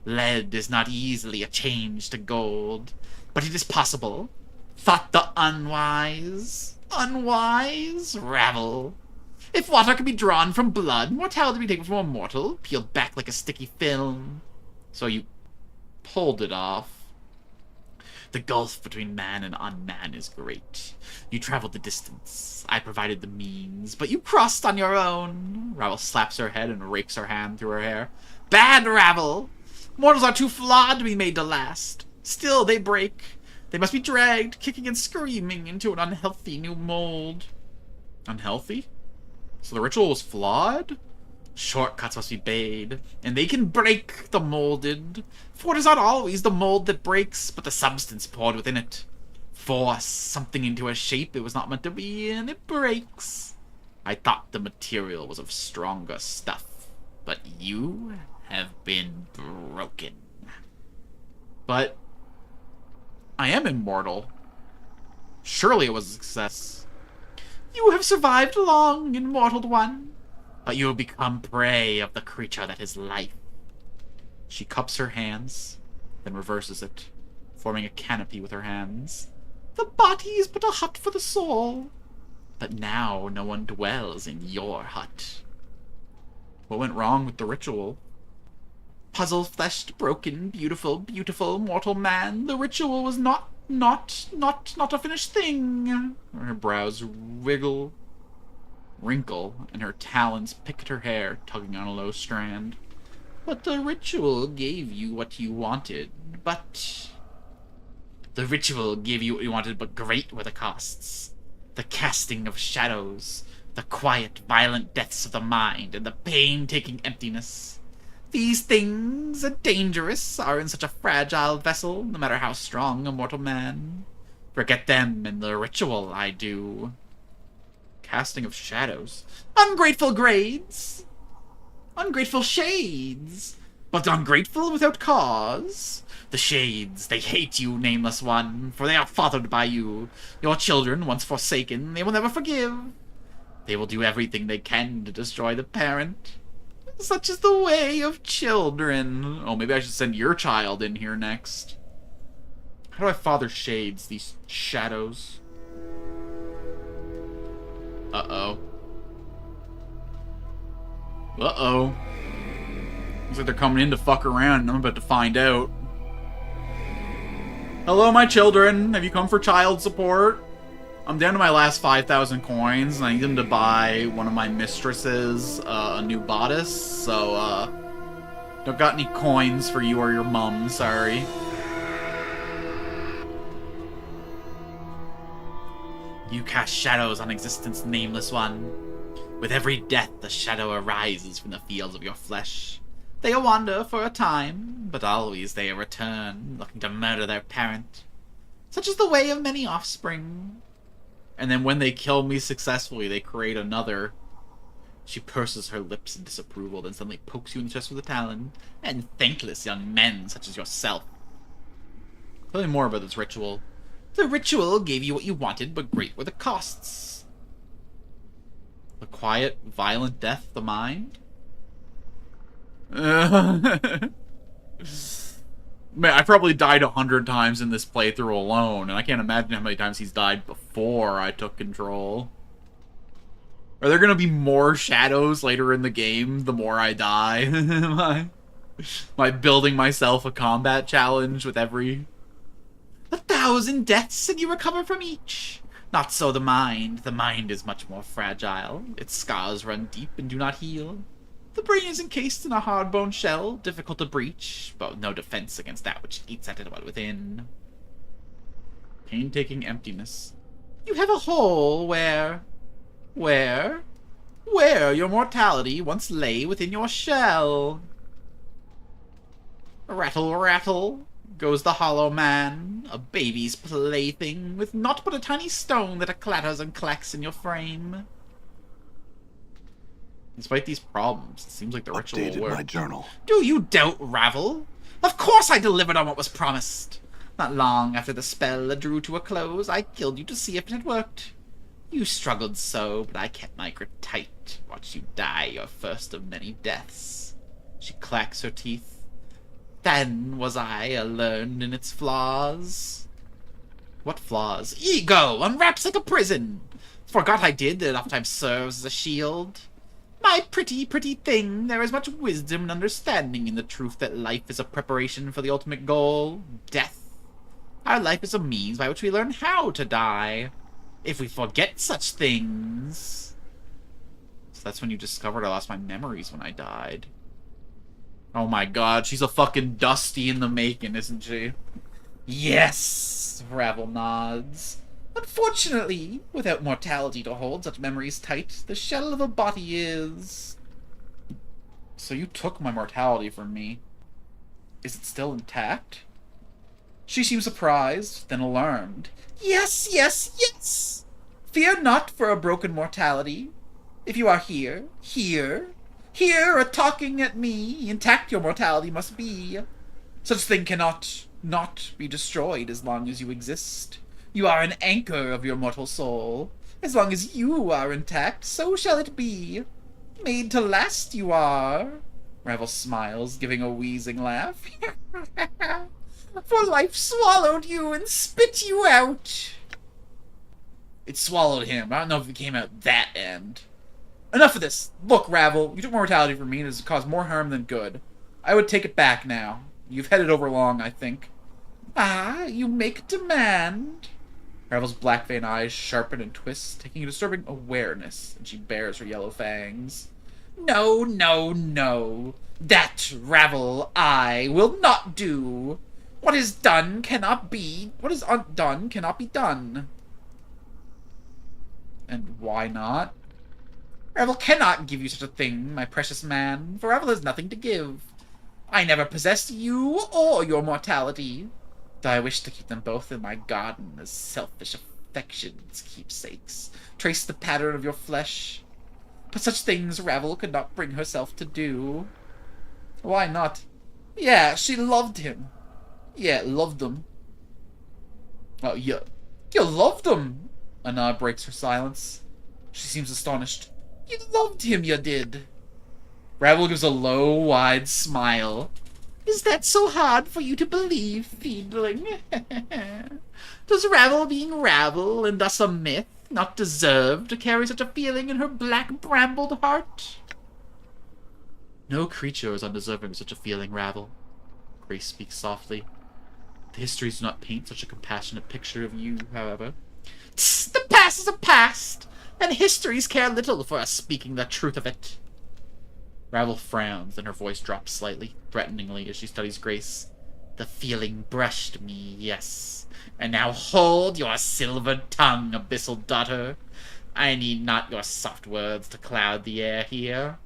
lead is not easily a change to gold, but it is possible. Thought the unwise. Unwise? Ravel. If water can be drawn from blood, mortality be taken from a mortal, peeled back like a sticky film. So you pulled it off. The gulf between man and unman is great. You traveled the distance. I provided the means, but you crossed on your own. Ravel slaps her head and rakes her hand through her hair. Bad, Ravel! Mortals are too flawed to be made to last. Still, they break. They must be dragged, kicking and screaming, into an unhealthy new mold. Unhealthy? So the ritual was flawed? Shortcuts must be made, and they can break the molded. For it is not always the mold that breaks, but the substance poured within it. Force something into a shape it was not meant to be, and it breaks. I thought the material was of stronger stuff, but you have been broken. But I am immortal. Surely it was a success. You have survived long, immortal one, but you will become prey of the creature that is life. She cups her hands, then reverses it, forming a canopy with her hands. The body is but a hut for the soul, but now no one dwells in your hut. What went wrong with the ritual? Puzzle-fleshed, broken, beautiful, beautiful, mortal man, the ritual was not a finished thing. Her brows wrinkle, and her talons pick at her hair, tugging on a low strand. But the ritual gave you what you wanted, but great were the costs. The casting of shadows, the quiet, violent deaths of the mind, and the pain-taking emptiness. These things are dangerous, are in such a fragile vessel, no matter how strong a mortal man. Forget them in the ritual, I do. Casting of shadows. Ungrateful grades! Ungrateful shades! But ungrateful without cause. The shades, they hate you, nameless one, for they are fathered by you. Your children, once forsaken, they will never forgive. They will do everything they can to destroy the parent. Such is the way of children. Oh, maybe I should send your child in here next. How do I father shades, these shadows? Uh-oh. Uh-oh. Looks like they're coming in to fuck around, and I'm about to find out. Hello, my children. Have you come for child support? I'm down to my last 5,000 coins, and I need them to buy one of my mistresses a new bodice, so, don't got any coins for you or your mum, sorry. You cast shadows on existence, nameless one. With every death, a shadow arises from the fields of your flesh. They wander for a time, but always they return, looking to murder their parent. Such is the way of many offspring. And then when they kill me successfully, they create another. She purses her lips in disapproval, then suddenly pokes you in the chest with a talon. And thankless young men such as yourself. Tell me more about this ritual. The ritual gave you what you wanted, but great were the costs. The quiet, violent death of the mind? Man, I probably died 100 times in this playthrough alone, and I can't imagine how many times he's died before I took control. Are there gonna be more shadows later in the game the more I die? Am I building myself a combat challenge with every... 1,000 deaths and you recover from each. Not so the mind. The mind is much more fragile. Its scars run deep and do not heal. The brain is encased in a hard-bone shell, difficult to breach, but with no defense against that which eats at it within. Painstaking emptiness. You have a hole where your mortality once lay within your shell. Rattle, rattle, goes the hollow man, a baby's plaything, with naught but a tiny stone that clatters and clacks in your frame. Despite these problems, it seems like the ritual will Updated work. my journal. Do you doubt Ravel? Of course I delivered on what was promised. Not long after the spell drew to a close, I killed you to see if it had worked. You struggled so, but I kept my grip tight, watched you die your first of many deaths. She clacks her teeth. Then was I learned in its flaws. What flaws? Ego unwraps like a prison. Forgot I did that oftentimes serves as a shield. My pretty, pretty thing, there is much wisdom and understanding in the truth that life is a preparation for the ultimate goal, death. Our life is a means by which we learn how to die. If we forget such things... So that's when you discovered I lost my memories when I died. Oh my god, she's a fucking Dusty in the making, isn't she? Yes! Ravel nods. Unfortunately, without mortality to hold such memories tight, the shell of a body is... So you took my mortality from me. Is it still intact? She seemed surprised, then alarmed. Yes, yes, yes! Fear not for a broken mortality. If you are here, talking at me, intact your mortality must be. Such thing cannot not be destroyed as long as you exist. You are an anchor of your mortal soul. As long as you are intact, so shall it be. Made to last you are. Ravel smiles, giving a wheezing laugh. For life swallowed you and spit you out. It swallowed him. I don't know if it came out that end. Enough of this. Look, Ravel, you took mortality from me and it's caused more harm than good. I would take it back now. You've had it over long, I think. Ah, you make demand. Ravel's black vein eyes sharpen and twist, taking a disturbing awareness, and she bares her yellow fangs. No, no, no. That, Ravel, I will not do. What is done cannot be. What is undone cannot be done. And why not? Ravel cannot give you such a thing, my precious man, for Ravel has nothing to give. I never possessed you or your mortality, though I wish to keep them both in my garden as selfish affection's keepsakes. Trace the pattern of your flesh. But such things Ravel could not bring herself to do. Why not? Yeah, she loved him. Yeah, loved him. Oh, you loved him! Anna breaks her silence. She seems astonished. You loved him, you did. Ravel gives a low, wide smile. Is that so hard for you to believe, Fiendling? Does Ravel being Ravel, and thus a myth, not deserve to carry such a feeling in her black brambled heart? No creature is undeserving of such a feeling, Ravel. Grace speaks softly. The histories do not paint such a compassionate picture of you, however. Tss, the past is a past, and histories care little for us speaking the truth of it. Ravel frowns, and her voice drops slightly, threateningly, as she studies Grace. The feeling brushed me, yes. And now hold your silvered tongue, abyssal daughter. I need not your soft words to cloud the air here.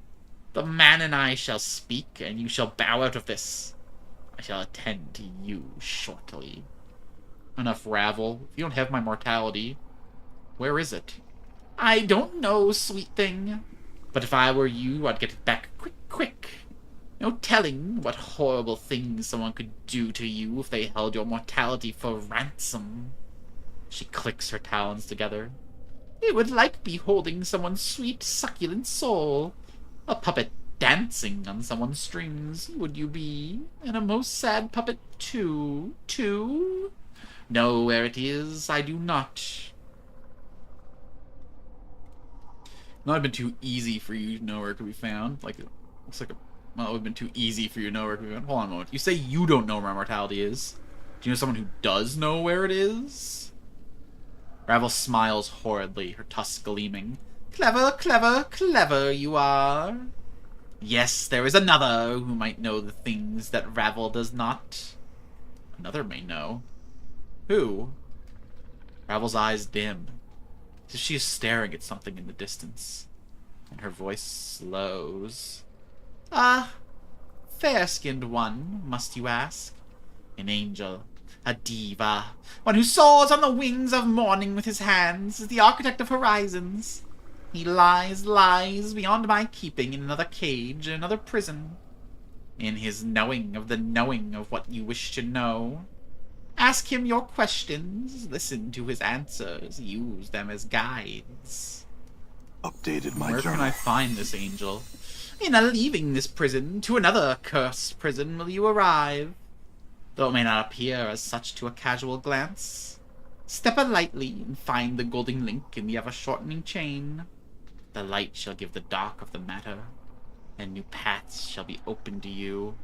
The man and I shall speak, and you shall bow out of this. I shall attend to you shortly. Enough, Ravel. If you don't have my mortality, where is it? I don't know, sweet thing. But if I were you, I'd get it back quick. No telling what horrible things someone could do to you if they held your mortality for ransom. She clicks her talons together. It would like beholding someone's sweet, succulent soul. A puppet dancing on someone's strings, would you be? And a most sad puppet, too. Know where it is, I do not. Not have been too easy for you to know where it could be found. Like, it looks like well, it would have been too easy for you to know where it could be found. Hold on a moment. You say you don't know where mortality is. Do you know someone who does know where it is? Ravel smiles horridly, her tusks gleaming. Clever you are. Yes, there is another who might know the things that Ravel does not. Another may know. Who? Ravel's eyes dim, as if she is staring at something in the distance, and her voice slows. Ah, fair-skinned one, must you ask? An angel, a diva, one who soars on the wings of morning with his hands, is the architect of horizons. He lies beyond my keeping in another cage, in another prison. In his knowing of what you wish to know. Ask him your questions, listen to his answers, use them as guides. Updated my Where journal. can I find this angel? In a leaving this prison, to another cursed prison will you arrive, though it may not appear as such to a casual glance. Step lightly and find the golden link in the ever-shortening chain. The light shall give the dark of the matter, and new paths shall be open to you.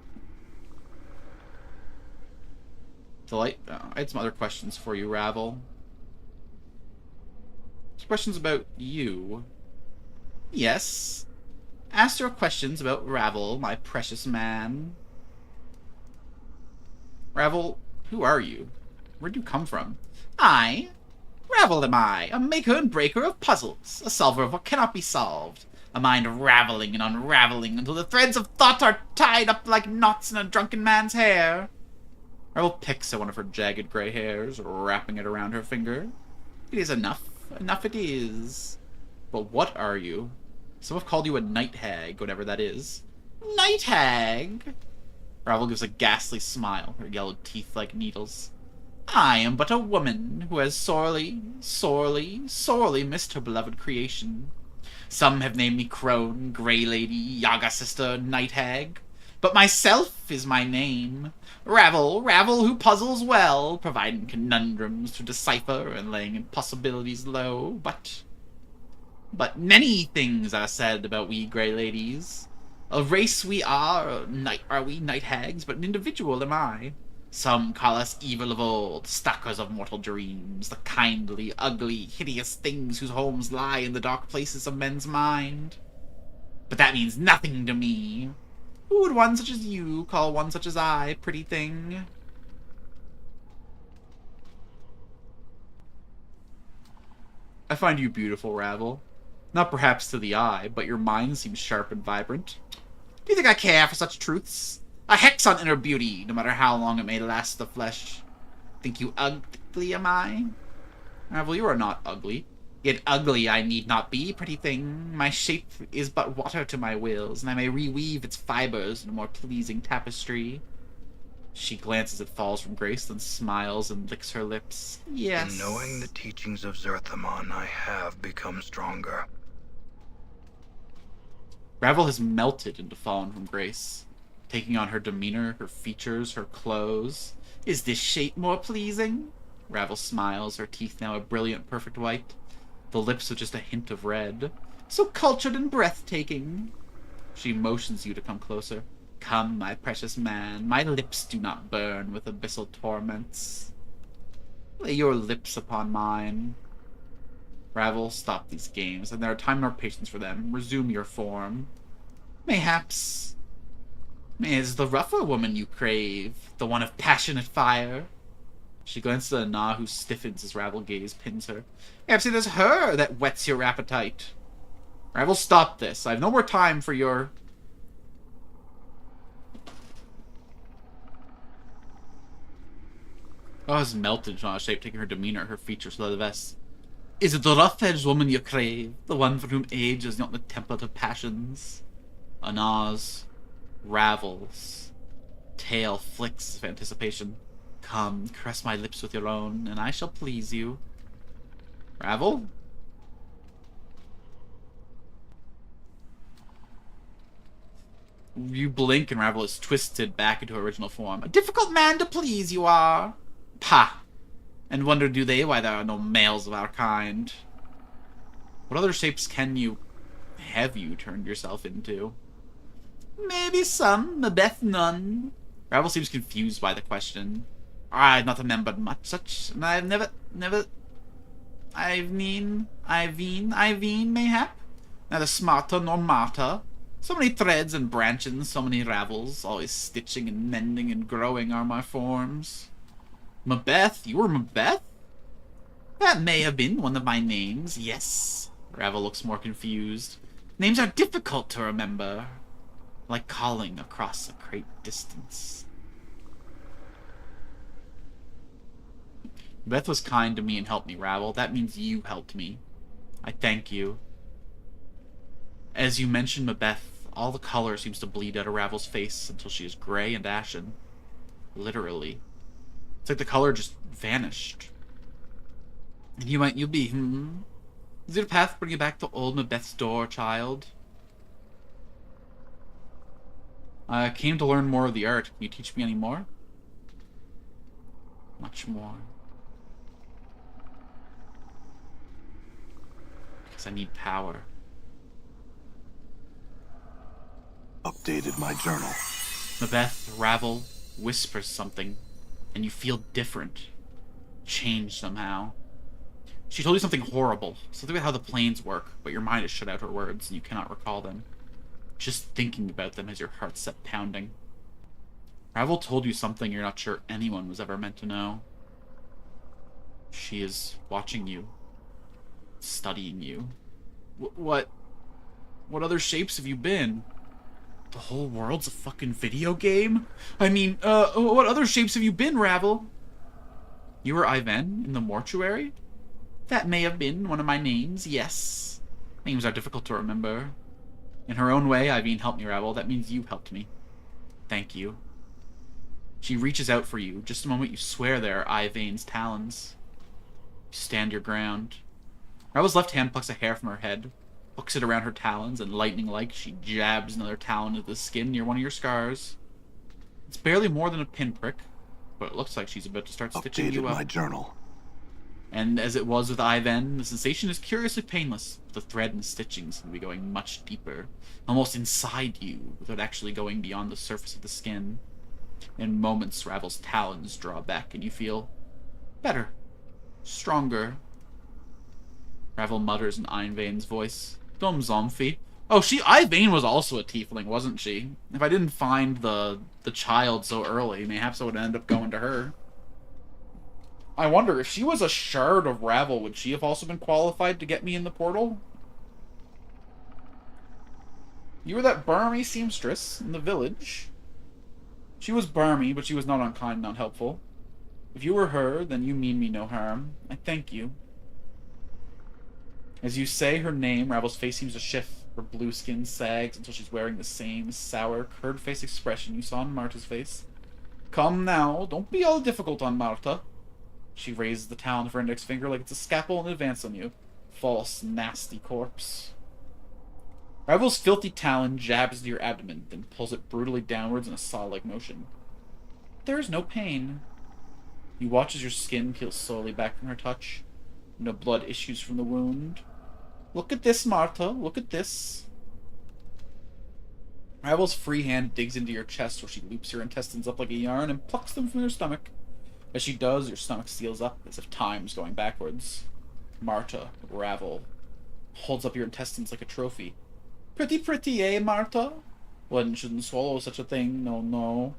I had some other questions for you, Ravel. Some questions about you. Yes. Ask your questions about Ravel, my precious man. Ravel, who are you? Where'd you come from? I? Ravel am I, a maker and breaker of puzzles, a solver of what cannot be solved, a mind raveling and unraveling until the threads of thought are tied up like knots in a drunken man's hair. Ravel picks at one of her jagged gray hairs, wrapping it around her finger. It is enough. Enough it is. But what are you? Some have called you a night hag, whatever that is. Night hag? Ravel gives a ghastly smile, her yellow teeth like needles. I am but a woman who has sorely missed her beloved creation. Some have named me crone, grey lady, yaga sister, night hag. But myself is my name. Ravel who puzzles well, providing conundrums to decipher and laying impossibilities low. But many things are said about we grey ladies. A race we are we night hags, but an individual am I. Some call us evil of old, stalkers of mortal dreams, the kindly, ugly, hideous things whose homes lie in the dark places of men's mind. But that means nothing to me. Who would one such as you call one such as I, pretty thing? I find you beautiful, Ravel. Not perhaps to the eye, but your mind seems sharp and vibrant. Do you think I care for such truths? A hex on inner beauty, no matter how long it may last the flesh. Think you ugly, am I? Ravel, you are not ugly. Yet ugly I need not be, pretty thing. My shape is but water to my wills, and I may reweave its fibers in a more pleasing tapestry. She glances at Falls from Grace, then smiles and licks her lips. Yes. In knowing the teachings of Zerthamon, I have become stronger. Ravel has melted into Fallen from Grace, taking on her demeanor, her features, her clothes. Is this shape more pleasing? Ravel smiles, her teeth now a brilliant, perfect white. The lips with just a hint of red. So cultured and breathtaking. She motions you to come closer. Come, my precious man. My lips do not burn with abyssal torments. Lay your lips upon mine. Ravel, stop these games, and there are time nor patience for them. Resume your form. Mayhaps it is the rougher woman you crave, the one of passionate fire. She glances at Anna, who stiffens as Ravel gaze pins her. Perhaps it is her that whets your appetite. Ravel, stop this. I have no more time for your... Oh, has melted into Anna's shape, taking her demeanor, her features, leather vest. Is it the rough-edged woman you crave, the one for whom age is not the template of passions? Anaz ravels, tail flicks of anticipation. Come, caress my lips with your own, and I shall please you. Ravel? You blink and Ravel is twisted back into her original form. A difficult man to please you are. Pah! And wonder do they why there are no males of our kind. What other shapes have you turned yourself into? Maybe some, Beth none. Ravel seems confused by the question. I've not remembered much such, and I've never, Iveen, mayhap? Neither smarter nor martyr. So many threads and branches, so many ravels, always stitching and mending and growing are my forms. Mabeth? You were Mabeth? That may have been one of my names, yes. Ravel looks more confused. Names are difficult to remember. Like calling across a great distance. Beth was kind to me and helped me, Ravel. That means you helped me. I thank you. As you mentioned Mabeth, all the color seems to bleed out of Ravel's face until she is gray and ashen. Literally. It's like the color just vanished. And you'll be, Is your path bring you back to old Mabeth's door, child? I came to learn more of the art. Can you teach me any more? Much more. Because I need power. Updated my journal. Mabeth, Ravel, whispers something, and you feel different. Changed somehow. She told you something horrible, something about how the planes work, but your mind has shut out her words, and you cannot recall them. Just thinking about them has your heart set pounding. Ravel told you something you're not sure anyone was ever meant to know. She is watching you. Studying you. What other shapes have you been? The whole world's a fucking video game? I mean, what other shapes have you been, Ravel? You were Ivan in the mortuary? That may have been one of my names, yes. Names are difficult to remember. In her own way, Ivan helped me, Ravel. That means you helped me. Thank you. She reaches out for you. Just a moment you swear there are Ivan's talons. You stand your ground. Ravel's left hand plucks a hair from her head, hooks it around her talons, and lightning-like, she jabs another talon into the skin near one of your scars. It's barely more than a pinprick, but it looks like she's about to start stitching you up. Updated my journal. And as it was with Ivan, the sensation is curiously painless. The thread and stitching seem to be going much deeper, almost inside you, without actually going beyond the surface of the skin. In moments, Ravel's talons draw back, and you feel better, stronger. Ravel mutters in Ivan's voice. Dom Zomfi. Oh, Ivan was also a tiefling, wasn't she? If I didn't find the child so early, mayhaps I would end up going to her. I wonder, if she was a shard of Ravel, would she have also been qualified to get me in the portal? You were that Barmy seamstress in the village. She was Barmy, but she was not unkind, not helpful. If you were her, then you mean me no harm. I thank you. As you say her name, Ravel's face seems to shift. Her blue skin sags until she's wearing the same sour, curd-faced expression you saw on Marta's face. Come now, don't be all difficult on Marta. She raises the talon of her index finger like it's a scalpel in advance on you. False, nasty corpse. Ravel's filthy talon jabs into your abdomen, then pulls it brutally downwards in a saw-like motion. There is no pain. You watch as your skin peels slowly back from her touch. No blood issues from the wound. Look at this, Marta. Look at this. Ravel's free hand digs into your chest where she loops your intestines up like a yarn and plucks them from your stomach. As she does, your stomach seals up as if time's going backwards. Marta, Ravel, holds up your intestines like a trophy. Pretty, eh, Marta? One shouldn't swallow such a thing, no.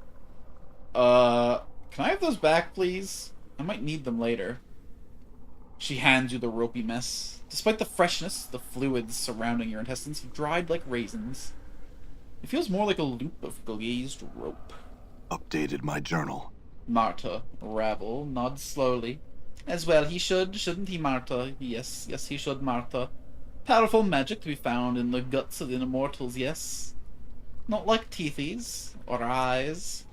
Can I have those back, please? I might need them later. She hands you the ropey mess. Despite the freshness, the fluids surrounding your intestines have dried like raisins. It feels more like a loop of glazed rope. Updated my journal. Marta, Ravel, nods slowly. As well he should, shouldn't he, Martha? Yes, yes he should, Martha. Powerful magic to be found in the guts of the immortals, yes. Not like teethies, or eyes.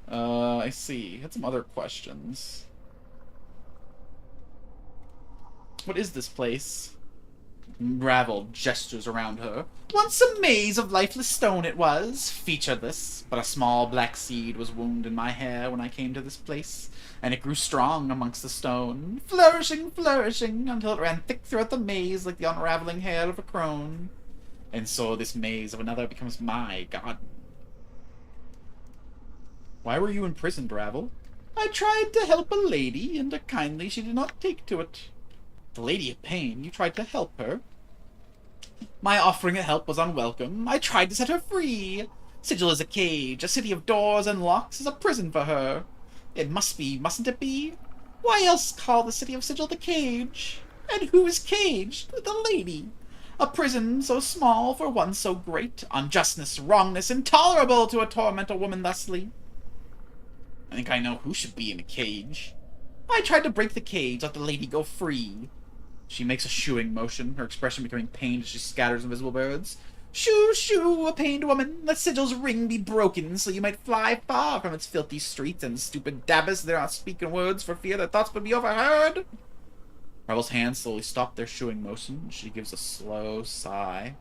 I see. Had some other questions. What is this place? Ravel gestures around her. Once a maze of lifeless stone it was, featureless, but a small black seed was wound in my hair when I came to this place, and it grew strong amongst the stone, flourishing, flourishing, until it ran thick throughout the maze like the unraveling hair of a crone. And so this maze of another becomes my garden. Why were you imprisoned, Ravel? I tried to help a lady, and kindly she did not take to it. The Lady of Pain, you tried to help her? My offering of help was unwelcome. I tried to set her free. Sigil is a cage. A city of doors and locks is a prison for her. It must be, mustn't it be? Why else call the city of Sigil the cage? And who is caged? The lady. A prison so small for one so great. Unjustness, wrongness, intolerable to torment a woman thusly. I think I know who should be in a cage. I tried to break the cage, let the lady go free. She makes a shooing motion, her expression becoming pained as she scatters invisible birds. Shoo, shoo, a pained woman, let Sigil's ring be broken, so you might fly far from its filthy streets, and stupid dabbas dare not speak in words for fear their thoughts would be overheard. Ravel's hands slowly stop their shooing motion. She gives a slow sigh.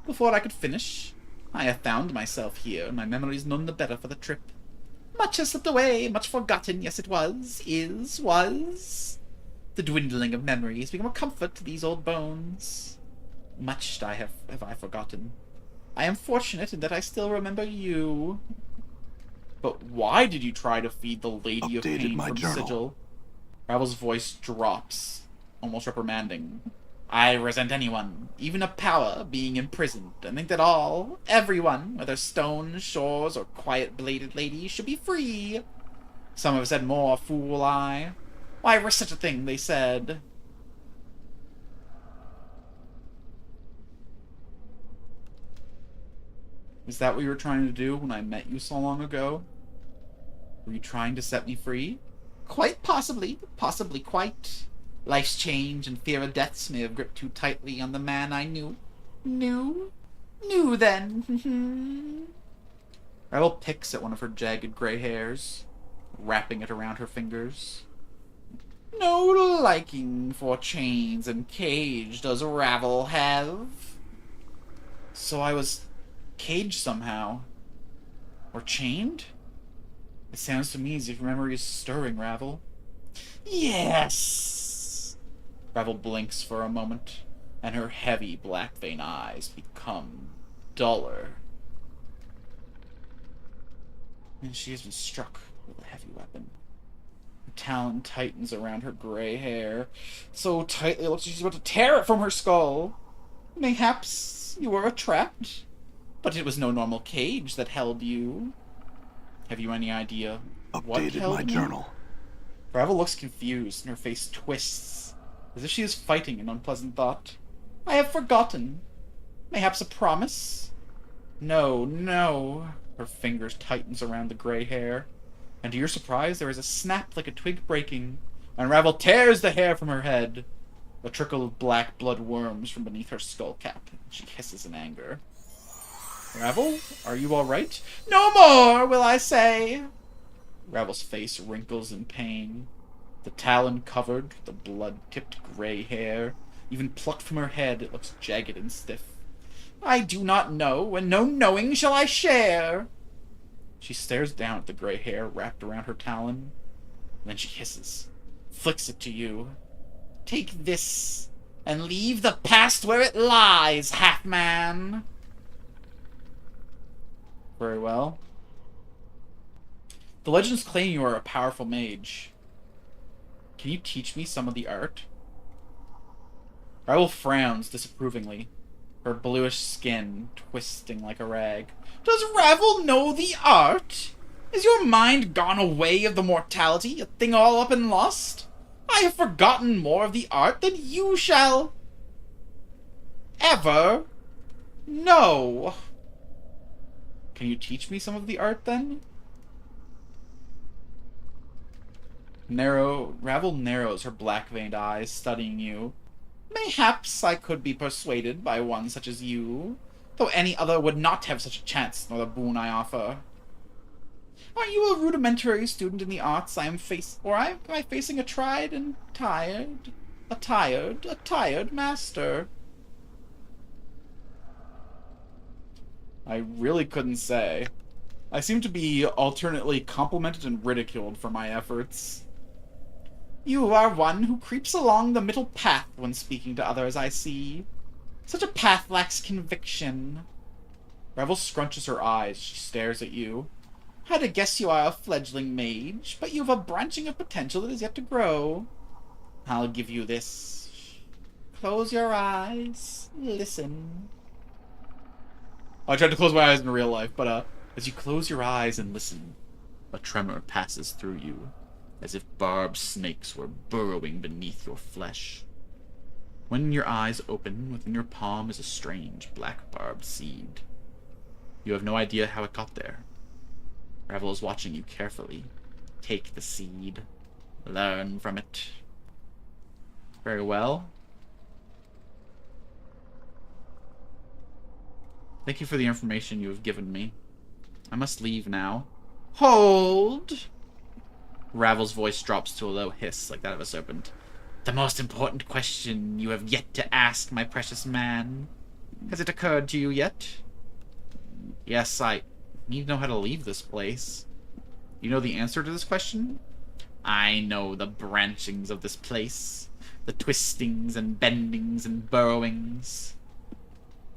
Before I could finish, I have found myself here, and my memory's none the better for the trip. Much has slipped away, much forgotten, yes it was, was. The dwindling of memories become a comfort to these old bones. Much have I forgotten. I am fortunate in that I still remember you. But why did you try to feed the Lady of Pain from Sigil? Ravel's voice drops, almost reprimanding. I resent anyone, even a power, being imprisoned, and think that everyone, whether stone, shores, or quiet-bladed ladies, should be free. Some have said more, fool I. Why risk such a thing, they said. Is that what you were trying to do when I met you so long ago? Were you trying to set me free? Quite possibly. Possibly quite. Life's change and fear of deaths may have gripped too tightly on the man I knew. Knew then. Ravel picks at one of her jagged gray hairs, wrapping it around her fingers. No liking for chains and cage does Ravel have. So I was caged somehow. Or chained? It sounds to me as if your memory is stirring, Ravel. Yes! Ravel blinks for a moment, and her heavy black vein eyes become duller. And she has been struck with a heavy weapon. Her talon tightens around her gray hair, so tightly it looks like she's about to tear it from her skull. Mayhaps you were trapped, but it was no normal cage that held you. Have you any idea what held Updated my me? journal. Ravel looks confused, and her face twists, as if she is fighting an unpleasant thought. I have forgotten. Mayhaps a promise? No. Her fingers tightens around the gray hair, and to your surprise there is a snap like a twig breaking, and Ravel tears the hair from her head. A trickle of black blood worms from beneath her skull cap, and she hisses in anger. Ravel, are you all right? No more, will I say? Ravel's face wrinkles in pain. The talon covered, the blood-tipped gray hair, even plucked from her head, it looks jagged and stiff. I do not know, and no knowing shall I share. She stares down at the gray hair wrapped around her talon, and then she hisses, flicks it to you. Take this, and leave the past where it lies, half-man. Very well. The legends claim you are a powerful mage. Can you teach me some of the art? Ravel frowns disapprovingly, her bluish skin twisting like a rag. Does Ravel know the art? Is your mind gone away of the mortality, a thing all up and lost? I have forgotten more of the art than you shall ever know. Can you teach me some of the art, then? Ravel narrows her black-veined eyes, studying you. Mayhaps I could be persuaded by one such as you, though any other would not have such a chance, nor the boon I offer. Are you a rudimentary student in the arts am I facing a tried and tired master? I really couldn't say. I seem to be alternately complimented and ridiculed for my efforts. You are one who creeps along the middle path when speaking to others, I see. Such a path lacks conviction. Ravel scrunches her eyes. She stares at you. Had to guess you are a fledgling mage, but you've a branching of potential that is yet to grow. I'll give you this. Close your eyes. Listen. I tried to close my eyes in real life, but as you close your eyes and listen, a tremor passes through you, as if barbed snakes were burrowing beneath your flesh. When your eyes open, within your palm is a strange black barbed seed. You have no idea how it got there. Ravel is watching you carefully. Take the seed. Learn from it. Very well. Thank you for the information you have given me. I must leave now. Hold! Ravel's voice drops to a low hiss, like that of a serpent. The most important question you have yet to ask, my precious man. Has it occurred to you yet? Yes, I need to know how to leave this place. You know the answer to this question? I know the branchings of this place. The twistings and bendings and burrowings.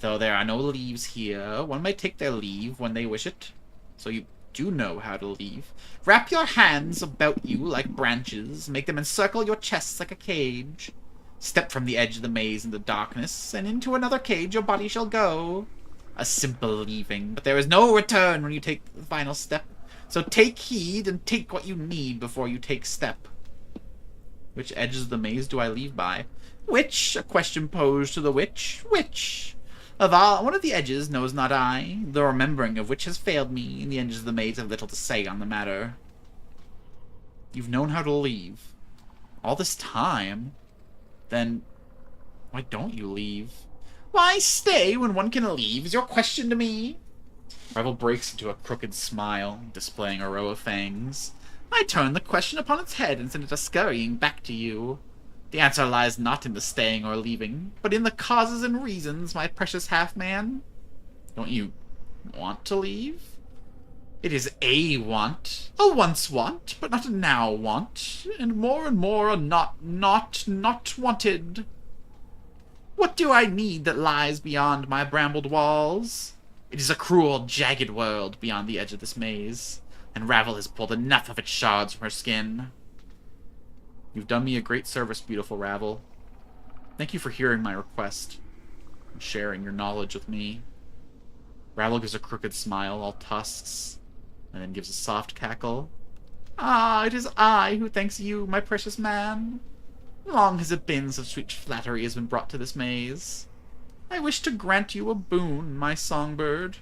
Though there are no leaves here, one may take their leave when they wish it. So you do know how to leave. Wrap your hands about you like branches, make them encircle your chest like a cage. Step from the edge of the maze into darkness, and into another cage your body shall go. A simple leaving, but there is no return when you take the final step. So take heed and take what you need before you take step. Which edges of the maze do I leave by? Which? A question posed to the witch. Which? Of all, one of the edges knows not I, the remembering of which has failed me, and the edges of the maze have little to say on the matter. You've known how to leave. All this time? Then, why don't you leave? Why stay when one can leave is your question to me? Ravel breaks into a crooked smile, displaying a row of fangs. I turn the question upon its head and send it scurrying back to you. The answer lies not in the staying or leaving, but in the causes and reasons, my precious half-man. Don't you want to leave? It is a want, a once want, but not a now want, and more a not wanted. What do I need that lies beyond my brambled walls? It is a cruel, jagged world beyond the edge of this maze, and Ravel has pulled enough of its shards from her skin. You've done me a great service, beautiful Ravel. Thank you for hearing my request and sharing your knowledge with me. Ravel gives a crooked smile, all tusks, and then gives a soft cackle. Ah, it is I who thanks you, my precious man. Long has it been since sweet flattery has been brought to this maze. I wish to grant you a boon, my songbird.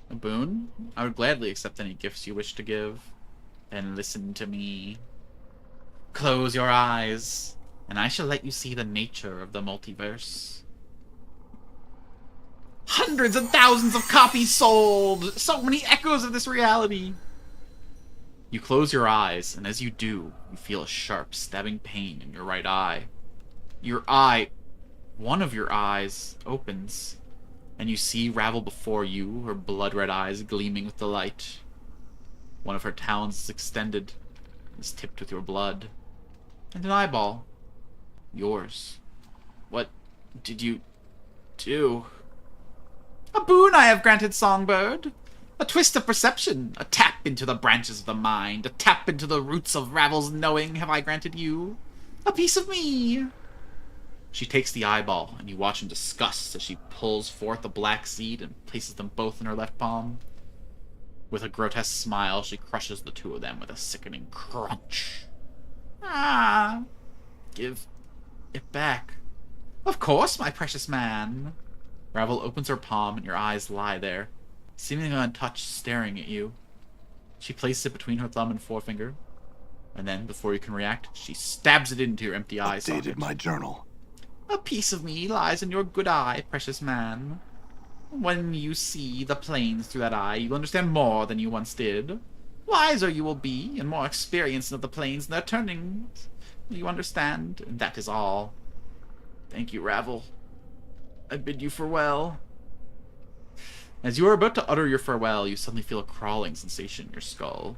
A boon? I would gladly accept any gifts you wish to give. Then listen to me. Close your eyes, and I shall let you see the nature of the multiverse. Hundreds and thousands of copies sold! So many echoes of this reality! You close your eyes, and as you do, you feel a sharp, stabbing pain in your right eye. One of your eyes, opens, and you see Ravel before you, her blood-red eyes gleaming with delight. One of her talons is extended, is tipped with your blood. And an eyeball. Yours. What did you do? A boon I have granted, songbird. A twist of perception, a tap into the branches of the mind, a tap into the roots of Ravel's knowing have I granted you. A piece of me. She takes the eyeball, and you watch in disgust as she pulls forth a black seed and places them both in her left palm. With a grotesque smile, she crushes the two of them with a sickening crunch. Ah! Give it back. Of course, my precious man. Ravel opens her palm, and your eyes lie there, seemingly untouched, staring at you. She places it between her thumb and forefinger. And then, before you can react, she stabs it into your empty eye socket. Updated my journal. A piece of me lies in your good eye, precious man. When you see the planes through that eye, you'll understand more than you once did. Wiser you will be, and more experienced of the planes and their turnings. You understand, and that is all. Thank you, Ravel. I bid you farewell. As you are about to utter your farewell, you suddenly feel a crawling sensation in your skull.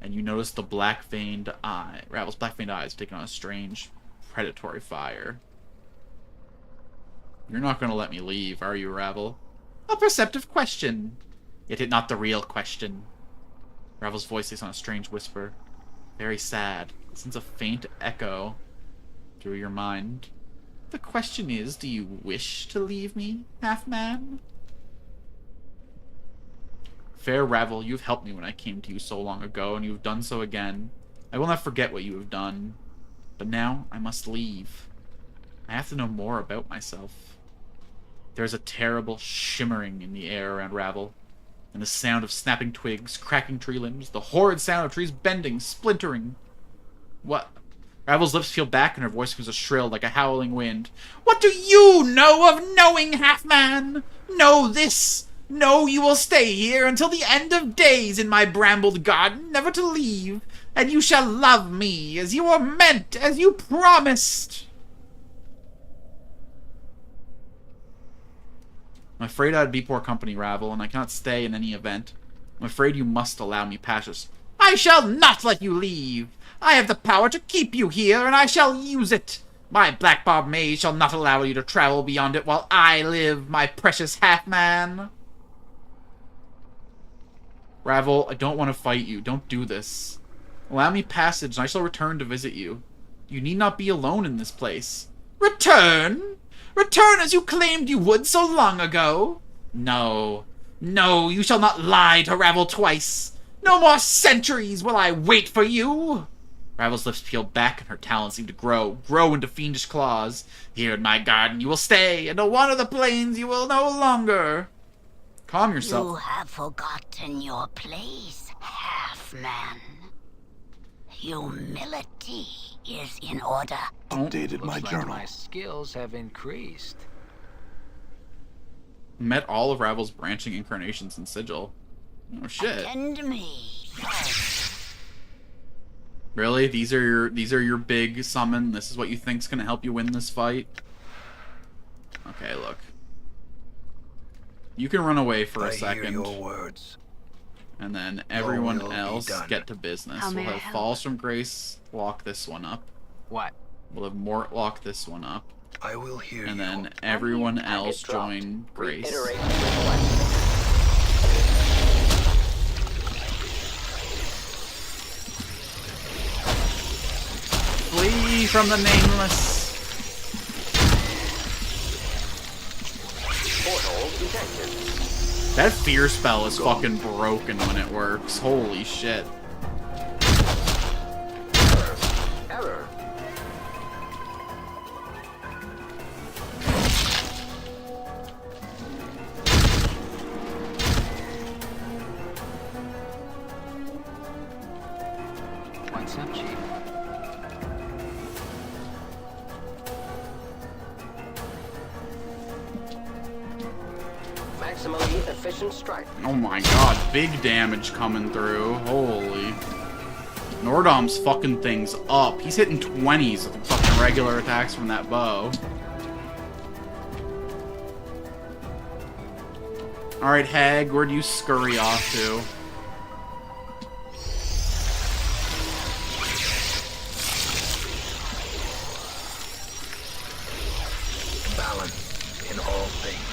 And you notice the black-veined eye. Ravel's black-veined eyes taking on a strange, predatory fire. You're not going to let me leave, are you, Ravel? A perceptive question. Yet it not the real question. Ravel's voice takes on a strange whisper. Very sad. It sends a faint echo through your mind. The question is, do you wish to leave me, half-man? Fair Ravel, you have helped me when I came to you so long ago, and you have done so again. I will not forget what you have done. But now I must leave. I have to know more about myself. There is a terrible shimmering in the air around Ravel, and the sound of snapping twigs, cracking tree limbs, the horrid sound of trees bending, splintering. What? Ravel's lips peel back, and her voice becomes a shrill like a howling wind. What do you know of knowing, half-man? Know this! Know you will stay here until the end of days in my brambled garden, never to leave, and you shall love me as you were meant, as you promised. I'm afraid I'd be poor company, Ravel, and I cannot stay in any event. I'm afraid you must allow me passage. I shall not let you leave! I have the power to keep you here, and I shall use it! My Black Barb Maze shall not allow you to travel beyond it while I live, my precious half-man! Ravel, I don't want to fight you. Don't do this. Allow me passage, and I shall return to visit you. You need not be alone in this place. Return? Return as you claimed you would so long ago? No. No, you shall not lie to Ravel twice. No more centuries will I wait for you. Ravel's lips peeled back, and her talons seemed to grow into fiendish claws. Here in my garden you will stay, and to wander the plains you will no longer. Calm yourself. You have forgotten your place, half-man. Humility is in order. Updated my Looks like journal. my skills have increased. Met all of Ravel's branching incarnations in Sigil. Oh shit. Attend me. Really? These are your big summon? This is what you think's gonna help you win this fight? Okay, look. You can run away for a I second. hear your words. And then everyone will be else done. get to business. How We'll may I have help? Falls from Grace lock this one up. What? We'll have Mort lock this one up. I will hear And you. then everyone else Target dropped. join Grace. Reiterate request. Flee from the nameless. Portal detected. That fear spell is fucking broken when it works. Holy shit. Error. What's up, Chief? Maximally efficient strike. Oh my god, big damage coming through. Holy. Nordom's fucking things up. He's hitting 20s with fucking regular attacks from that bow. Alright, Hag, where do you scurry off to? Balance in all things.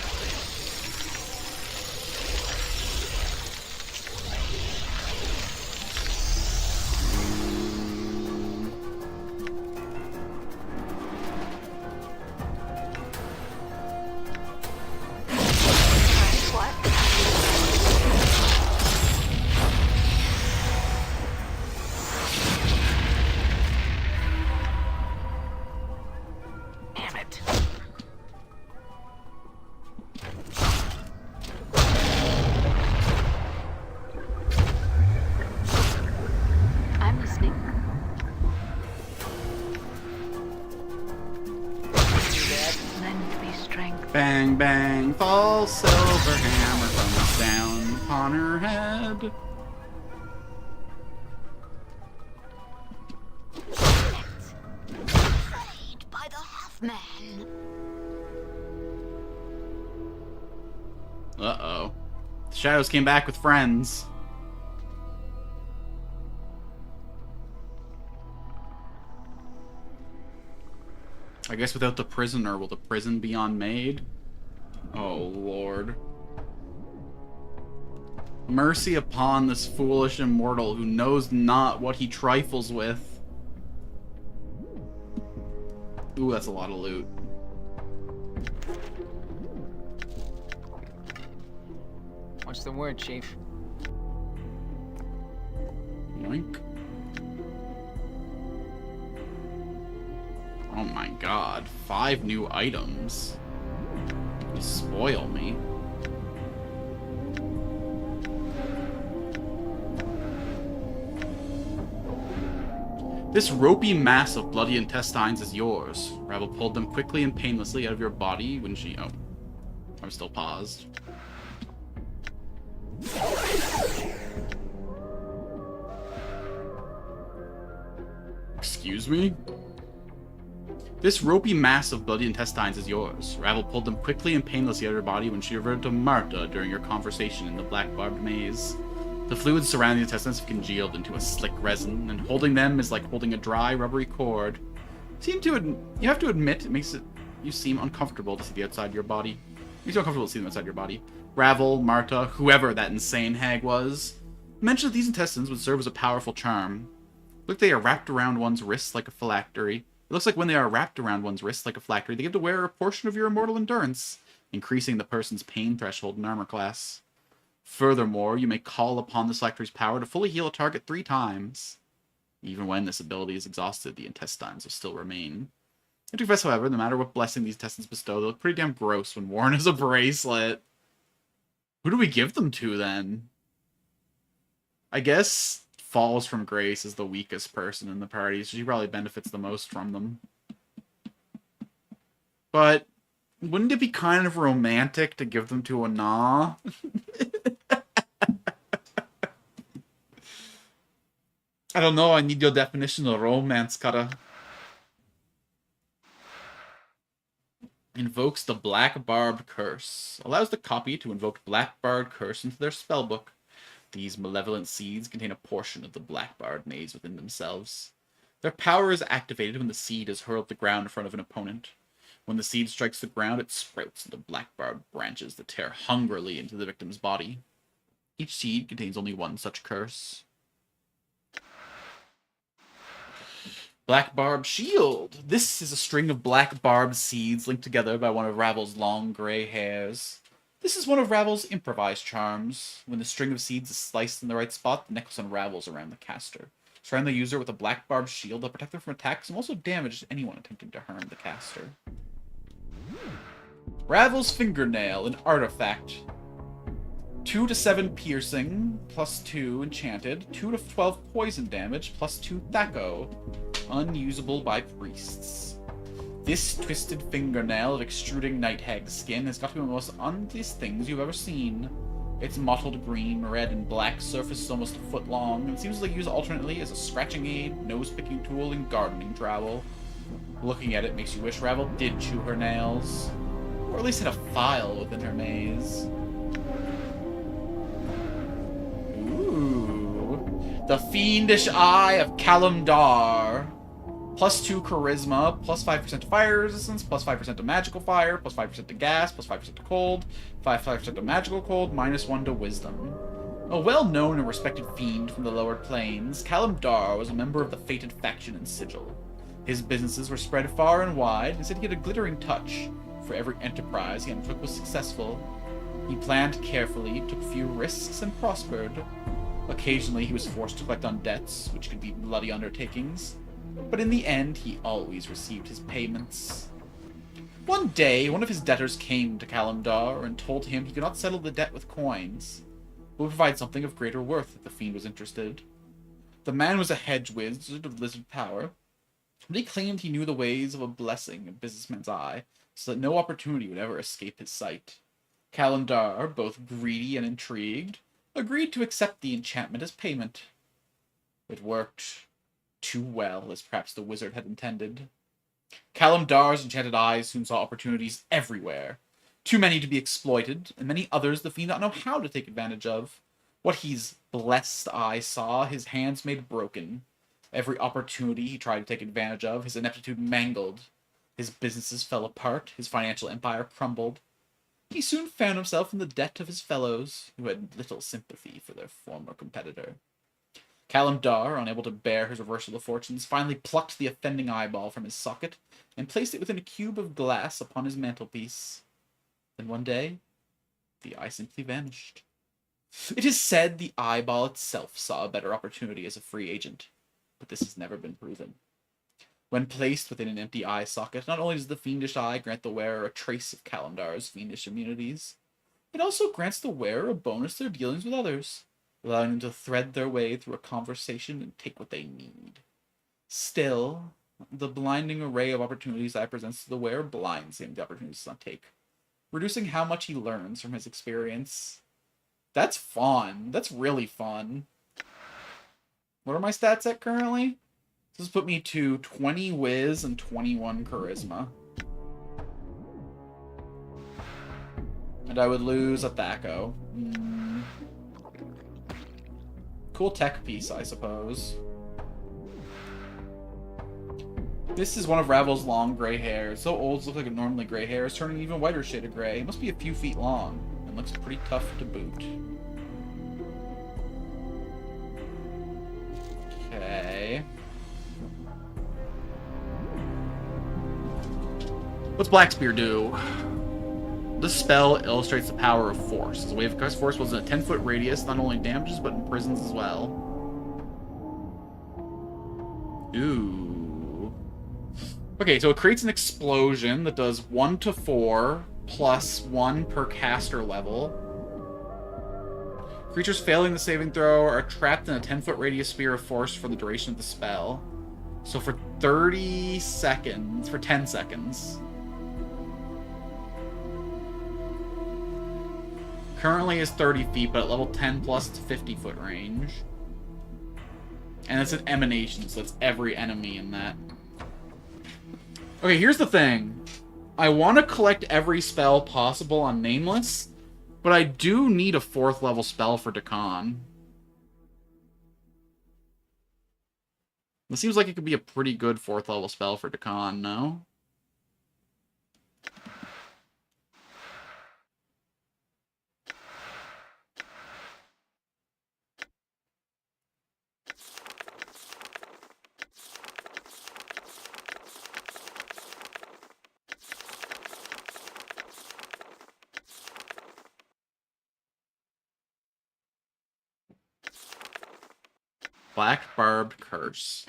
What? strength. Bang, bang, falls silver hammer comes down upon her head. Betrayed by the Halfman. Uh-oh. The shadows came back with friends. I guess without the prisoner, will the prison be unmade? Oh, Lord. Mercy upon this foolish immortal who knows not what he trifles with. Ooh, that's a lot of loot. What's the word, Chief? Yoink. Oh my god, 5 new items. You spoil me. This ropey mass of bloody intestines is yours. Ravel pulled them quickly and painlessly out of your body when she... Oh. I'm still paused. Excuse me? This ropey mass of bloody intestines is yours. Ravel pulled them quickly and painlessly out of her body when she reverted to Marta during your conversation in the black barbed maze. The fluids surrounding the intestines have congealed into a slick resin, and holding them is like holding a dry, rubbery cord. You have to admit, you seem uncomfortable to see the outside of your body. It makes you uncomfortable to see them outside your body. Ravel, Marta, whoever that insane hag was, mentioned that these intestines would serve as a powerful charm. Look, they are wrapped around one's wrists like a phylactery. It looks like when they are wrapped around one's wrists like a phylactery, they give to wear a portion of your immortal endurance, increasing the person's pain threshold and armor class. Furthermore, you may call upon this phylactery's power to fully heal a target 3 times. Even when this ability is exhausted, the intestines will still remain. I confess, however, no matter what blessing these intestines bestow, they look pretty damn gross when worn as a bracelet. Who do we give them to, then? I guess Falls from Grace is the weakest person in the party, so she probably benefits the most from them. But wouldn't it be kind of romantic to give them to a Nah? I don't know, I need your definition of romance, Kata. Invokes the Black Barbed Curse. Allows the copy to invoke Black Barbed Curse into their spellbook. These malevolent seeds contain a portion of the Black Barbed maze within themselves. Their power is activated when the seed is hurled to the ground in front of an opponent. When the seed strikes the ground, it sprouts into black barbed branches that tear hungrily into the victim's body. Each seed contains only one such curse. Black Barbed Shield. This is a string of black barbed seeds linked together by one of Ravel's long gray hairs. This is one of Ravel's improvised charms. When the string of seeds is sliced in the right spot, the necklace unravels around the caster. Surround the user with a black barbed shield that protects them from attacks and also damages anyone attempting to harm the caster. Ravel's Fingernail, an artifact. 2 to 7 piercing, plus 2 enchanted, 2 to 12 poison damage, plus 2 Thaco. Unusable by priests. This twisted fingernail of extruding night hag skin has got to be one of the most ugliest things you've ever seen. Its mottled green, red, and black surface is almost a foot long, and seems to be used alternately as a scratching aid, nose-picking tool, and gardening trowel. Looking at it makes you wish Ravel did chew her nails. Or at least had a file within her maze. Ooh. The Fiendish Eye of Kalimdar. Plus 2 Charisma, plus 5% to fire resistance, plus 5% to magical fire, plus 5% to gas, plus 5% to cold, 5% to magical cold, minus 1 to wisdom. A well-known and respected fiend from the lower planes, Kalimdar was a member of the fated faction in Sigil. His businesses were spread far and wide, and said he had a glittering touch. For every enterprise he undertook was successful. He planned carefully, took few risks, and prospered. Occasionally he was forced to collect on debts, which could be bloody undertakings. But in the end, he always received his payments. One day, one of his debtors came to Kalimdar and told him he could not settle the debt with coins, but would provide something of greater worth if the fiend was interested. The man was a hedge wizard of lizard power, but he claimed he knew the ways of a blessing in businessman's eye, so that no opportunity would ever escape his sight. Kalimdar, both greedy and intrigued, agreed to accept the enchantment as payment. It worked too well, as perhaps the wizard had intended. Kalimdar's enchanted eyes soon saw opportunities everywhere. Too many to be exploited, and many others the fiend did not know how to take advantage of. What his blessed eye saw, his hands made broken. Every opportunity he tried to take advantage of, his ineptitude mangled. His businesses fell apart, his financial empire crumbled. He soon found himself in the debt of his fellows, who had little sympathy for their former competitor. Kalimdar, unable to bear his reversal of fortunes, finally plucked the offending eyeball from his socket and placed it within a cube of glass upon his mantelpiece. Then one day, the eye simply vanished. It is said the eyeball itself saw a better opportunity as a free agent, but this has never been proven. When placed within an empty eye socket, not only does the fiendish eye grant the wearer a trace of Kalimdar's fiendish immunities, it also grants the wearer a bonus to their dealings with others, allowing them to thread their way through a conversation and take what they need. Still, the blinding array of opportunities that presents to the wearer blinds him to opportunities to not take, reducing how much he learns from his experience. That's fun. That's really fun. What are my stats at currently? This put me to 20 Wiz and 21 Charisma. And I would lose a Thaco. Cool tech piece, I suppose. This is one of Ravel's long gray hairs. So old, it's look like a normally gray hair is turning an even whiter shade of gray. It must be a few feet long, and looks pretty tough to boot. Okay. What's Blackspear do? This spell illustrates the power of force. The wave of Christ force was in a 10-foot radius, not only damages, but imprisons as well. Ooh. Okay, so it creates an explosion that does 1 to 4, plus 1 per caster level. Creatures failing the saving throw are trapped in a 10-foot radius sphere of force for the duration of the spell. So for 30 seconds, for 10 seconds. Currently is 30 feet, but at level 10 plus it's 50-foot range. And it's an emanation, so it's every enemy in that. Okay, here's the thing. I want to collect every spell possible on Nameless, but I do need a 4th level spell for Dakan. This seems like it could be a pretty good 4th level spell for Dakan, no? Black Barbed Curse.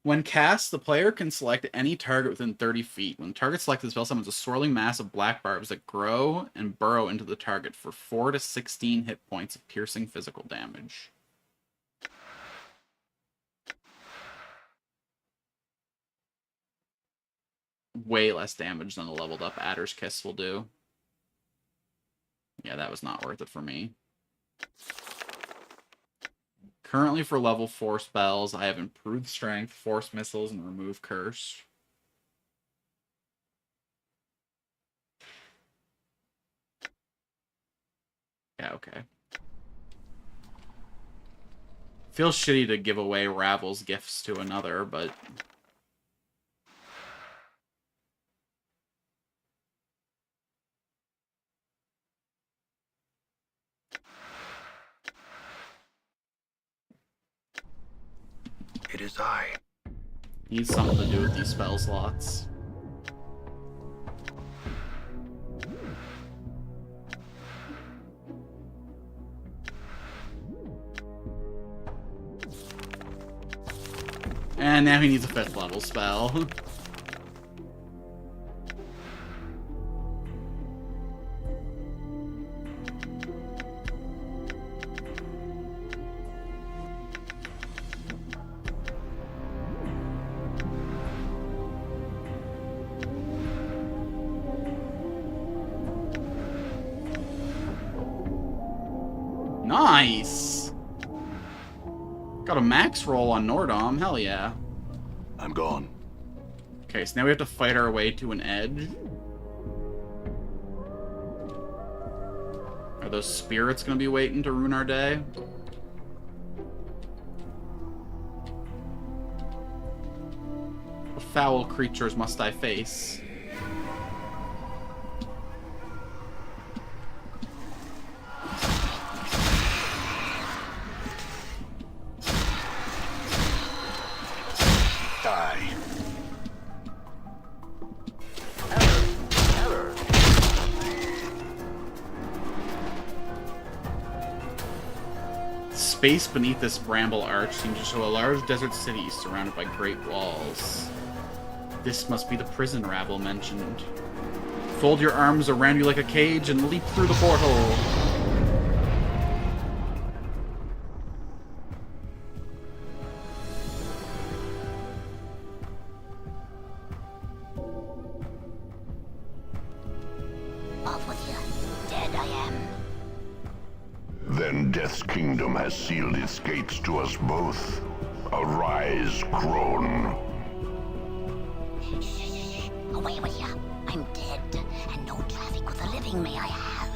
When cast, the player can select any target within 30 feet. When the target selected, the spell summons a swirling mass of black barbs that grow and burrow into the target for 4 to 16 hit points of piercing physical damage. Way less damage than a leveled up Adder's Kiss will do. Yeah, that was not worth it for me. Currently for level 4 spells, I have Improved Strength, Force Missiles, and Remove Curse. Yeah, okay. Feels shitty to give away Ravel's gifts to another, but... It is I. Needs something to do with these spell slots. And now he needs a 5th level spell. Nice! Got a max roll on Nordom, hell yeah. I'm gone. Okay, so now we have to fight our way to an edge. Are those spirits gonna be waiting to ruin our day? What foul creatures must I face? Die. Error. Space beneath this bramble arch seems to show a large desert city surrounded by great walls. This must be the prison Ravel mentioned. Fold your arms around you like a cage and leap through the porthole. Off with you. Dead I am. Then Death's kingdom has sealed its gates to us both. Arise, crone. Shh. Away with you. I'm dead, and no traffic with the living may I have.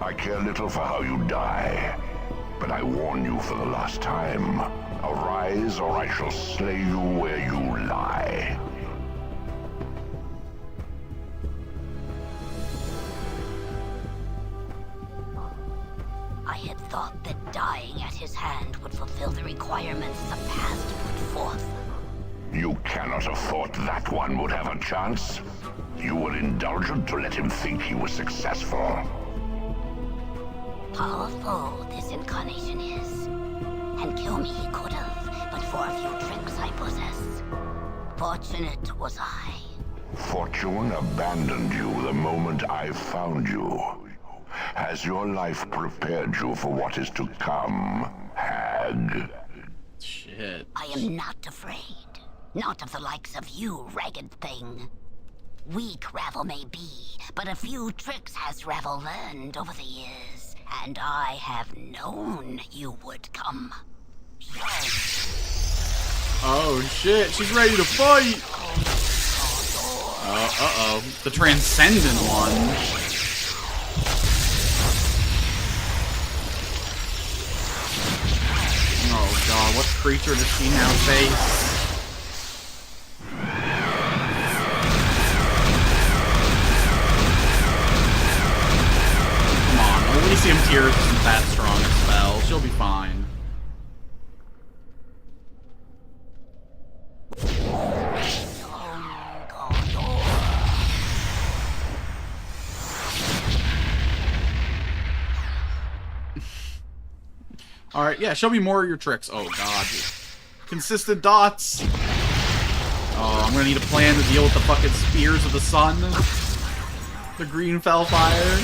I care little for how you die, but I warn you for the last time. Arise, or I shall slay you where you lie. I had thought that dying at his hand would fulfill the requirements the past put forth. You cannot have thought that one would have a chance. You were indulgent to let him think he was successful. Powerful this incarnation is. And kill me he could have, but for a few tricks I possess. Fortunate was I. Fortune abandoned you the moment I found you. Has your life prepared you for what is to come, hag? Shit. I am not afraid. Not of the likes of you, ragged thing. Weak Ravel may be, but a few tricks has Ravel learned over the years, and I have known you would come. Oh shit, she's ready to fight! Uh-oh. The transcendent one. Oh god, what creature does she now face? Come on, Elysium Tears isn't that strong a spell. She'll be fine. Alright, yeah, show me more of your tricks. Oh god. Consistent dots. Oh, I'm gonna need a plan to deal with the fucking spears of the sun. The green fellfire.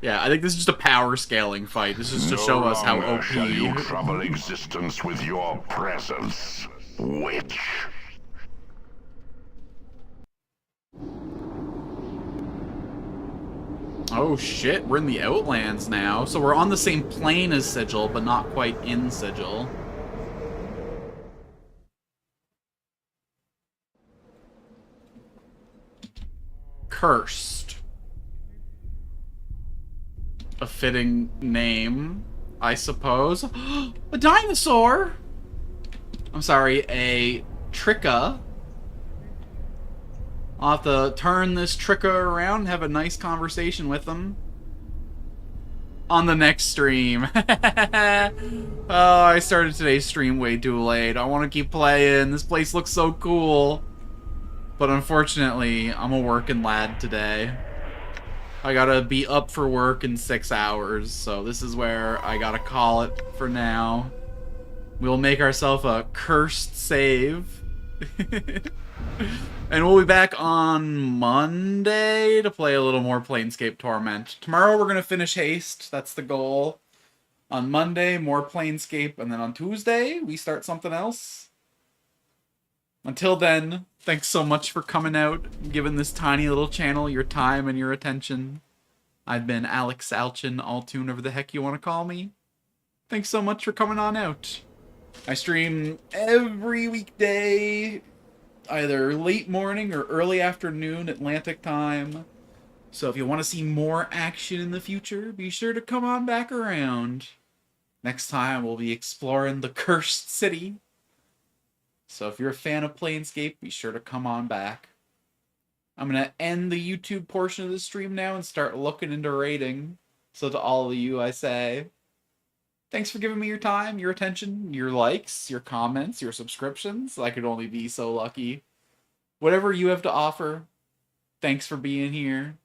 Yeah, I think this is just a power scaling fight. This is to show us how longer OP. shall you trouble existence with your presence, witch. Oh shit, we're in the Outlands now. So we're on the same plane as Sigil, but not quite in Sigil. Cursed. A fitting name, I suppose. A dinosaur! I'm sorry, a Tricka. I'll have to turn this Tricka around and have a nice conversation with them. On the next stream. Oh, I started today's stream way too late. I want to keep playing. This place looks so cool. But unfortunately, I'm a working lad today. I gotta be up for work in 6 hours, so this is where I gotta call it for now. We'll make ourselves a cursed save. And we'll be back on Monday to play a little more Planescape Torment. Tomorrow we're going to finish Haste. That's the goal. On Monday, more Planescape. And then on Tuesday, we start something else. Until then, thanks so much for coming out, giving this tiny little channel your time and your attention. I've been Alex Alchin, Altoon, whatever the heck you want to call me. Thanks so much for coming on out. I stream every weekday, either late morning or early afternoon Atlantic time. So if you want to see more action in the future, be sure to come on back around. Next time we'll be exploring the Cursed City. So if you're a fan of Planescape, be sure to come on back. I'm going to end the YouTube portion of the stream now and start looking into rating. So to all of you, I say, thanks for giving me your time, your attention, your likes, your comments, your subscriptions. I could only be so lucky. Whatever you have to offer, thanks for being here.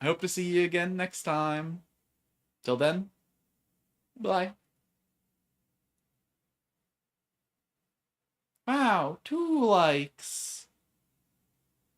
I hope to see you again next time. Till then, bye. Wow, 2 likes.